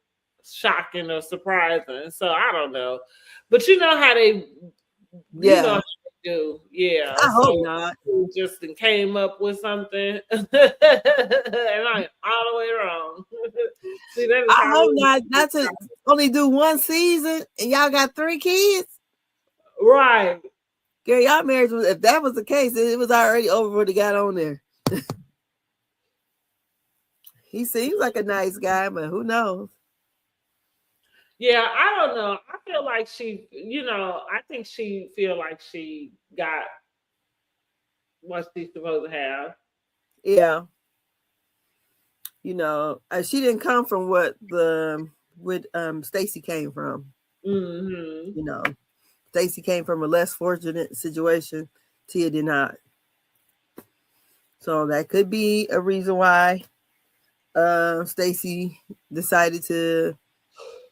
shocking or surprising. So I don't know. But you know how they, you know how they do. Yeah. I hope So not. just came up with something. And I'm all the way wrong. See, that is I hope not to only do one season and y'all got 3 kids. Right. Girl, y'all marriage was, if that was the case, it was already over when they got on there. He seems like a nice guy, but who knows? Yeah, I don't know. I feel like she, I think she feel like she got what she's supposed to have. Yeah. You know, she didn't come from what Stacey came from. Mm-hmm. You know, Stacey came from a less fortunate situation. Tia did not. So that could be a reason why Stacey decided to,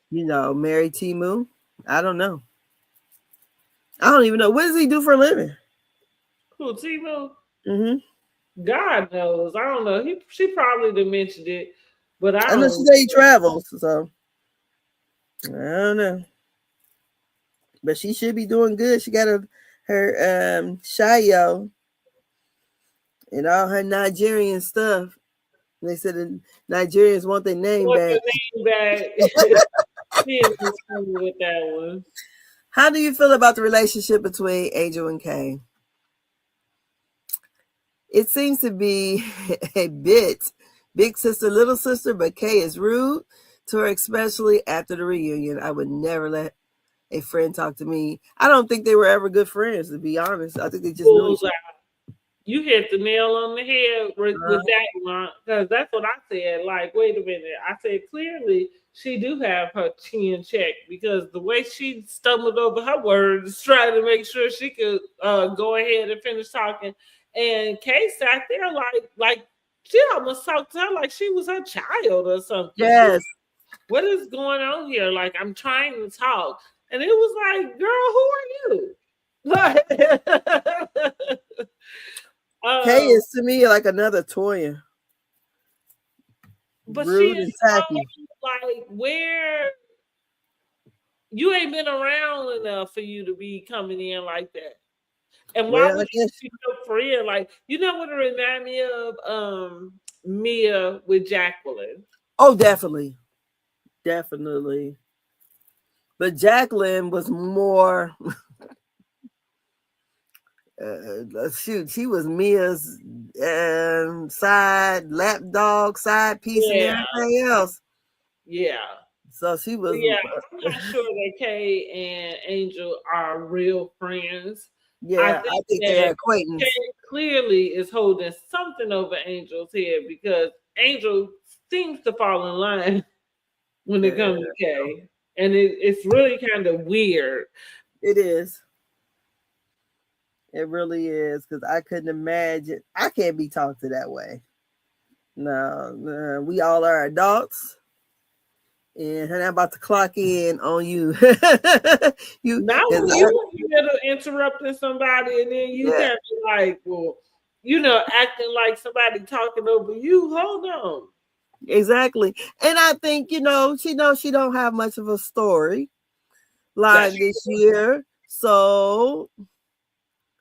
marry Timu. I don't know. I don't even know. What does he do for a living? Who, Timu? Mm-hmm. God knows. I don't know. She probably done mentioned it, but I know don't she said he travels, so I don't know. But she should be doing good. She got her Shayo and all her Nigerian stuff. They said the Nigerians want their name back. She is with that one. How do you feel about the relationship between Angel and Kay? It seems to be a bit big sister, little sister, but Kay is rude to her, especially after the reunion. I would never let a friend talk to me. I don't think they were ever good friends, to be honest. I think they just knew each other. You hit the nail on the head with that one, because that's what I said. Like, wait a minute. I said, clearly, she do have her chin checked, because the way she stumbled over her words, trying to make sure she could go ahead and finish talking. And Kay sat there like she almost talked to her like she was her child or something. Yes. What is going on here? Like, I'm trying to talk. And it was like, girl, who are you? Kay is to me like another Toya. But rude and tacky. Like, where you ain't been around enough for you to be coming in like that. And why would you be so friend? Like, you know what it remind me of? Mia with Jacqueline. Oh, definitely. Definitely. But Jacqueline was more shoot, she was Mia's side lapdog, side piece, and everything else. Yeah. So she was. Yeah, I'm not sure that Kay and Angel are real friends. Yeah, I think they're acquaintance. Kay clearly is holding something over Angel's head, because Angel seems to fall in line when it comes to Kay. And it's really kind of weird. It is. It really is, because I couldn't imagine. I can't be talked to that way. No, we all are adults. And I'm about to clock in on you. You interrupting somebody, and then you kind of like, well, acting like somebody talking over you. Hold on. Exactly. And I think, she knows she don't have much of a story line this year. So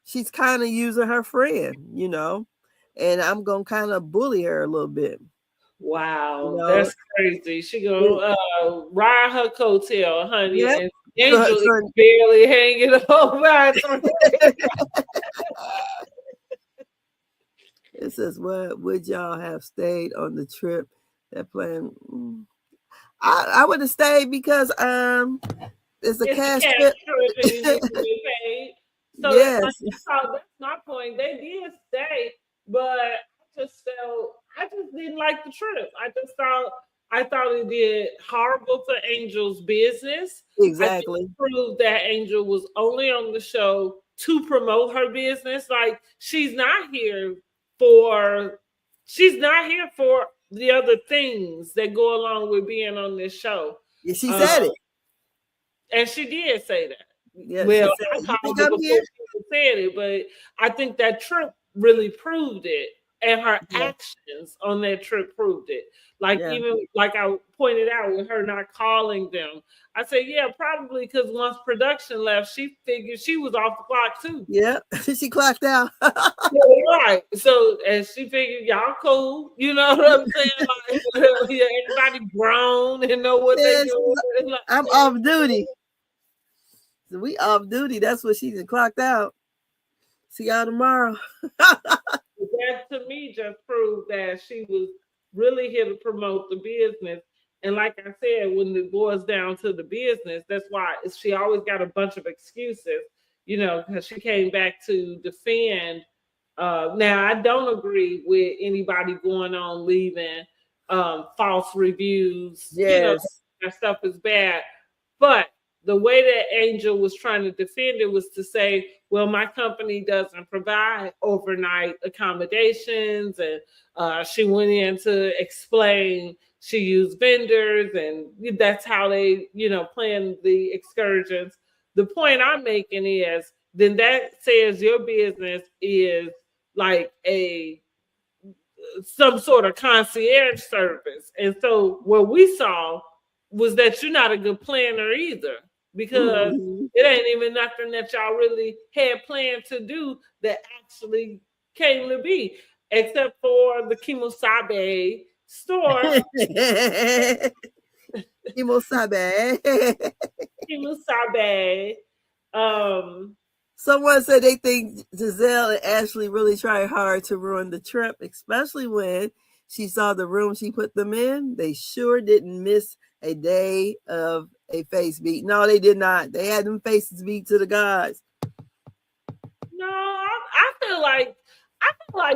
she's kind of using her friend, and I'm going to kind of bully her a little bit. Wow, that's crazy. She gonna ride her coattail, honey. Yep. And Angel is barely hanging on by It says, "What would y'all have stayed on the trip? That plan? I would have stayed because it's a cash trip. So yes, that's my point. They did stay, but I just didn't like the trip. I thought it did horrible for Angel's business. I think Exactly. it proved that Angel was only on the show to promote her business. Like for she's not here for the other things that go along with being on this show. Yeah, she said it. And she did say that. Yeah, Well, she said, I "You think called it I'm before here?" she said it, but I think that trip really proved it. And her Yeah, actions on that trip proved it. Like, yeah, even like I pointed out with her not calling them, I said, yeah, probably because once production left, she figured she was off the clock too. yeah. She clocked out. Yeah, right. So, and she figured y'all cool. You know what I'm saying? Like, yeah, everybody grown and know what they Yeah, do. I'm off duty. So we off duty. That's what she just clocked out. See y'all tomorrow. That to me just proved that she was really here to promote the business. And like I said, when it boils down to the business, that's why she always got a bunch of excuses, because she came back to defend. Now, I don't agree with anybody going on leaving false reviews. Yes. That stuff is bad. But the way that Angel was trying to defend it was to say, well, my company doesn't provide overnight accommodations. And she went in to explain she used vendors and that's how they, plan the excursions. The point I'm making is then that says your business is like some sort of concierge service. And so what we saw was that you're not a good planner either, because it ain't even nothing that y'all really had planned to do that actually came to be, except for the Kimosabe store. Kimosabe. Kimosabe. Someone said they think Gizelle and Ashley really tried hard to ruin the trip, especially when she saw the room she put them in. They sure didn't miss a day of a face beat. No, they did not. They had them faces beat to the gods. No, I feel like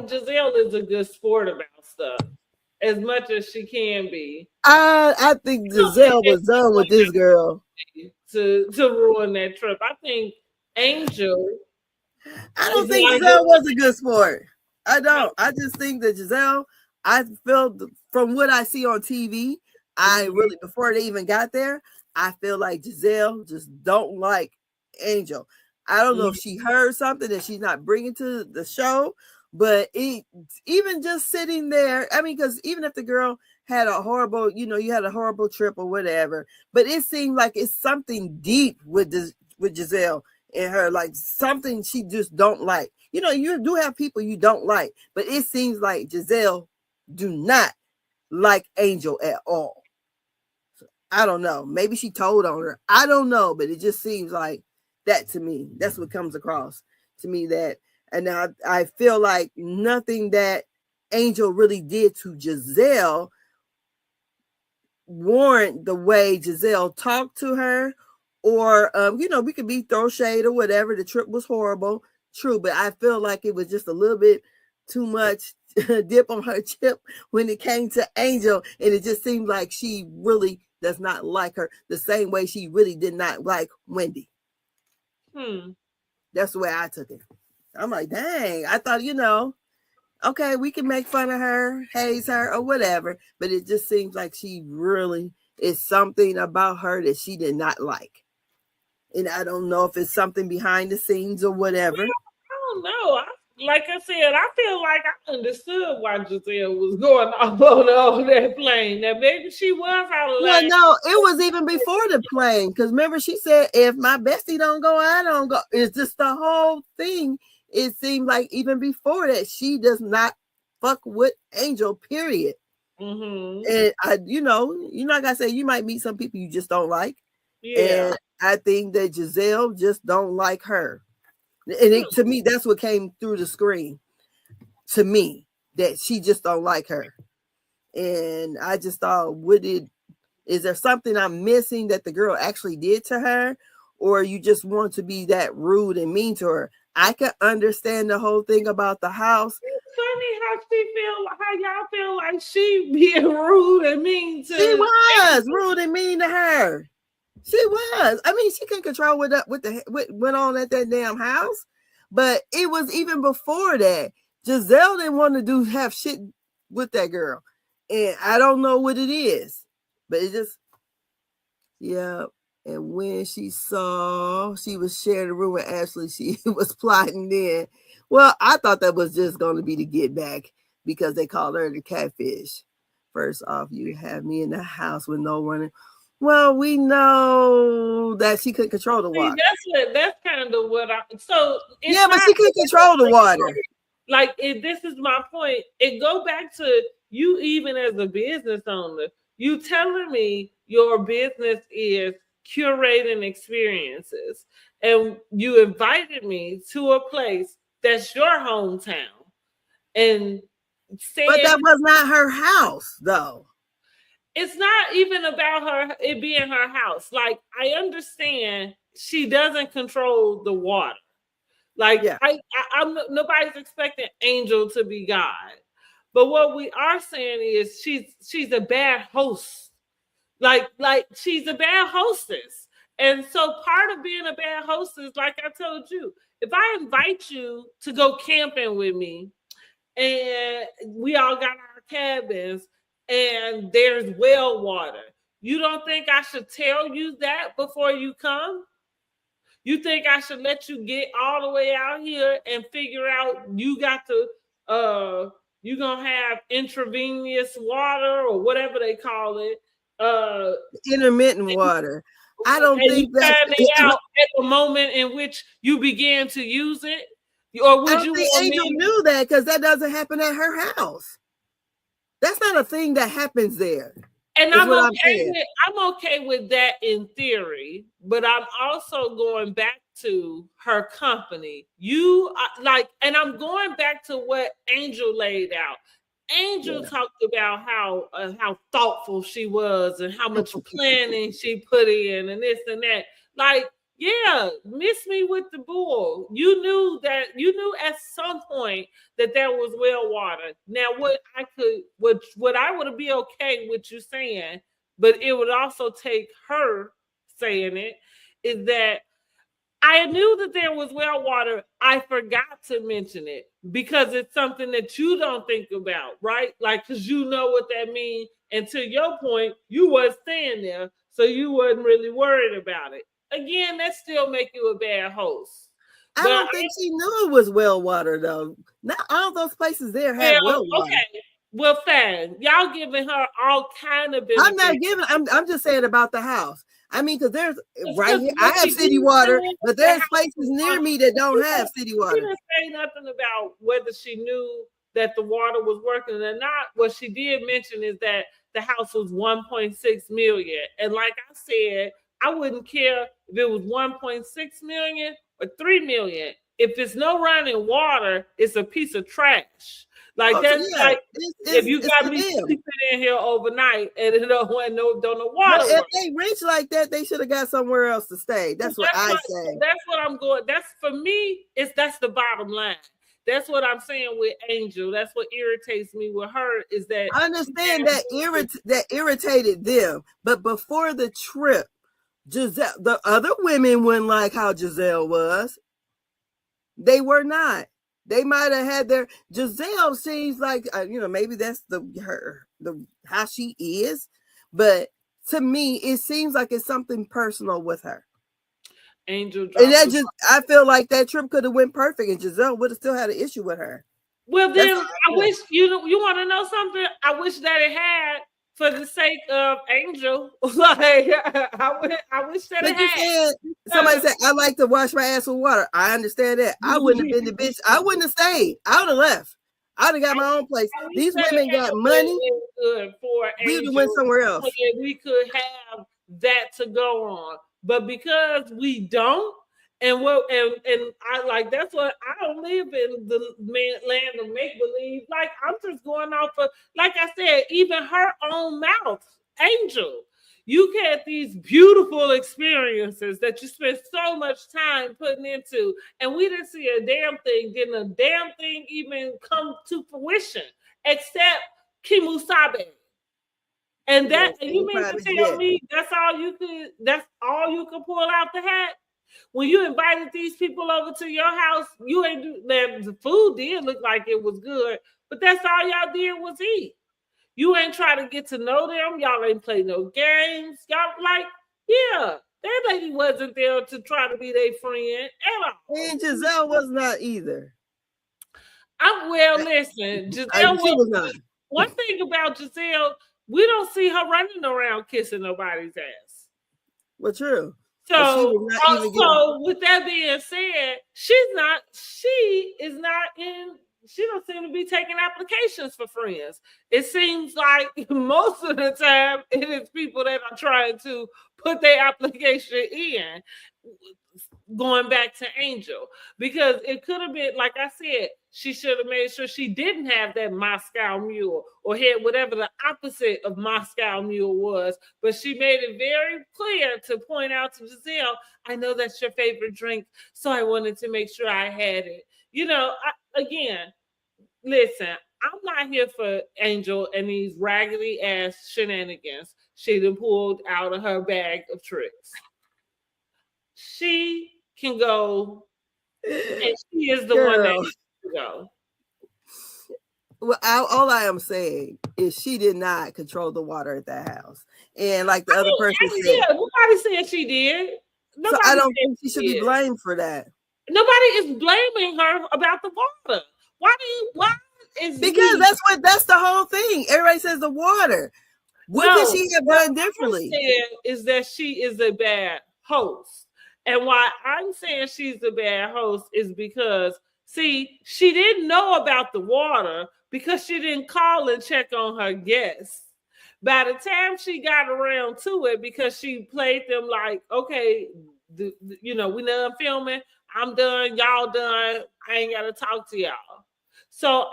Gizelle is a good sport about stuff as much as she can be. I think Gizelle was done with this girl to ruin that trip. I think Angel. I don't think Gizelle was a good sport. I don't. I just think that Gizelle, I feel from what I see on TV, I really, before they even got there, I feel like Gizelle just don't like Angel. I don't know if she heard something that she's not bringing to the show, but even just sitting there, I mean, because even if the girl had a horrible, you had a horrible trip or whatever, but it seemed like it's something deep with Gizelle and her, like something she just don't like. You do have people you don't like, but it seems like Gizelle do not like Angel at all. So, I don't know. Maybe she told on her. I don't know, but it just seems like that to me. That's what comes across to me. That, and I feel like nothing that Angel really did to Gizelle warrant the way Gizelle talked to her. Or, we could be throw shade or whatever. The trip was horrible. True. But I feel like it was just a little bit too much dip on her chip when it came to Angel. And it just seemed like she really does not like her the same way she really did not like Wendy. That's the way I took it. I'm like, dang, I thought, okay, we can make fun of her, haze her or whatever. But it just seems like she really is something about her that she did not like. And I don't know if it's something behind the scenes or whatever. I don't know. Like I said, I feel like I understood why Gizelle was going off on that plane. Now, maybe she was out of line. Well, no, it was even before the plane. Because remember, she said, if my bestie don't go, I don't go. It's just the whole thing. It seemed like even before that, she does not fuck with Angel, period. And you're not gonna say you might meet some people you just don't like. Yeah. And I think that Gizelle just don't like her. And to me, that's what came through the screen. To me, that she just don't like her. And I just thought, is there something I'm missing that the girl actually did to her? Or you just want to be that rude and mean to her? I can understand the whole thing about the house. It's how y'all feel like she being rude and mean to. She was rude and mean to her. She was. I mean, she couldn't control what went on at that damn house. But it was even before that. Gizelle didn't want to have shit with that girl. And I don't know what it is. But it just, yeah. And when she saw she was sharing a room with Ashley, she was plotting then. Well, I thought that was just going to be to get back because they called her the catfish. First off, you have me in the house with no one. Well, we know that she couldn't control the water. That's kind of what I. So yeah, but she couldn't control the water. Like this is my point. It go back to you, even as a business owner. You telling me your business is curating experiences, and you invited me to a place that's your hometown, and but that was not her house, though. It's not even about it being her house. Like, I understand she doesn't control the water. Like, yeah. I'm nobody's expecting Angel to be God. But what we are saying is she's a bad host. Like she's a bad hostess. And so part of being a bad hostess, like I told you, if I invite you to go camping with me and we all got our cabins, and there's well water, you don't think I should tell you that before you come? You think I should let you get all the way out here and figure out you got to you're gonna have intravenous water or whatever they call it, intermittent water. I don't think that out at the moment in which you began to use it. Or would you think Angel knew that, because that doesn't happen at her house. That's not a thing that happens there. And I'm okay with that in theory, but I'm also going back to her company. And I'm going back to what Angel laid out. Angel talked about how thoughtful she was and how much planning she put in and this and that. Like, yeah, miss me with the bull. You knew at some point that there was well water. Now, what I would be okay with you saying, but it would also take her saying it, is that I knew that there was well water. I forgot to mention it because it's something that you don't think about, right? Like, because you know what that means. And to your point, you was staying there, so you wasn't really worried about it. Again, that still make you a bad host. I don't think she knew it was well water, though. Not all those places there have well water. Okay, well, fine. Y'all giving her all kind of benefits. I'm not giving. I'm just saying about the house. I mean, because there's right here, I have city water, but there's places near me that don't have city water. She didn't say nothing about whether she knew that the water was working or not. What she did mention is that the house was 1.6 million. And like I said, I wouldn't care if it was 1.6 million or 3 million. If it's no running water, it's a piece of trash. Like if you got me sleeping in here overnight and it don't know water. If they rich like that, they should have got somewhere else to stay. That's what I say. That's what I'm going. That's for me. That's the bottom line. That's what I'm saying with Angel. That's what irritates me with her is that I understand that irritated them, but before the trip, Gizelle, the other women weren't like how Gizelle was. They were not. They might have had their Gizelle seems like maybe that's how she is, but to me it seems like it's something personal with her. Angel, and that I feel like that trip could have went perfect, and Gizelle would have still had an issue with her. Well, then I wish you want to know something. I wish that it had. For the sake of Angel, like I wish that it had. Somebody said, I like to wash my ass with water. I understand that. I wouldn't have been the bitch. I wouldn't have stayed. I would have left. I would have got my own place. These women got money. We would went somewhere else. We could have that to go on. But because we don't, and I like that's what I don't live in the land of make believe. Like I'm just going off of, like I said, even her own mouth, Angel. You get these beautiful experiences that you spend so much time putting into, and we didn't see a damn thing. Didn't a damn thing even come to fruition except Kimusabe. And that, Yes, and you mean to private tell jet. me that's all you could pull out the hat? When you invited these people over to your house, you ain't do that. The food did look like it was good, but that's all y'all did was eat. You ain't try to get to know them. Y'all ain't play no games. Y'all like, yeah, that lady wasn't there to try to be their friend at all. And Gizelle was not either. Listen, Gizelle was not. One thing about Gizelle, we don't see her running around kissing nobody's ass. Well, true. So with that being said, she don't seem to be taking applications for friends. It seems like most of the time it is people that are trying to put their application in, going back to Angel, because it could have been, like I said, she should have made sure she didn't have that Moscow Mule or had whatever the opposite of Moscow Mule was, but she made it very clear to point out to Gizelle, I know that's your favorite drink, so I wanted to make sure I had it. Again, listen, I'm not here for Angel and these raggedy ass shenanigans she done pulled out of her bag of tricks. She can go, and she is the one that needs to go. Well, all I am saying is she did not control the water at that house, and like the other person said, nobody said she did. So I don't think she should be blamed for that. Nobody is blaming her about the water. Why is because that's the whole thing. Everybody says the water. What could she have done differently? Is that she is a bad host. And why I'm saying she's a bad host is because, see, she didn't know about the water because she didn't call and check on her guests. By the time she got around to it, because she played them like, okay, we done filming, I'm done, y'all done, I ain't got to talk to y'all. So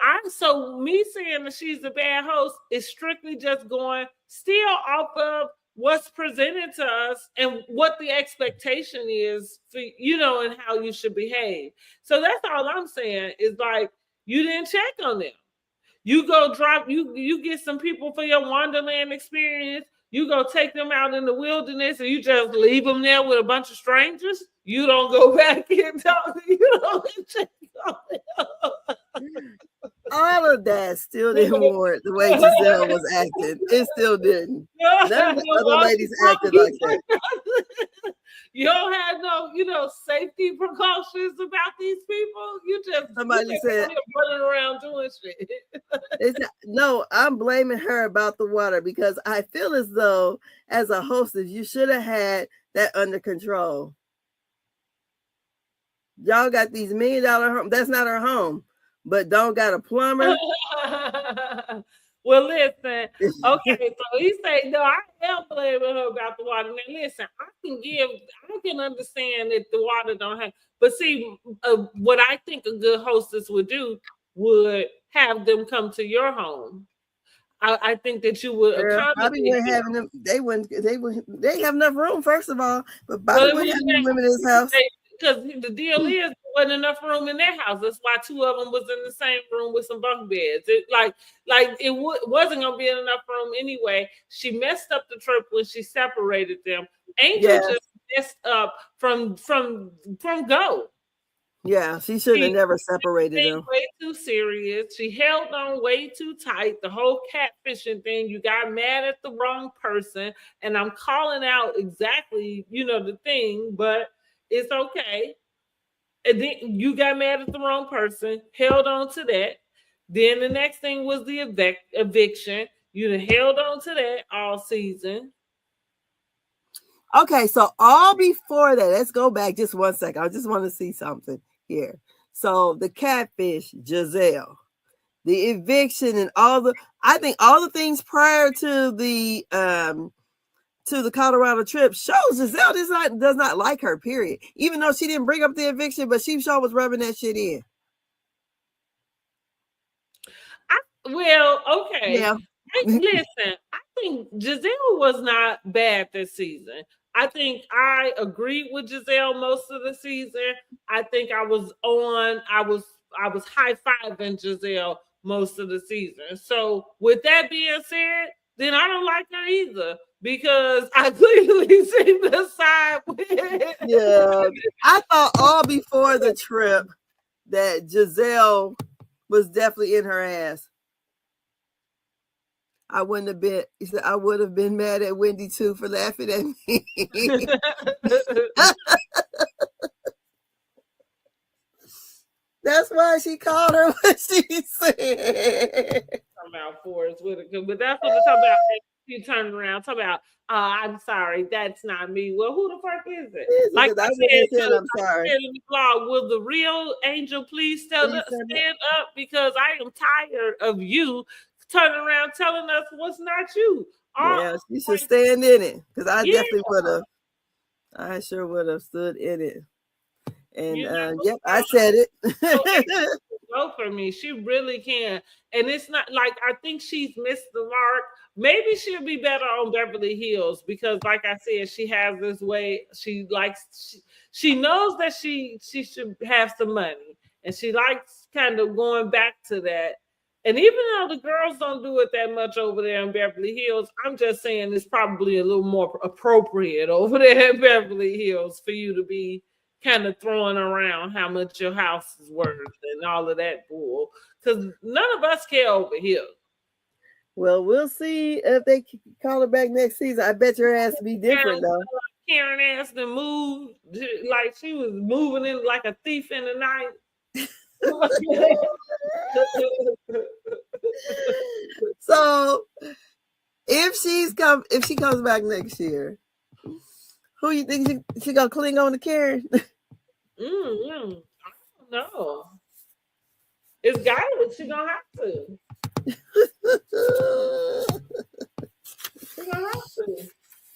me saying that she's a bad host is strictly just going still off of what's presented to us and what the expectation is for, and how you should behave. So that's all I'm saying is like, you didn't check on them. You go you get some people for your Wonderland experience. You go take them out in the wilderness and you just leave them there with a bunch of strangers. You don't go back and talk. You don't check on them. All of that still didn't warrant the way Gizelle was acting. It still didn't. None of the other ladies acted like that. You don't have no, safety precautions about these people. Somebody said running around doing shit. No, I'm blaming her about the water because I feel as though as a hostess, you should have had that under control. Y'all got these $1 million home. That's not her home. But don't got a plumber. Well, listen. Okay, so he said, no, I am blaming her about the water. Now, listen, I can understand that the water don't have, but see, what I think a good hostess would do would have them come to your home. I think that you would Bobby wouldn't have them. They have enough room, first of all, but Bobby wouldn't have any women in his house. Because the deal is there wasn't enough room in their house. That's why 2 of them was in the same room with some bunk beds. It wasn't gonna be enough room anyway. She messed up the trip when she separated them. Angel just messed up from go. Yeah, she should have never separated them. Way too serious. She held on way too tight. The whole catfishing thing. You got mad at the wrong person, and I'm calling out exactly, the thing, but it's okay. And then you got mad at the wrong person, held on to that. Then the next thing was the eviction. You held on to that all season. Okay, so all before that, let's go back just 1 second. I just want to see something here. So the catfish, Gizelle, the eviction, and I think all the things prior to the Colorado trip shows Gizelle does not like her, period. Even though she didn't bring up the eviction, but she sure was rubbing that shit in. Well, okay. Yeah. Listen, I think Gizelle was not bad this season. I think I agreed with Gizelle most of the season. I think I was high-fiving Gizelle most of the season. So with that being said, then I don't like her either because I clearly see the side with Yeah, I thought all before the trip that Gizelle was definitely in her ass. I wouldn't have been. I would have been mad at Wendy too for laughing at me. That's why she called her what she said. Talking about Forrest Whitaker, but that's what they're talking about. She turned around, talking about, I'm sorry, that's not me. Well, who the fuck is it? Like I said, I'm sorry. in the blog, will the real Angel please stand up because I am tired of you turning around telling us what's not you. Yeah, she should stand in it because I definitely would have. I sure would have stood in it. And yep, I said it. Go for me. She really can. And it's not like I think she's missed the mark. Maybe she'll be better on Beverly Hills because, like I said, she has this way. She knows that she should have some money, and she likes kind of going back to that. And even though the girls don't do it that much over there in Beverly Hills, I'm just saying it's probably a little more appropriate over there in Beverly Hills for you to be kind of throwing around how much your house is worth and all of that bull. Because none of us care over here. Well, we'll see if they call her back next season. I bet your ass to be different though. Karen ass to move like she was moving in like a thief in the night. So if she comes back next year, who you think she gonna cling on to Karen? I don't know. It's got it. She gonna have to. She gonna have to.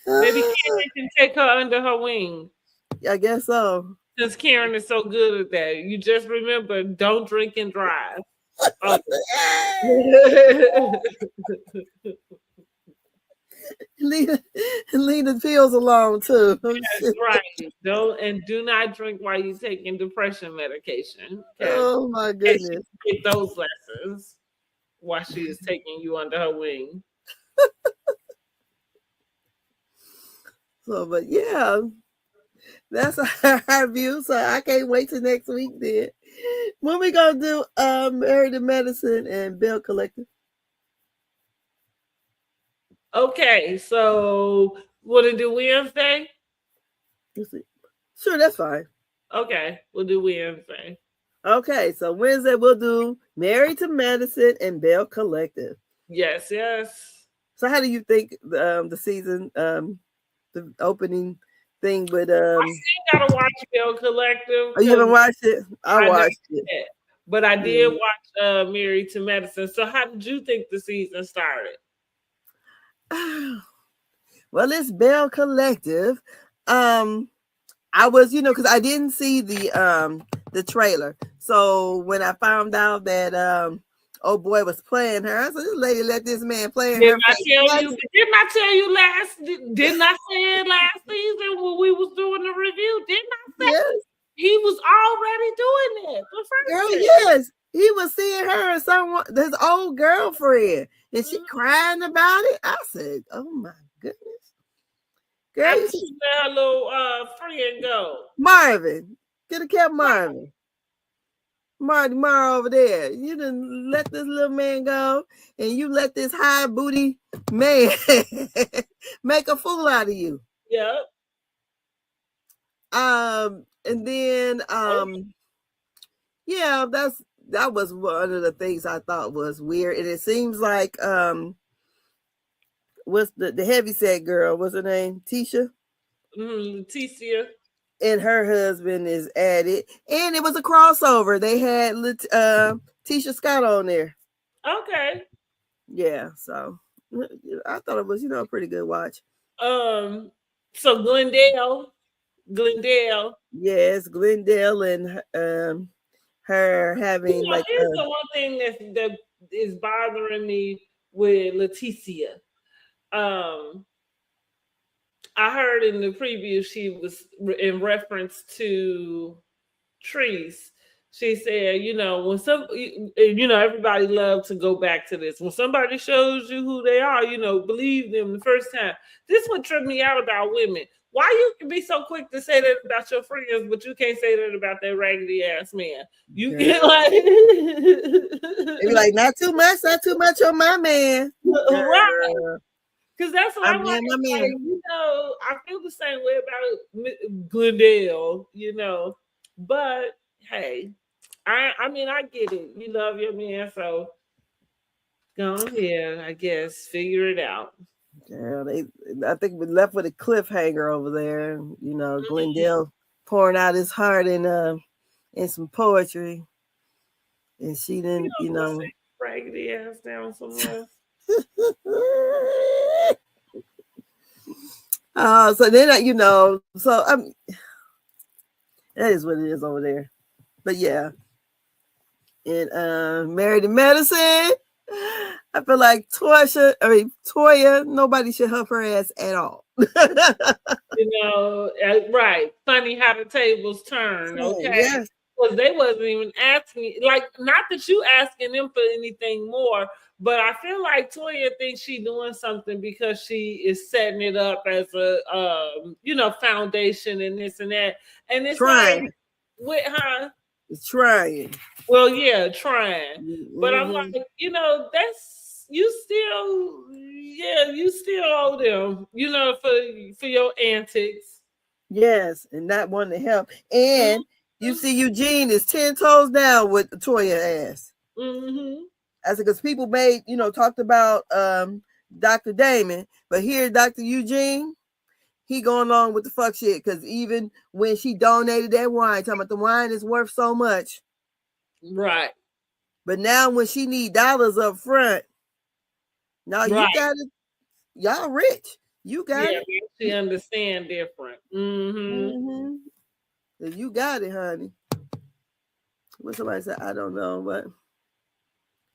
Maybe Karen can take her under her wing. I guess so. Since Karen is so good at that, you just remember, don't drink and drive. Leave the pills alone too. That's right. Do not drink while you're taking depression medication. Okay? Oh my goodness! Get those lessons while she is taking you under her wing. So, but yeah, that's our view. So I can't wait till next week. Then when we gonna do Married to Medicine and Bill Collective? Okay, so want to do Wednesday? Sure, that's fine. Okay, we'll do Wednesday. Okay, so Wednesday we'll do Married to Medicine and Bell Collective. Yes. So how do you think the season, the opening thing with I still gotta watch Bell Collective. Oh, you haven't watched it? I watched it. But I did watch Married to Medicine. So how did you think the season started? Well, it's Bell Collective. I was, because I didn't see the trailer. So when I found out that old boy was playing her, I said, "This lady let this man play her." Didn't I tell you last season when we was doing the review? Didn't I say he was already doing it? Girl, yes. He was seeing her and his old girlfriend, and she crying about it. I said, "Oh my goodness, girl, you should let her little friend go." Marvin, could have kept Marvin. Marty Mar over there. You didn't let this little man go, and you let this high booty man make a fool out of you. Yep. And then yeah, that was one of the things I thought was weird. And it seems like what's the heavyset girl, what's her name? Tisha? Leticia. And her husband is at it. And it was a crossover. They had Tisha Scott on there. Okay. Yeah, so I thought it was, a pretty good watch. So Glendale. Yes, Glendale and her having here's the one thing that is bothering me with Leticia. I heard in the preview she was in reference to Treese. She said, everybody loves to go back to this. When somebody shows you who they are, believe them the first time. This would trip me out about women. Why you can be so quick to say that about your friends, but you can't say that about that raggedy ass man? You get like, be like, not too much on my man. Right. Because that's what I'm like, I feel the same way about Glendale, but hey, I get it. You love your man, so go ahead, I guess, figure it out. Yeah, I think we left with a cliffhanger over there. Glendale pouring out his heart in some poetry, and she didn't, raggedy ass down somewhere. So then, that is what it is over there. But yeah, and Married to Medicine, I feel like Toya, nobody should help her ass at all. Right. Funny how the tables turn, okay? Yes. Because they wasn't even asking, like, not that you asking them for anything more, but I feel like Toya thinks she doing something because she is setting it up as a, foundation and this and that. And it's trying. Like, with her. It's trying. Well, yeah, trying. Mm-hmm. But I'm like, that's, you still owe them, for your antics. Yes, and not wanting to help. And you see Eugene is 10 toes down with Toya ass. Mm-hmm. I said, because people talked about Dr. Damon, but here Dr. Eugene, he going along with the fuck shit, because even when she donated that wine, talking about the wine is worth so much. Right. But now when she need dollars up front, now you got it. Y'all rich. You got it. She understand different. Mm-hmm. You got it, honey. What somebody said, I don't know, but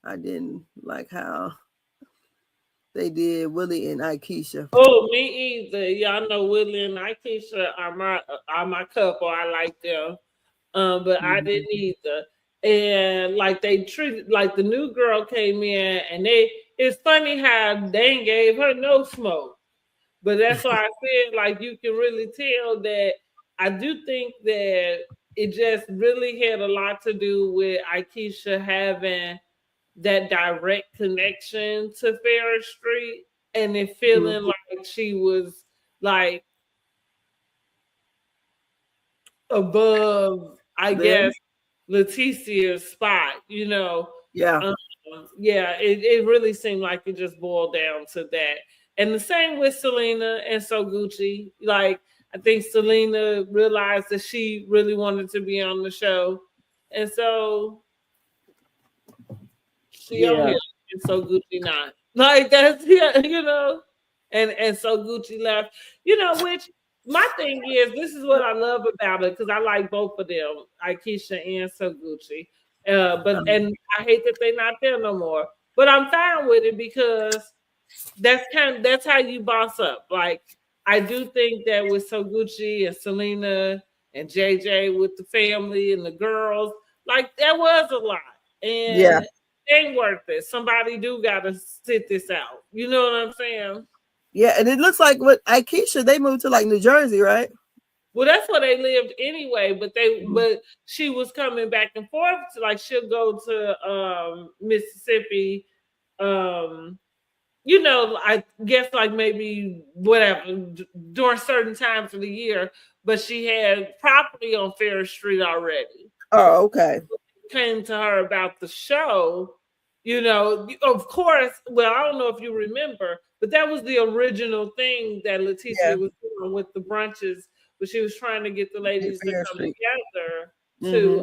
I didn't like how they did Willie and Ikesha. Oh, me either. Y'all know Willie and Ikesha are my couple. I like them. But I didn't either. And like they treated, like the new girl came in, and it's funny how they gave her no smoke. But that's why I feel like you can really tell that I do think that it just really had a lot to do with Ikesha having that direct connection to Ferris Street, and it feeling like she was like above, I guess, Leticia's spot, Yeah. It really seemed like it just boiled down to that. And the same with Selena and So Gucci. Like, I think Selena realized that she really wanted to be on the show. And so she on here, and So Gucci not. Like, that's, and So Gucci left, which my thing is, this is what I love about it, because I like both of them, Ikesha and So Gucci. And I hate that they're not there no more. But I'm fine with it, because that's how you boss up. Like, I do think that with So Gucci and Selena and JJ with the family and the girls, like, that was a lot. And it ain't worth it. Somebody do gotta sit this out. You know what I'm saying? Yeah, and it looks like with Ikesha, they moved to like New Jersey, right? Well, that's where they lived anyway, but she was coming back and forth. Like, she'll go to Mississippi, I guess like maybe whatever during certain times of the year, but she had property on Ferris Street already. Oh, okay. Came to her about the show, of course. Well, I don't know if you remember, but that was the original thing that Leticia was doing with the brunches, but she was trying to get the ladies to come together to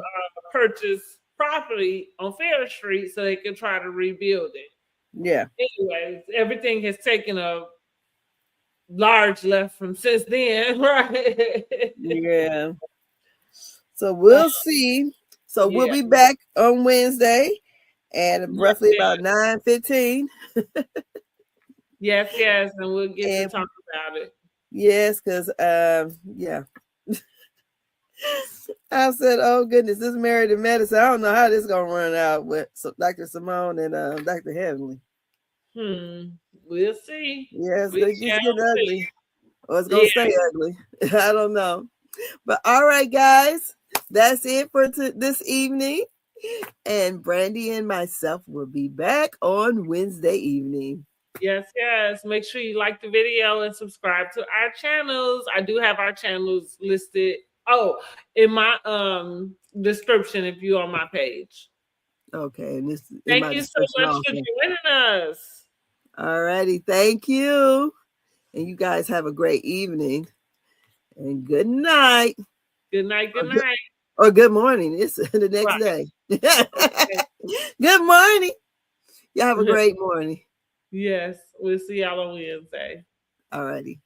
purchase property on Ferris Street so they could try to rebuild it. Yeah. Anyways, everything has taken a large left from since then, right? Yeah. So we'll see. So we'll be back on Wednesday. And roughly about 9:15. Yes, and we'll get to talk about it. Yes, because yeah. I said, oh goodness, this Married in Medicine. I don't know how this is gonna run out with Dr. Simone and Dr. Heavenly. We'll see. Yes, it's getting ugly. Or it's gonna stay ugly. I don't know. But all right, guys, that's it for this evening. And Brandy and myself will be back on Wednesday evening. Yes. Make sure you like the video and subscribe to our channels. I do have our channels listed. Oh, in my description if you're on my page. Okay, and this. Thank you so much for joining us. All righty, thank you, and you guys have a great evening. And good night. Good night. Good night. Or good morning. It's the next day. Okay. Good morning. Y'all have a great morning. Yes. We'll see y'all on Wednesday. All righty.